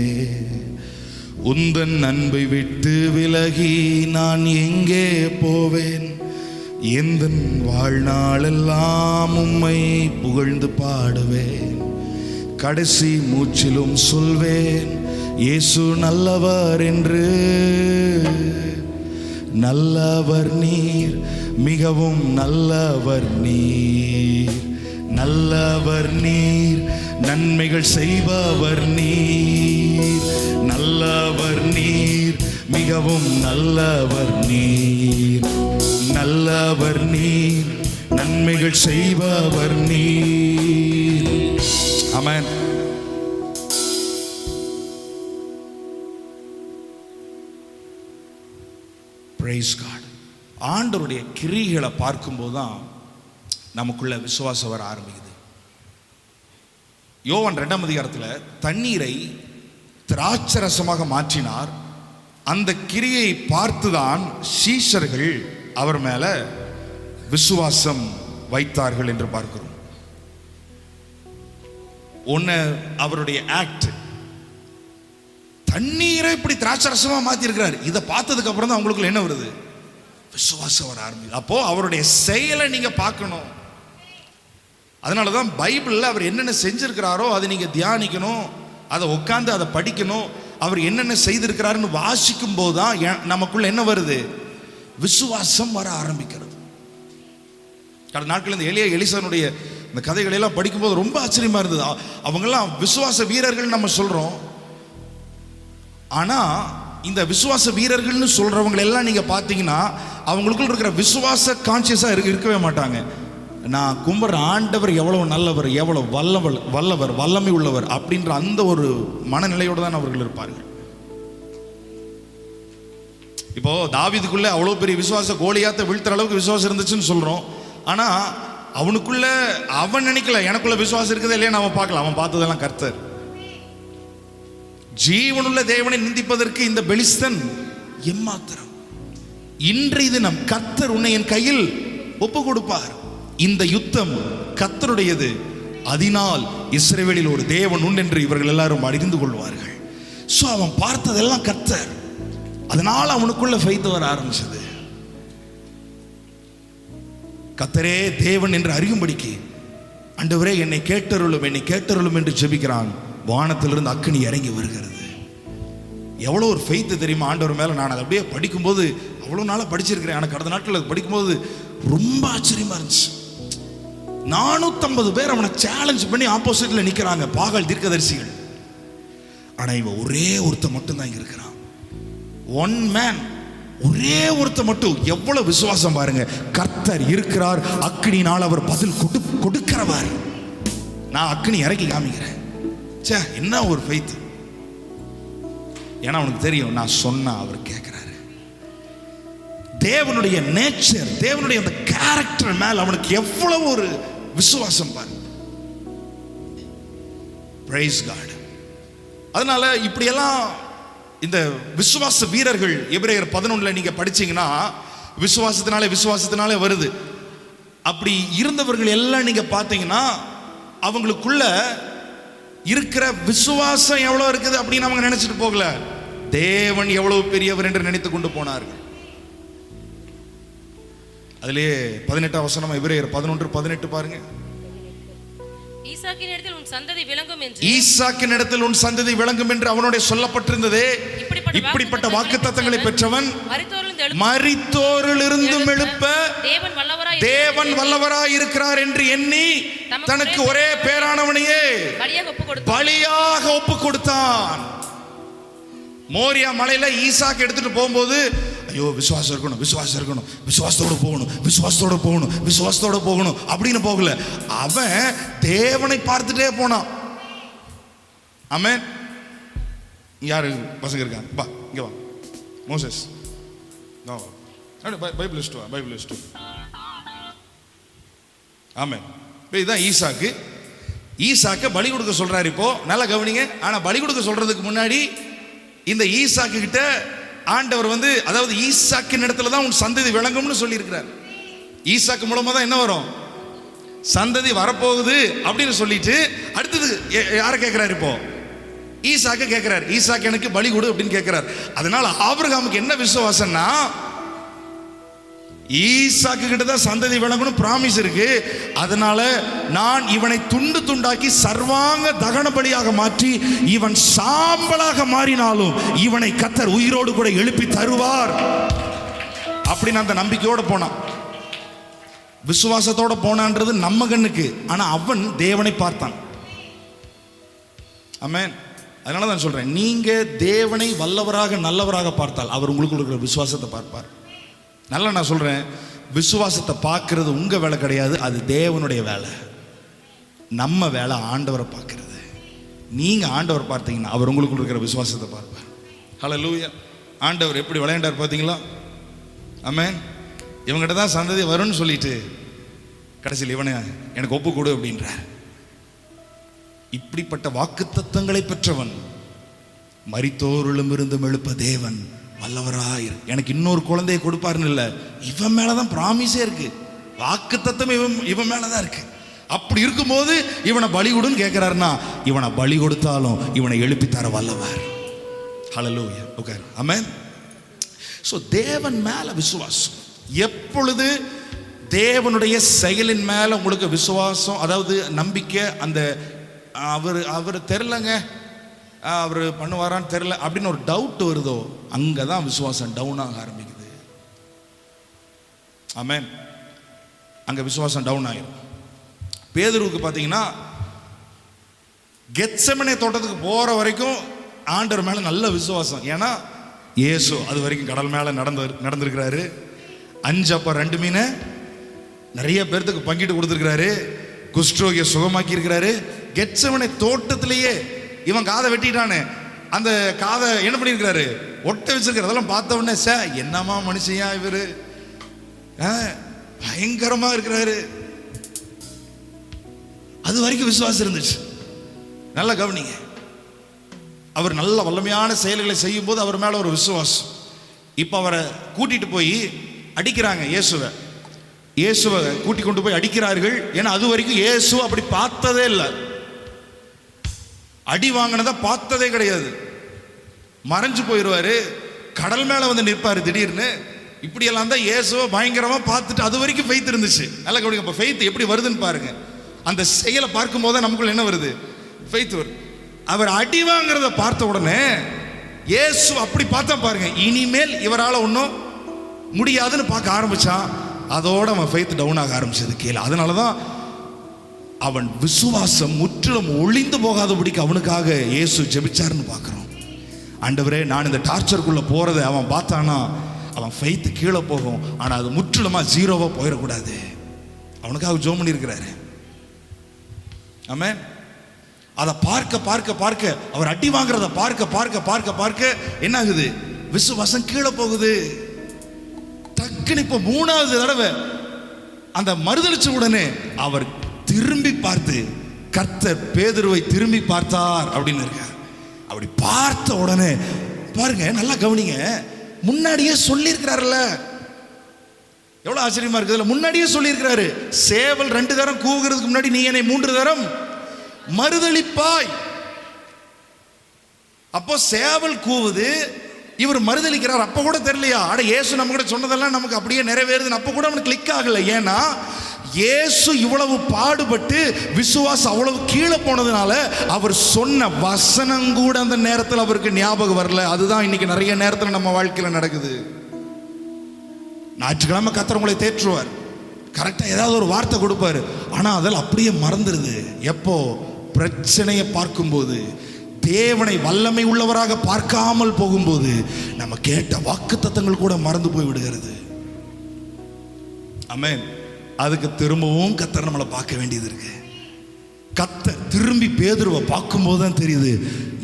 உந்தன் அன்பை விட்டு விலகி நான் எங்கே போவேன், எந்தன் வாழ்நாளெல்லாம் உம்மை புகழ்ந்து பாடுவேன், கடைசி மூச்சிலும் சொல்வேன் இயேசு நல்லவர் என்று. நல்லவர் நீர், மிகவும் நல்லவர் நீர், நல்லவர் நீர், நன்மைகள் செய்பவர் நீர், நல்லவர் நீர், மிகவும் நல்லவர் நீர், நல்லவர் நீர், நன்மைகள் செய்பவர் நீர். ஆமென். Praise God. ஆண்டவருடைய கிரியைகளை பார்க்கும்போது தான் நமக்குள்ள விசுவாசம் வர ஆரம்பிக்குது. யோவான் 2ஆம் அதிகாரத்தில் தண்ணீரை திராட்சரசமாக மாற்றினார். அந்த கிரியை பார்த்துதான் சீஷர்கள் அவர் மேல விசுவாசம் வைத்தார்கள் என்று பார்க்கிறோம். ஒன்னு அவருடைய ஆக்ட், தண்ணீரை இப்படி திராட்சரசமா மாத்தி இருக்கிறார். இதை பார்த்ததுக்கு அப்புறம் தான் அவங்களுக்குள்ள என்ன வருது, விசுவாசம் வர ஆரம்பிக்குது. அப்போ அவருடைய செயலை நீங்க பார்க்கணும். அதனாலதான் பைபிள்ல அவர் என்னென்ன செஞ்சிருக்கிறாரோ அதை நீங்க தியானிக்கணும், அதை உட்கார்ந்து அதை படிக்கணும். அவர் என்னென்ன செய்திருக்கிறாருன்னு வாசிக்கும் போதுதான் நமக்குள்ள என்ன வருது, விசுவாசம் வர ஆரம்பிக்கிறது. கடந்த நாட்கள் இந்த எலிசானுடைய இந்த கதைகளை எல்லாம் படிக்கும்போது ரொம்ப ஆச்சரியமா இருந்தது. அவங்கெல்லாம் விசுவாச வீரர்கள் நம்ம சொல்றோம், ஆனா இந்த விசுவாச வீரர்கள்னு சொல்றவங்க எல்லாம் நீங்க பாத்தீங்கன்னா அவங்களுக்குள்ள இருக்கிற விசுவாச கான்சியஸா இருக்கவே மாட்டாங்க. நான் கும்புற ஆண்டவர் எவ்வளவு நல்லவர், எவ்வளவு வல்லவர், வல்லமை உள்ளவர் அப்படின்ற அந்த ஒரு மனநிலையோடு தான் அவர்கள் இருப்பார்கள். இப்போ தாவீதுக்குள்ள அவ்வளவு பெரிய விசுவாச, கோலியாத்தை வீழ்த்துற அளவுக்கு விசுவாசம் இருந்துச்சுன்னு சொல்றோம். ஆனா அவனுக்குள்ள அவன் நினைக்கல எனக்குள்ள விசுவாசம் இருக்குதா இல்லையா அவன் பார்க்கல. அவன் பார்த்ததெல்லாம் கர்த்தர். ஜீவனுள்ள தேவனை நிந்திப்பதற்கு இந்த பெலிஸ்தன் எம்மாத்திரம். இன்றைய தினம் கர்த்தர் உன்னை என் கையில் ஒப்பு கொடுப்பார். இந்த யுத்தம் கர்த்தருடையது, அதனால் இஸ்ரவேலில் ஒரு தேவன் உண்டு என்று இவர்கள் எல்லாரும் அறிந்து கொள்வார்கள். சோ அவன் பார்த்ததெல்லாம் கர்த்தர். அதனால அவனுக்குள்ள ஃபெய்த் வர ஆரம்பிச்சது. கர்த்தரே தேவன் என்று அறியும்படிக்கு ஆண்டவரே என்னை கேட்டருளும், என்னை கேட்டருளும் என்று ஜெபிக்கிறான். வானத்திலிருந்து அக்கினி இறங்கி வருகிறது. எவ்வளோ ஒரு ஃபெய்த் தெரியுமா ஆண்டவர் மேல. நான் அதை அப்படியே படிக்கும்போது, அவ்வளோ நாளாக படிச்சிருக்கிறேன், ஆனால் கடந்த நாட்கள் படிக்கும்போது ரொம்ப ஆச்சரியமா இருந்துச்சு. 450 பேர் அவனை சேலஞ்ச் பண்ணி ஆப்போசிட்ல நிற்கிறாங்க, பாகால் தீர்க்கதரிசிகள். ஆனா இவன் ஒரே ஒருத்த மட்டும் தான் இங்க இருக்கிறான். ஒன் மேன், ஒரே ஒருத்த மட்டும். எவ்வளவு விசுவாசம் பாருங்க. கர்த்தர் இருக்கிறார், அக்கினினால் அவர் பதில் கொடுக்கிறவர். நான் அக்கினி இறக்கி காமிக்கிறேன். சே, என்ன ஒரு ஃபெய்த். ஏன்னா அவனுக்கு தெரியும், நான் சொன்னா அவர் கேட்கிறாரு. தேவனுடைய நேச்சர், தேவனுடைய அந்த கேரக்டர் மேல அவனுக்கு எவ்வளவு ஒரு விசுவாசம் பாரு. Praise God. அதனால இப்படியெல்லாம் இந்த விசுவாச வீரர்கள் எபிரேயர் 11 நீங்க படிச்சீங்கன்னா விசுவாசத்தினாலே வருது. அப்படி இருந்தவர்கள் எல்லாம் நீங்க பார்த்தீங்கன்னா அவங்களுக்குள்ள இருக்கிற விசுவாசம் எவ்வளவு இருக்குது அப்படின்னு அவங்க நினைச்சிட்டு போகல, தேவன் எவ்வளவு பெரியவர் என்று நினைத்து கொண்டு போனார்கள். அதிலே 18 வசனம் எபிரேயர் 11:18 பாருங்க. ஈசாக்கினிடத்தில் உன் சந்ததி விளங்கும் என்று, ஈசாக்கினிடத்தில் உன் சந்ததி விளங்கும் என்று அவனுடைய சொல்லப்பட்டிருந்ததே. இப்படிப்பட்ட வாக்குத்தத்தங்களை பெற்றவன் மரித்தோரிலிருந்தும் எழுப்ப தேவன் வல்லவராய் இருக்கிறார் என்று எண்ணி தனக்கு ஒரே பேரானவனையே பலியாக ஒப்பு கொடுத்தான். மோரியா மலையில ஈசாக்கு எடுத்துட்டு போகும்போது, ஐயோ விசுவாசம் இருக்கணும், விசுவாசம் இருக்கணும், விசுவாசத்தோட போகணும், விசுவாசத்தோட போகணும், விசுவாசத்தோட போகணும் அப்படின்னு போகல. அவன் தேவனை பார்த்துட்டே போனான். ஆமென். யாரு பசங்க இருக்காங்க? பா இங்க வா. Moses Bible list, Bible list. Amen. இதுதான் ஈசாக்கு. ஈசாக்க பலி கொடுக்க சொல்றாரு. இப்போ நல்லா கவனிங்க. ஆனா பலி கொடுக்க சொல்றதுக்கு முன்னாடி இந்த ஈசாக்கு கிட்ட ஆண்டவர் அதாவது ஈசாக்கின் இடத்துல தான் உன் சந்ததி விளங்கும்னு சொல்லி இருக்கிறார். ஈசாக்கு மூலமா தான் என்ன வரும்? சந்ததி வரப்போகுது அப்படின்னு சொல்லிட்டு அடுத்தது யாரை கேட்கிறாரு? இப்போ ஈசாக்கு கேட்கிறார். ஈசாக்கு எனக்கு பலி கொடு அப்படின்னு கேட்கிறார். அதனால ஆபிரகாமுக்கு என்ன விசுவாசம்னா, ஈசாக்கு கிட்ட தான் சந்ததி விளங்கணும் பிராமிஸ் இருக்கு. அதனால நான் இவனை துண்டு துண்டாக்கி சர்வாங்க தகன பலியாக மாற்றி இவன் சாம்பலாக மாறினாலும் இவனை கர்த்தர் உயிரோடு கூட எழுப்பி தருவார் அப்படின்னு அந்த நம்பிக்கையோட போனான். விசுவாசத்தோட போனான்றது நம்ம கண்ணுக்கு, ஆனா அவன் தேவனை பார்த்தான். ஆமென். அதனால தான் சொல்றேன், நீங்க தேவனை வல்லவராக நல்லவராக பார்த்தால் அவர் உங்களுக்கு இருக்கிற விசுவாசத்தை பார்ப்பார். நல்லா நான் சொல்றேன், விசுவாசத்தை பார்க்கிறது உங்க வேலை கிடையாது, அது தேவனுடைய வேலை. நம்ம வேலை ஆண்டவரை பார்க்கிறது. நீங்க ஆண்டவர் பார்த்தீங்கன்னா அவர் உங்களுக்குள்ள இருக்கிற விசுவாசத்தை பார்ப்பார். ஹல்லேலூயா. ஆண்டவர் எப்படி விளையாண்டார் பார்த்தீங்களா? ஆமென். இவங்கிட்ட தான் சந்ததி வரும்னு சொல்லிட்டு கடைசியில் இவனை எனக்கு ஒப்பு கொடு அப்படின்றார். இப்படிப்பட்ட வாக்குத்தத்தங்களை பெற்றவன் மரித்தோரிலும் இருந்தும் எழுப்ப தேவன் வல்லவராயிரு. எனக்கு இன்னொரு குழந்தையை கொடுப்பாருன்னு இல்லை, இவன் மேலதான் பிராமிஸே இருக்கு. வாக்குத்தத்தம் இவன் மேலதான் இருக்கு. அப்படி இருக்கும்போது இவனை பலி கொடுன்னு கேட்கிறாருன்னா, இவனை பலி கொடுத்தாலும் இவனை எழுப்பி தர வல்லவர். ஹல்லேலூயா. ஓகே. ஆமென். ஸோ தேவன் மேல விசுவாசம். எப்பொழுது தேவனுடைய செயலின் மேல உங்களுக்கு விசுவாசம், அதாவது நம்பிக்கை, அந்த அவர் தெரிலங்க, அவர் பண்ணுவாரான்னு தெரில அப்படின்னு ஒரு டவுட் வருதோ, அங்கதான் விசுவாசம் டவுன் ஆக ஆரம்பிக்குது. ஆமென். அங்க விசுவாசம் டவுன் ஆயிரும். பேதுருவுக்கு பார்த்தீங்கன்னா கெத்செமனே தோட்டத்துக்கு போற வரைக்கும் ஆண்டவர் மேல நல்ல விசுவாசம். ஏன்னா இயேசு அது வரைக்கும் கடல் மேல நடந்திருக்கிறாரு. 5 அப்ப 2 மீனை நிறைய பேர்த்துக்கு பங்கிட்டு கொடுத்துருக்கிறாரு. குஷ்டரோகிய சுகமாக்கி இருக்கிறாரு. கெத்செமனே தோட்டத்திலேயே இவன் காதை வெட்டிட்டானே, அந்த காதை என்ன பண்ணியிருக்கிறாரு? ஒட்ட வச்சிருக்காரு. அதெல்லாம் பார்த்த உடனே என்னமா மனுஷையா இவரு, பயங்கரமா இருக்கிறாரு. அது வரைக்கும் விசுவாசம் இருந்துச்சு. நல்லா கவனிங்க. அவர் நல்ல வல்லமையான செயல்களை செய்யும் போது அவர் மேல ஒரு விசுவாசம். இப்ப அவரை கூட்டிட்டு போய் அடிக்கிறாங்க. இயேசுவை கூட்டி கொண்டு போய் அடிக்கிறார்கள். ஏன்னா அது வரைக்கும் இயேசு அப்படி பார்த்ததே இல்லை, அடி வாங்கினதை பார்த்ததே கிடையாது. மறைஞ்சு போயிடுவாரு, கடல் மேல நிற்பாரு திடீர்னு. இப்படியெல்லாம் தான் இயேசுவை பயங்கரமா பார்த்துட்டு அது வரைக்கும் ஃபெய்த் இருந்துச்சு. நல்லா கவனிங்க. இப்போ ஃபெய்த் எப்படி வருதுன்னு பாருங்க. அந்த செயலை பார்க்கும் போது நமக்குள்ள என்ன வருது? ஃபெய்த் வருது. அவர் அடி வாங்குறத பார்த்த உடனே இயேசு அப்படி பார்த்தா பாருங்க, இனிமேல் இவரால் ஒன்றும் முடியாதுன்னு பார்க்க ஆரம்பிச்சான். அதோட அவன் ஃபெய்த் டவுன் ஆக ஆரம்பிச்சது கீழே. அதனால தான் அவன் விசுவாசம் முற்றிலும் ஒளிந்து போகாதபடிக்கு அவனுக்காக இயேசு ஜெபிச்சாருன்னு பார்க்குறோம். ஆண்டவரே, நான் இந்த டார்ச்சருக்குள்ளே போகிறத அவன் பார்த்தானா அவன் ஃபெய்த்து கீழே போகும், ஆனால் அது முற்றிலுமாக ஜீரோவாக போயிடக்கூடாது. அவனுக்காக ஜெபம் பண்ணியிருக்கிறாரு. ஆமென். அதை பார்க்க பார்க்க பார்க்க அவர் அடி வாங்குறத பார்க்க பார்க்க பார்க்க பார்க்க என்ன ஆகுது? விசுவாசம் கீழே போகுது. டக்குன்னு இப்போ 3வது தடவை அந்த மறுதளிச்ச உடனே அவர் திரும்பி பார்த்து, கர்த்தர் பேதுருவை திரும்பி பார்த்தார் அப்படின்னு இருக்கார். அப்படி பார்த்த உடனே பாருங்க, நல்லா கவனிங்க, முன்னாடியே சொல்லியிருக்கிறாருல்ல, எவ்வளவு ஆச்சரியமா இருக்குதுல்ல. முன்னாடியே சொல்லியிருக்கிறாரு, சேவல் 2 தரம் கூவுகிறதுக்கு முன்னாடி நீ என்னை 3 தரம் மறுதளிப்பாய். அப்போ சேவல் கூவுது, இவர் மறுதளிக்கிறார். அப்ப கூட தெரியலையா, அட இயேசு நம்ம கூட சொன்னதெல்லாம் நமக்கு அப்படியே நிறைவேறுதுன்னு அப்ப கூட அவனுக்கு கிளிக் ஆகல. ஏன்னா இயேசு இவ்வளவு பாடுபட்டு விசுவாசம் அவ்வளவு கீழே போனதுனால அவர் சொன்ன வசனம் கூட அந்த நேரத்தில் அவருக்கு ஞாபகம் வரல. அதுதான் இன்னைக்கு நிறைய நேரத்தில் நம்ம வாழ்க்கையில் நடக்குது. ஞாயிற்றுக்கிழமை கர்த்தர் உங்களை தேற்றுவார், கரெக்டாக ஏதாவது ஒரு வார்த்தை கொடுப்பாரு, ஆனால் அதில் அப்படியே மறந்துடுது. எப்போ? பிரச்சனையை பார்க்கும்போது, தேவனை வல்லமை உள்ளவராக பார்க்காமல் போகும்போது நம்ம கேட்ட வாக்குத்தத்தங்கள் கூட மறந்து போய் விடுகிறது. ஆமென். அதுக்கு திரும்பவும் கர்த்தர் நம்மளை பார்க்க வேண்டியது இருக்கு. கர்த்தர் திரும்பி பேதுருவை பார்க்கும்போது தான் தெரியுது,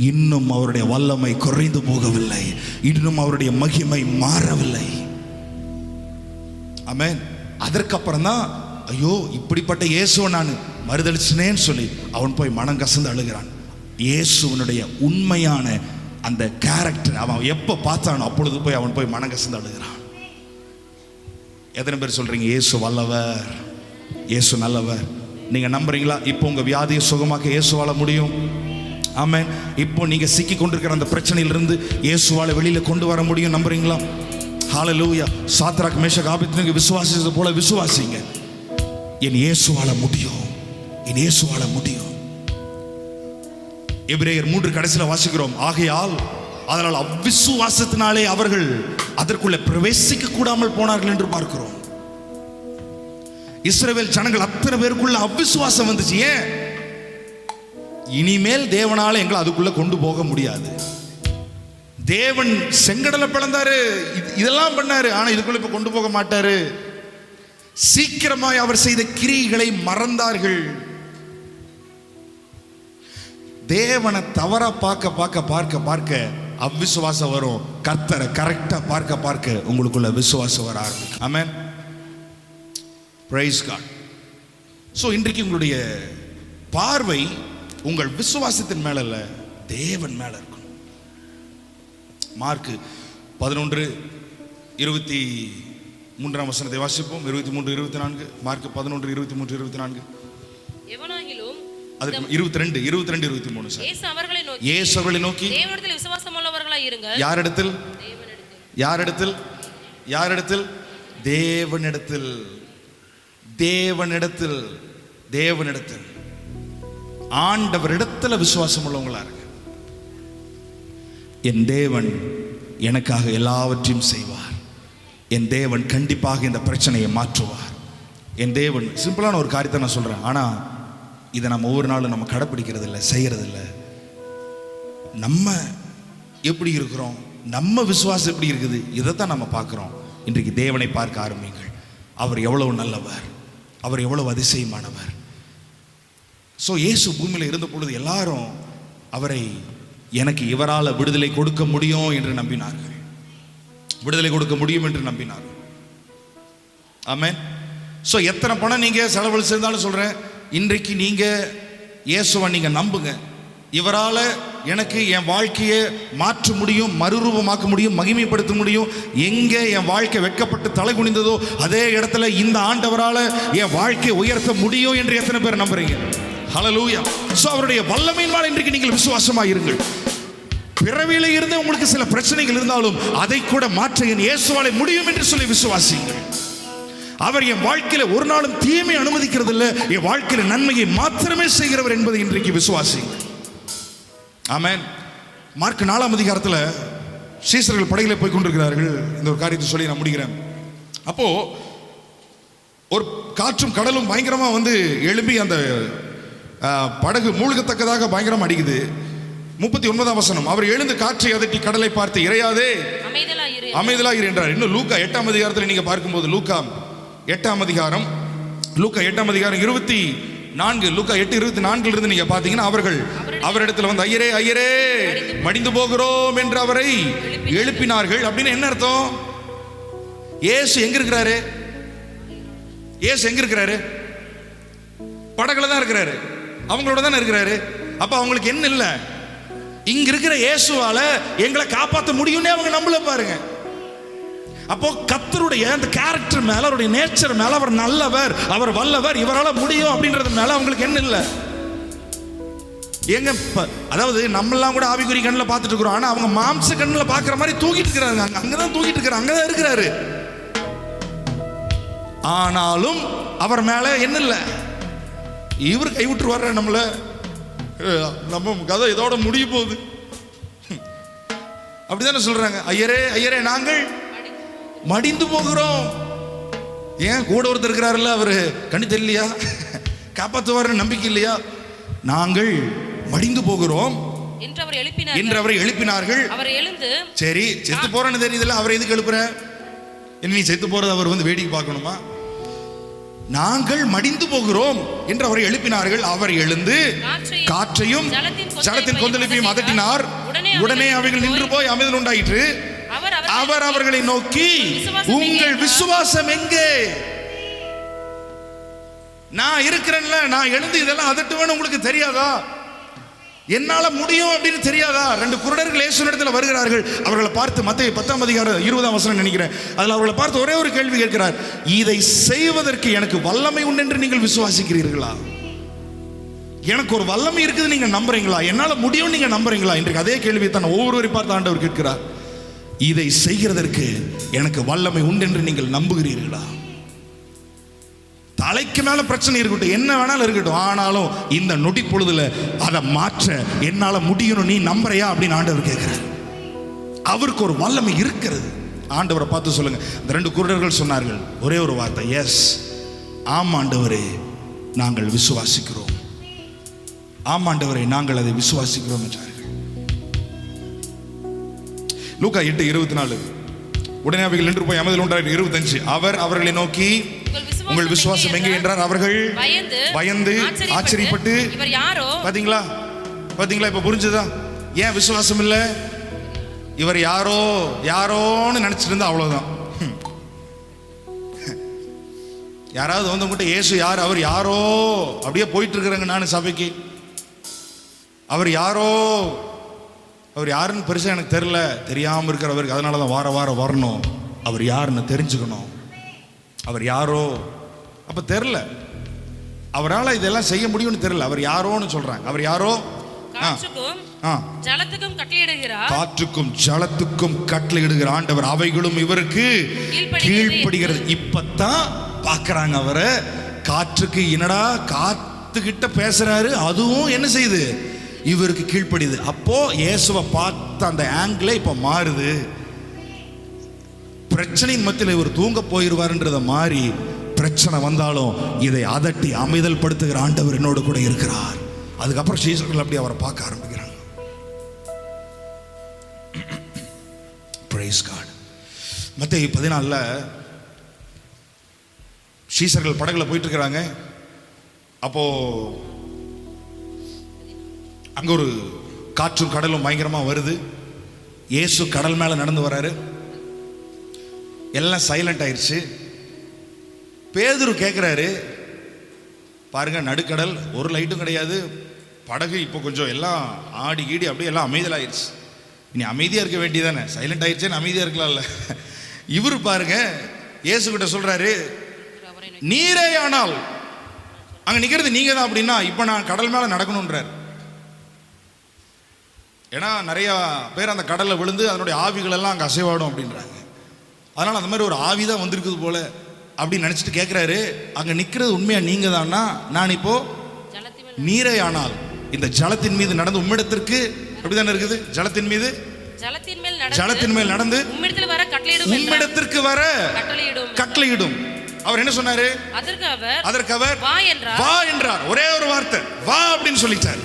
இன்னும் அவருடைய வல்லமை குறைந்து போகவில்லை, இன்னும் அவருடைய மகிமை மாறவில்லை. ஆமென். அதற்கப்புறம் தான் ஐயோ இப்படிப்பட்ட இயேசுவை நான் மறுதளிச்சினேன்னு சொல்லி அவன் போய் மனம் கசந்து அழுகிறான். இயேசுவனுடைய உண்மையான அந்த கேரக்டர் அவன் எப்போ பார்த்தானோ அப்பொழுது போய் அவன் போய் மனம் கசந்து அழுகிறான். எத்தனை பேர் சொல்றீங்க இயேசு வல்லவர், இயேசு நல்லவர்? நீங்க நம்புறீங்களா? இப்போ உங்க வியாதியை சுகமாக்க இயேசுவால முடியும். ஆமென். இப்போ நீங்க சிக்கி கொண்டிருக்கிற அந்த பிரச்சனையிலிருந்து இயேசுவால வெளியில கொண்டு வர முடியும். நம்புறீங்களா? ஹல்லேலூயா. சாத்ராக் மேஷக் ஆபேத்நேகோ விசுவாசிச்சது போல விசுவாசிங்க. என் இயேசுவால முடியும், என் இயேசுவால முடியும். எபிரேயர் 3 கடைசியில் வாசிக்கிறோம், ஆகையால் அதனால் அவ்விசுவாசத்தினாலே அவர்கள் அதற்குள்ள பிரவேசிக்க கூடாமல் போனார்கள் என்று பார்க்கிறோம். இஸ்ரவேல் ஜனங்கள் அத்தனை பேருக்குள்ள அவ்விசுவாசம் வந்துச்சு. ஏன்? இனிமேல் தேவனால எங்களை அதுக்குள்ள கொண்டு போக முடியாது. தேவன் செங்கடலை பிளந்தாரு, இதெல்லாம் பண்ணாரு, ஆனா இதுக்குள்ள இப்ப கொண்டு போக மாட்டாரு. சீக்கிரமாய் அவர் செய்த கிரியைகளை மறந்தார்கள். தேவனை தவறா பார்க்க பார்க்க பார்க்க பார்க்க அவ்விசுவாசம் வரும். கர்த்தரை கரெக்டா பார்க்க பார்க்க உங்களுக்குள்ள விசுவாசம் வர ஆரம்பிக்கும். ஆமென். Praise God. ஸோ இன்றைக்கு உங்களுடைய பார்வை உங்கள் விசுவாசத்தின் மேல இல்ல, தேவன் மேல இருக்கும். மார்க் 11:23 வசனத்தை வாசிப்போம். 23:24. மார்க் 11:23-24. எவனாகிலும் அதுக்கு 22-23 சார். இயேசு அவர்களை நோக்கி தேவனிடத்தில் விசுவாசமுள்ளவர்களாய் இருங்கள். யாரிடத்தில்? யாரிடத்தில்? யாரிடத்தில்? தேவனிடத்தில். தேவனிடத்தில். தேவனிடத்தில். ஆண்டவரிடத்தில் விசுவாசம் உள்ளவங்களா இருங்க. என் தேவன் எனக்காக எல்லாவற்றையும் செய்வார். என் தேவன் கண்டிப்பாக இந்த பிரச்சனையை மாற்றுவார். என் தேவன் சிம்பிளான ஒரு காரியத்தை நான் சொல்றேன், ஆனா இதை நம்ம ஒவ்வொரு நாளும் நம்ம கடைப்பிடிக்கிறது இல்லை, செய்யறது இல்லை. நம்ம எப்படி இருக்கிறோம், நம்ம விசுவாசம் எப்படி இருக்குது, இதைத்தான் நம்ம பார்க்கிறோம். இன்றைக்கு தேவனை பார்க்க ஆரம்பிங்கள். அவர் எவ்வளவு நல்லவர், அவர் எவ்வளவு அதிசயமானவர். ஸோ இயேசு பூமியில் இருந்த பொழுது எல்லாரும் அவரை எனக்கு இவரால் விடுதலை கொடுக்க முடியும் என்று நம்பினார்கள். விடுதலை கொடுக்க முடியும் என்று நம்பினார்கள். ஆமென். ஸோ எத்தனை பணம் நீங்க செலவழிச்சு இருந்தாலும் சொல்றேன், இன்றைக்கு நீங்க இயேசுவை நீங்க நம்புங்க. இவரால் எனக்கு என் வாழ்க்கையை மாற்ற முடியும், மறுரூபமாக்க முடியும், மகிமைப்படுத்த முடியும். எங்கே என் வாழ்க்கை வெட்கப்பட்டு தலை குனிந்ததோ அதே இடத்துல இந்த ஆண்டவரால் என் வாழ்க்கையை உயர்த்த முடியும் என்று எத்தனை பேர் நம்புறீங்க? ஹல்லேலூயா. ஸோ அவருடைய வல்லமையினால் இன்றைக்கு நீங்கள் விசுவாசமாக இருங்கள். பிறவியில இருந்து உங்களுக்கு சில பிரச்சனைகள் இருந்தாலும் அதை கூட மாற்ற என் இயேசுவாலே முடியும் என்று சொல்லி விசுவாசிங்கள். அவர் என் வாழ்க்கையில ஒரு நாளும் தீமை அனுமதிக்கிறது இல்லை, என் வாழ்க்கையில நன்மையை மாத்திரமே செய்கிறவர் என்பதை இன்றைக்கு விசுவாசிங்கள். ஆமென். மார்க் 4ஆம் அதிகாரத்தில் சீசர்கள் படகிலே போய் கொண்டிருக்கிறார்கள். இந்த ஒரு காரியத்தை சொல்லி நான் முடிக்கிறேன். அப்போ ஒரு காற்றும் கடலும் பயங்கரமா வந்து எழும்பி அந்த படகு மூழ்கத்தக்கதாக பயங்கரம் அடிக்குது. 39ஆம் வசனம், அவர் எழுந்து காற்றை அதட்டி கடலை பார்த்து இறையாதே அமைதலாயிரு என்றார். இன்னும் லூக்கா 8ஆம் அதிகாரத்தில் நீங்க பார்க்கும்போது லூக்கா 8ஆம் அதிகாரம் 24, லூக்கா 8:24 இருந்து நீங்க பாத்தீங்கன்னா, அவர்கள் அவரிடத்துல வந்து ஐயரே ஐயரே மடிந்து போகிறோம் என்று அவரை எழுப்பினார்கள். அப்படின்னு என்ன அர்த்தம்? இயேசு எங்க இருக்கிறாரு? இயேசு எங்க இருக்கிறாரு? படகுல தான் இருக்கிறாரு, அவங்களோட தானே இருக்கிறாரு. அப்ப அவங்களுக்கு என்ன இல்லை, இங்க இருக்கிற இயேசுவால எங்களை காப்பாற்ற முடியும்னே அவங்க நம்பல பாருங்க. அப்போ கர்த்தருடைய அந்த கேரக்டர் மேல, அவருடைய நேச்சர் மேல, அவர் நல்லவர், அவர் வல்லவர், இவரால் முடியும் அப்படின்றது மேல அவங்களுக்கு என்ன இல்லை. எங்க அதாவது நம்மெல்லாம் கூட ஆவிக்குறி கண்ணில் பார்த்துட்டு இருக்கிறோம், ஆனா அவங்க மாம்ச கண்ணில் பார்க்குற மாதிரி தூக்கிட்டு இருக்கிறாங்க. அங்கதான் தூக்கிட்டு இருக்கிறாங்க, அங்கதான் இருக்கிறாரு. ஆனாலும் அவர் மேல என்ன இல்லை, இவர் கைவிட்டுருவார நம்மள, நம்ம கதை இதோட முடிய போகுது அப்படிதானே சொல்றாங்க. ஐயரே ஐயரே நாங்கள் மடிந்து போகிறோம். ஏன் கூட ஒருத்தர் இருக்கிறாருல்ல, அவரு கண்ணி தெரியலையா, காப்பாற்றுவார் நம்பிக்கை இல்லையா? நாங்கள் மடிந்து போகிறோம் என்று அவரை எழுப்பினார்கள். அவர் எழுந்து, சரி செத்து போறேன்னு தெரியுதுல்ல, அவரை எதுக்கு எழுப்புற? நீ செத்து போறது அவர் வந்து வேடிக்கை பார்க்கணுமா? நாங்கள் மடிந்து போகிறோம் என்று அவரை எழுப்பினார்கள். அவர் எழுந்து காற்றையும் ஜலத்தின் கொந்தளிப்பையும் அதட்டினார். உடனே அவைகள் நின்று போய் அமைதல் உண்டாயிற்று. அவர் அவர்களை நோக்கி, உங்கள் விசுவாசம் எங்கே? நான் இருக்கிறேன்ல, நான் எழுந்து இதெல்லாம் அதட்டுவேன்னு உங்களுக்கு தெரியாதா? என்னால முடியும் அப்படின்னு தெரியாதா? 2 குருடர்கள் இயேசுவினிடத்தில் வருகிறார்கள். அவர்களை பார்த்து மத்தேயு 10ஆம் அதிகாரம் 20ஆம் வசனம் நினைக்கிறேன், அதில் அவர்களை பார்த்து ஒரே ஒரு கேள்வி கேட்கிறார், இதை செய்வதற்கு எனக்கு வல்லமை உண்டு என்று நீங்கள் விசுவாசிக்கிறீர்களா? எனக்கு ஒரு வல்லமை இருக்குது நீங்க நம்புறீங்களா? என்னால முடியும் நீங்க நம்புறீங்களா? இன்றைக்கு அதே கேள்வியை தான் ஒவ்வொருவரை பார்த்து ஆண்டவர் கேட்கிறார். இதை செய்கிறதற்கு எனக்கு வல்லமை உண்டு என்று நீங்கள் நம்புகிறீர்களா? தலைக்கு மேல பிரச்சனை இருக்கட்டும், என்ன வேணாலும் இருக்கட்டும், ஆனாலும் இந்த நொடி பொழுதுல அதை மாற்ற என்னால முடியும் நீ நம்புறியா அப்படின்னு ஆண்டவர் கேட்கிறார். அவருக்கு ஒரு வல்லமை இருக்கிறது. ஆண்டவரை பார்த்து சொல்லுங்க. இந்த 2 குருடர்கள் சொன்னார்கள் ஒரே ஒரு வார்த்தை, எஸ், ஆம் ஆண்டவரே நாங்கள் விசுவாசிக்கிறோம், ஆம் ஆண்டவரே நாங்கள் அதை விசுவாசிக்கிறோம் என்றார்கள். லூக்கா 8:24, உடனே அவைகள் நின்று போய் அமைதல் உண்டாயிற்று. 25, அவர் அவர்களை நோக்கி, உங்கள் விசுவாசம் எங்கே என்றார். அவர்கள் பயந்து ஆச்சரியப்பட்டு, பாத்தீங்களா பாத்தீங்களா, இப்ப புரிஞ்சுதா ஏன் விசுவாசம் இல்லை? இவர் யாரோ யாரோன்னு நினைச்சிட்டு இருந்தா அவ்வளவுதான். யாராவது வந்து உங்ககிட்ட இயேசு யார், அவர் யாரோ அப்படியே போயிட்டு இருக்கிறாங்க. நான் சபைக்கு அவர் யாரோ, அவர் யாருன்னு பெருசா எனக்கு தெரியல, தெரியாம இருக்கிறவருக்கு அதனாலதான் வார வாரம் வரணும், அவர் யாருன்னு தெரிஞ்சுக்கணும். அவர் யாரோ அப்ப தெரியல, அவரால் இதெல்லாம் செய்ய முடியும்னு தெரியல, அவர் யாரோன்னு சொல்றாங்க. அவர் யாரோ காற்றுக்கும் ஜலத்துக்கும் கட்டளையிடுகிற ஆண்டவர், அவைகளும் இவருக்கு கீழ்ப்படுகிறது. இப்பதான் பாக்குறாங்க அவரை. காற்றுக்கு என்னடா காத்துக்கிட்ட பேசுறாரு, அதுவும் என்ன செய்யுது, இவருக்கு கீழ்ப்படியுது. அப்போ இயேசுவை பார்த்த அந்த ஆங்கிள் இப்ப மாறுது. பிரச்சனையின் மத்தியில் இவர் தூங்க போயிருவார்ன்றத மாதிரி பிரச்சனை வந்தாலும் இதை அதட்டி அமைதல் படுத்துகிற ஆண்டவர் என்னோடு கூட இருக்கிறார். அதுக்கப்புறம் சீசர்கள் அப்படி அவரை பார்க்க ஆரம்பிக்கிறாங்க. Praise God. மத்தேயு 14 சீசர்கள் படகுல போயிட்டு இருக்கிறாங்க. அப்போ அங்க ஒரு காற்றும் கடலும் பயங்கரமா வருது. இயேசு கடல் மேல நடந்து வராரு. எல்லாம் சைலண்ட் ஆயிடுச்சு. பேதுரு கேட்குறாரு, பாருங்க நடுக்கடல், ஒரு லைட்டும் கிடையாது, படகு இப்போ கொஞ்சம் எல்லாம் ஆடி கீடி அப்படியே எல்லாம் அமைதலாயிருச்சு. இனி அமைதியாக இருக்க வேண்டியதானே, சைலண்ட் ஆயிடுச்சேன்னு அமைதியாக இருக்கலாம்ல. இவர் பாருங்க இயேசு கிட்ட சொல்றாரு, நீரே ஆனால் அங்கே நிற்கிறது நீங்க தான் அப்படின்னா இப்போ நான் கடல் மேலே நடக்கணுன்றார். ஏன்னா நிறைய பேர் அந்த கடலில் விழுந்து அதனுடைய ஆவிகள் எல்லாம் அங்கே அசைவாடும் அப்படின்றாங்க. அதனால் அந்த மாதிரி ஒரு ஆவி தான் வந்திருக்குது போல அப்படின்னு நினச்சிட்டு கேட்குறாரு, அங்கே நிற்கிறது உண்மையா நீங்க தான்னா, நான் இப்போ நீரே ஆனால் இந்த ஜலத்தின் மீது நடந்து உம்மிடத்திற்கு அப்படிதானே இருக்குது, ஜலத்தின் மேல் நடந்து உம்மிடத்திற்கு வர கட்டளையிடும். அவர் என்ன சொன்னாரு? அதற்கு அவர் வா என்றார். ஒரே ஒரு வார்த்தை, வா அப்படின்னு சொல்லிட்டார்.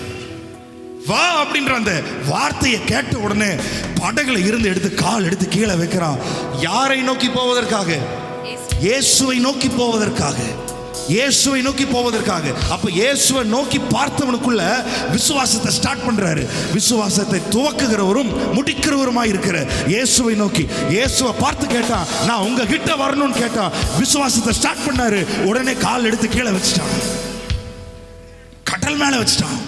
வா அப்படின்ற அந்த வார்த்தையை கேட்ட உடனே படகுல இருந்து எடுத்து கால் எடுத்து கீழே வைக்கிறான். யாரை நோக்கி போவதற்காக? இயேசுவை நோக்கி போவதற்காக. இயேசுவை நோக்கி போவதற்காக. அப்ப இயேசுவை நோக்கி பார்த்தவனுக்குள்ள விசுவாசத்தை ஸ்டார்ட் பண்றாரு. விசுவாசத்தை துவக்குகிறவரும் முடிக்கிறவருமாய் இருக்கிற இயேசுவை நோக்கி. இயேசுவை பார்த்து கேட்டான், நான் உங்க கிட்ட வரணும்னு கேட்டான். விசுவாசத்தை ஸ்டார்ட் பண்ணாரு. உடனே கால் எடுத்து கீழே வச்சுட்டான். கடல் மேல வச்சுட்டான்.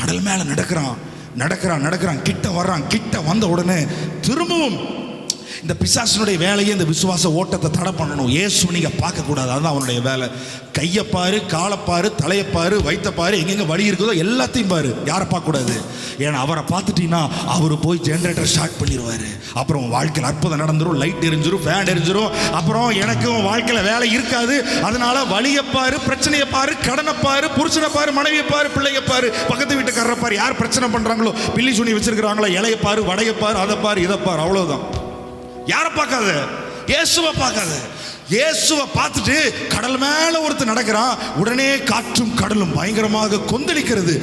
கடல் மேல நடக்கிறான். கிட்ட வர்றான். கிட்ட வந்த உடனே திரும்பவும் இந்த பிசாசனுடைய வேலையை இந்த விசுவாச ஓட்டத்தை தடை பண்ணணும். இயேசு நீங்க பார்க்க கூடாது. அதுதான் அவனுடைய வேலை. கையை பாரு, காலை பாரு, தலையை பாரு, வயிற்ற பாரு, எங்கெங்க வலி இருக்குதோ எல்லாத்தையும் பாரு. யாரை பார்க்க கூடாது? ஏன்னா அவரை பார்த்துட்டீங்கன்னா அவரு போய் ஜெனரேட்டர் ஸ்டார்ட் பண்ணிடுவாரு. அப்புறம் வாழ்க்கையில் அற்புதம் நடந்துரும், லைட் எரிஞ்சிரும், ஃபேன் எரிஞ்சிரும். அப்புறம் எனக்கும் வாழ்க்கையில் வேலை இருக்காது. அதனால வலியை பாரு, பிரச்சனையை பாரு, கடனை பாரு, புருஷனை பாரு, மனைவியை பாரு, பிள்ளையை பாரு, பக்கத்து வீட்டுக்காரரை பாரு, யார் பிரச்சனை பண்றாங்களோ, பில்லி சுனி வச்சிருக்கிறாங்களோ, இலையை பாரு, வடையை பாரு, அதை பாரு, இதை பாரு. அவ்வளவுதான். யாரை பார்க்காத? இயேசுவை பார்க்காத. இயேசுவை பார்த்துட்டு கடல் மேல ஒருத்தர் நடக்கிறான். உடனே காற்றும் கடலும் பயங்கரமாக கொந்தளிக்கிறது.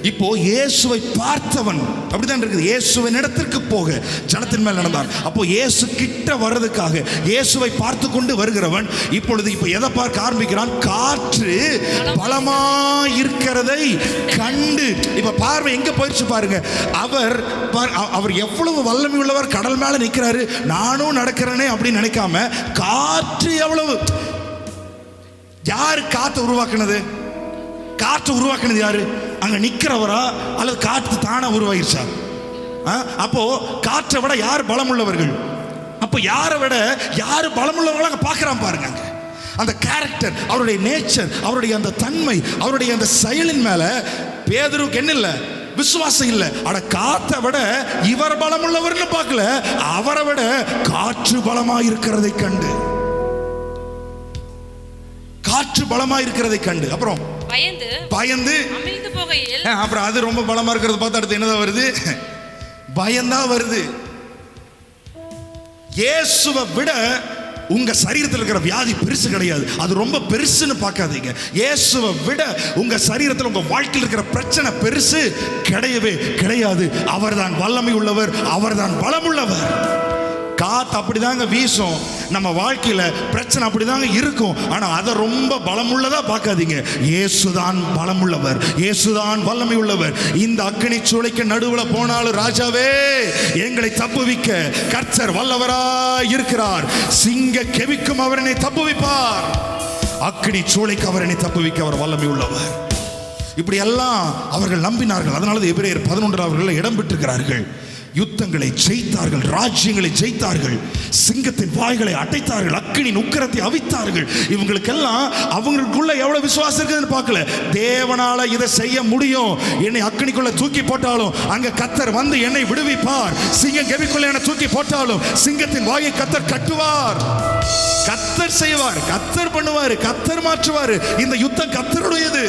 இப்போ இயேசுவை பார்த்தவன் அப்படிதான் இருக்குது. இயேசுவின் இடத்திற்கு போக ஜனத்தின் மேல் நடந்தான். அப்போ இயேசு கிட்ட வர்றதுக்காக இயேசுவை பார்த்து கொண்டு வருகிறவன் இப்பொழுது எதை பார்க்க ஆரம்பிக்கிறான்? காற்று பலமா இருக்கிறதை கண்டு. இப்ப பார்வை எங்க போயிடுச்சு பாருங்க. அவர் எவ்வளவு வல்லமை உள்ளவர். கடல் மேல நிற்கிறாரு. நானும் நடக்கிறேனே அப்படின்னு நினைக்காம காற்று எவ்வளவு. யாரு காற்று உருவாக்குனது? காற்று உருவாக்குனது யாரு? அங்க நிக்கிறவரா அல்லது காற்று தானா உருவாயிருச்சா? அப்போ காற்றை விட யார் பலம் உள்ளவர்கள்? அப்போ யாரை விட யாரு பலம் உள்ளவர்களாக பார்க்கிறான் பாருங்க. அந்த கேரக்டர், அவருடைய நேச்சர், அவருடைய அந்த தன்மை, அவருடைய அந்த செயலின் மேல பேதுருக்கு என்ன இல்லை? விசுவாசம் இல்லை. அட காற்றை விட இவர் பலம் உள்ளவர்னு பார்க்கல, அவரை விட காற்று பலமா இருக்கிறதை கண்டு. காற்று பலமா இருக்கிறதை கண்டு அப்புறம் பயந்து அமிழ்ந்து போகையில். அப்புறம் அது ரொம்ப பலமா இருக்கிறது பார்த்தா அடுத்து என்னதான் வருது? பயம்தான் வருது. இயேசுவை விட உங்க சரீரத்தில் இருக்கிற வியாதி பெருசு கிடையாது. அது ரொம்ப பெருசுன்னு பார்க்காதீங்க. இயேசுவை விட உங்க சரீரத்தில் உங்க வாழ்க்கையில் இருக்கிற பிரச்சனை பெருசு கிடையவே கிடையாது. அவர்தான் வல்லமை உள்ளவர், அவர்தான் பலம் உள்ளவர். காத்து அப்படிதாங்க வீசும். நம்ம வாழ்க்கையில பிரச்சனை அப்படிதாங்க இருக்கும். ஆனா அதை ரொம்ப பலமுள்ளதா பார்க்காதீங்க. இயேசுதான் பலமுள்ளவர், இயேசுதான் வல்லமை உள்ளவர். இந்த அக்கினி சூளைக்கு நடுவுல போனாலும் ராஜாவே எங்களை தப்புவிக்க கர்த்தர் வல்லவராய் இருக்கிறார். சிங்க கெவிக்கும் அவர் என்னை தப்புவிப்பார். அக்கினி சூளைக்கு அவர் என்னை தப்புவிக்க அவர் வல்லமை உள்ளவர். இப்படி எல்லாம் அவர்கள் நம்பினார்கள். அதனால எபிரேயர் 11 அவர்கள் இடம் பெற்றிருக்கிறார்கள். யுத்தங்களை ஜெயித்தார்கள், ராஜ்யங்களை ஜெயித்தார்கள், சிங்கத்தின் வாய்களை அடைத்தார்கள், அக்கினியின் உக்கிரத்தை அவித்தார்கள். இவங்களுக்கெல்லாம் அவங்களுக்குள்ள எவ்வளவு விசுவாசம் இருக்குதுன்னு பார்க்கல. தேவனால இதை செய்ய முடியும். என்னை அக்கினிக்குள்ள தூக்கி போட்டாலும் அங்க கர்த்தர் வந்து என்னை விடுவிப்பார். சிங்கம் கெவிக்குள்ள என்னை தூக்கி போட்டாலும் சிங்கத்தின் வாயை கர்த்தர் கட்டுவார். கர்த்தர் செய்வார், கர்த்தர் பண்ணுவார், கர்த்தர் மாற்றுவார். இந்த யுத்தம் கர்த்தருடையது.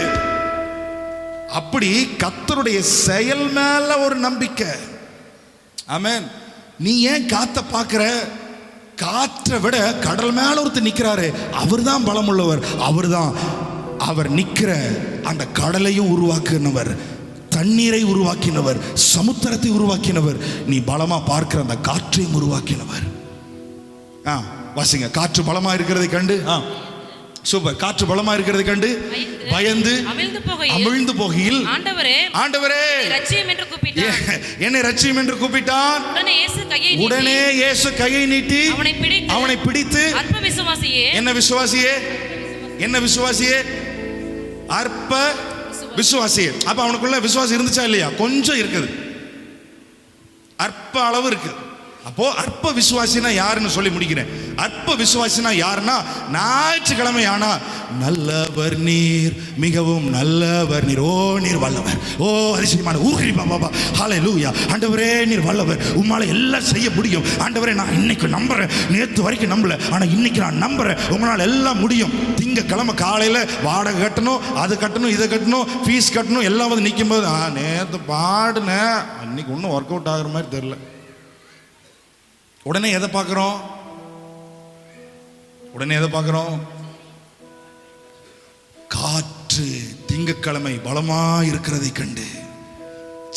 அப்படி கர்த்தருடைய செயல் மேல ஒரு நம்பிக்கை. ஆமென். நீ ஏன் காத்த பார்க்கிற? காற்றை விட கடல் மேல ஒருத்தர் நிற்கிறாரு. அவர் தான் பலம் உள்ளவர். அவர் நிற்கிற அந்த கடலையும் உருவாக்கினவர், தண்ணீரை உருவாக்கினவர், சமுத்திரத்தை உருவாக்கினவர். நீ பலமா பார்க்கிற அந்த காற்றையும் உருவாக்கினவர். வாசிங்க. காற்று பலமா இருக்கிறதை கண்டு சூப்பர். காற்று பலமா இருக்கிறதை கண்டு பயந்து அமிழ்ந்து போகையில் ஆண்டவரே என்னை ரட்சியும் என்று கூப்பிட்டான். உடனே இயேசு கையை நீட்டி அவனை பிடித்து என்ன விசுவாசியே அற்ப விசுவாசியே. அப்ப அவனுக்குள்ள விசுவாசம் இருந்துச்சா இல்லையா? கொஞ்சம் இருக்குது, அற்ப அளவு இருக்குது. அப்போ அற்ப விசுவாசினா யாருன்னு சொல்லி முடிக்கிறேன். அற்ப விசுவாசினா யாருன்னா, ஞாயிற்றுக்கிழமை ஆனா நல்லவர் நீர், மிகவும் நல்லவர் நீர், ஓ நீர் வல்லவர், ஓ அதிசயமான ஊர்கரி பாபா, ஹல்லேலூயா, ஆண்டவரே நீர் வல்லவர், உம்மால எல்லாம் செய்ய முடியும் ஆண்டவரே. நான் இன்னைக்கு நம்புறேன், நேற்று வரைக்கும் நம்பல, ஆனா இன்னைக்கு நான் நம்புறேன் உங்களால் எல்லாம் முடியும். திங்கக்கிழமை காலையில வாடகை கட்டணும், அது கட்டணும், இதை கட்டணும், ஃபீஸ் கட்டணும், எல்லாம் வந்து நிற்கும் போது நேற்று பாடுனேன், இன்னைக்கு ஒன்றும் ஒர்க் அவுட் ஆகுற மாதிரி தெரியல. உடனே எதை பார்க்குறோம்? காற்று திங்கட்கிழமை பலமா இருக்கிறதை கண்டு,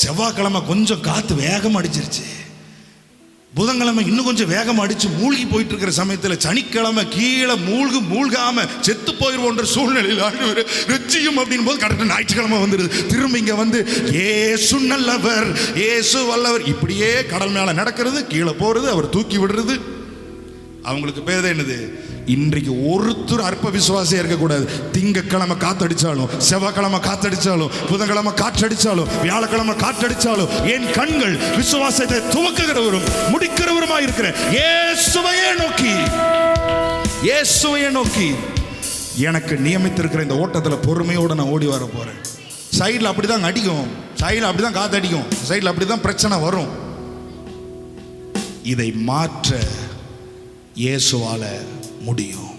செவ்வாய்க்கிழமை கொஞ்சம் காத்து வேகமா அடிச்சிருச்சு, புதன்கிழமை இன்னும் கொஞ்சம் வேகமா அடிச்சு மூழ்கி போயிட்டு இருக்கிற சமயத்தில் சனிக்கிழமை கீழே மூழ்காம செத்து போயிடுவோன்ற சூழ்நிலையில் ஆண்டவரே ரட்சியும் அப்படின் போது கரெக்டாக ஞாயிற்றுக்கிழமை வந்துடுது. திரும்ப இங்க வந்து ஏசு நல்லவர், ஏசு வல்லவர், இப்படியே கடல் மேல நடக்கிறது, கீழே போறது, அவர் தூக்கி விடுறது. அவங்களுக்கு பேர் என்னது? இன்றைக்கு ஒருத்தர் அற்ப விசுவாசியா இருக்கக்கூடாது. திங்கக்கிழமை காத்தடிச்சாலும், செவ்வாய்க்கிழமை காத்தடிச்சாலும், புதன்கிழமை காற்றடிச்சாலும், வியாழக்கிழமை காற்றடிச்சாலும் என் கண்கள் விசுவாசத்தை துவக்குகிறவரும் முடிக்கிறவருமா இருக்கிற இயேசுவையே நோக்கி எனக்கு நியமித்திருக்கிற இந்த ஓட்டத்தில் பொறுமையோடு நான் ஓடி வர போறேன். சைடில் அப்படிதான் அடிக்கும், சைடில் அப்படிதான் காத்தடிக்கும், சைடில் அப்படிதான் பிரச்சனை வரும். இதை மாற்ற இயேசுவால முடியும்.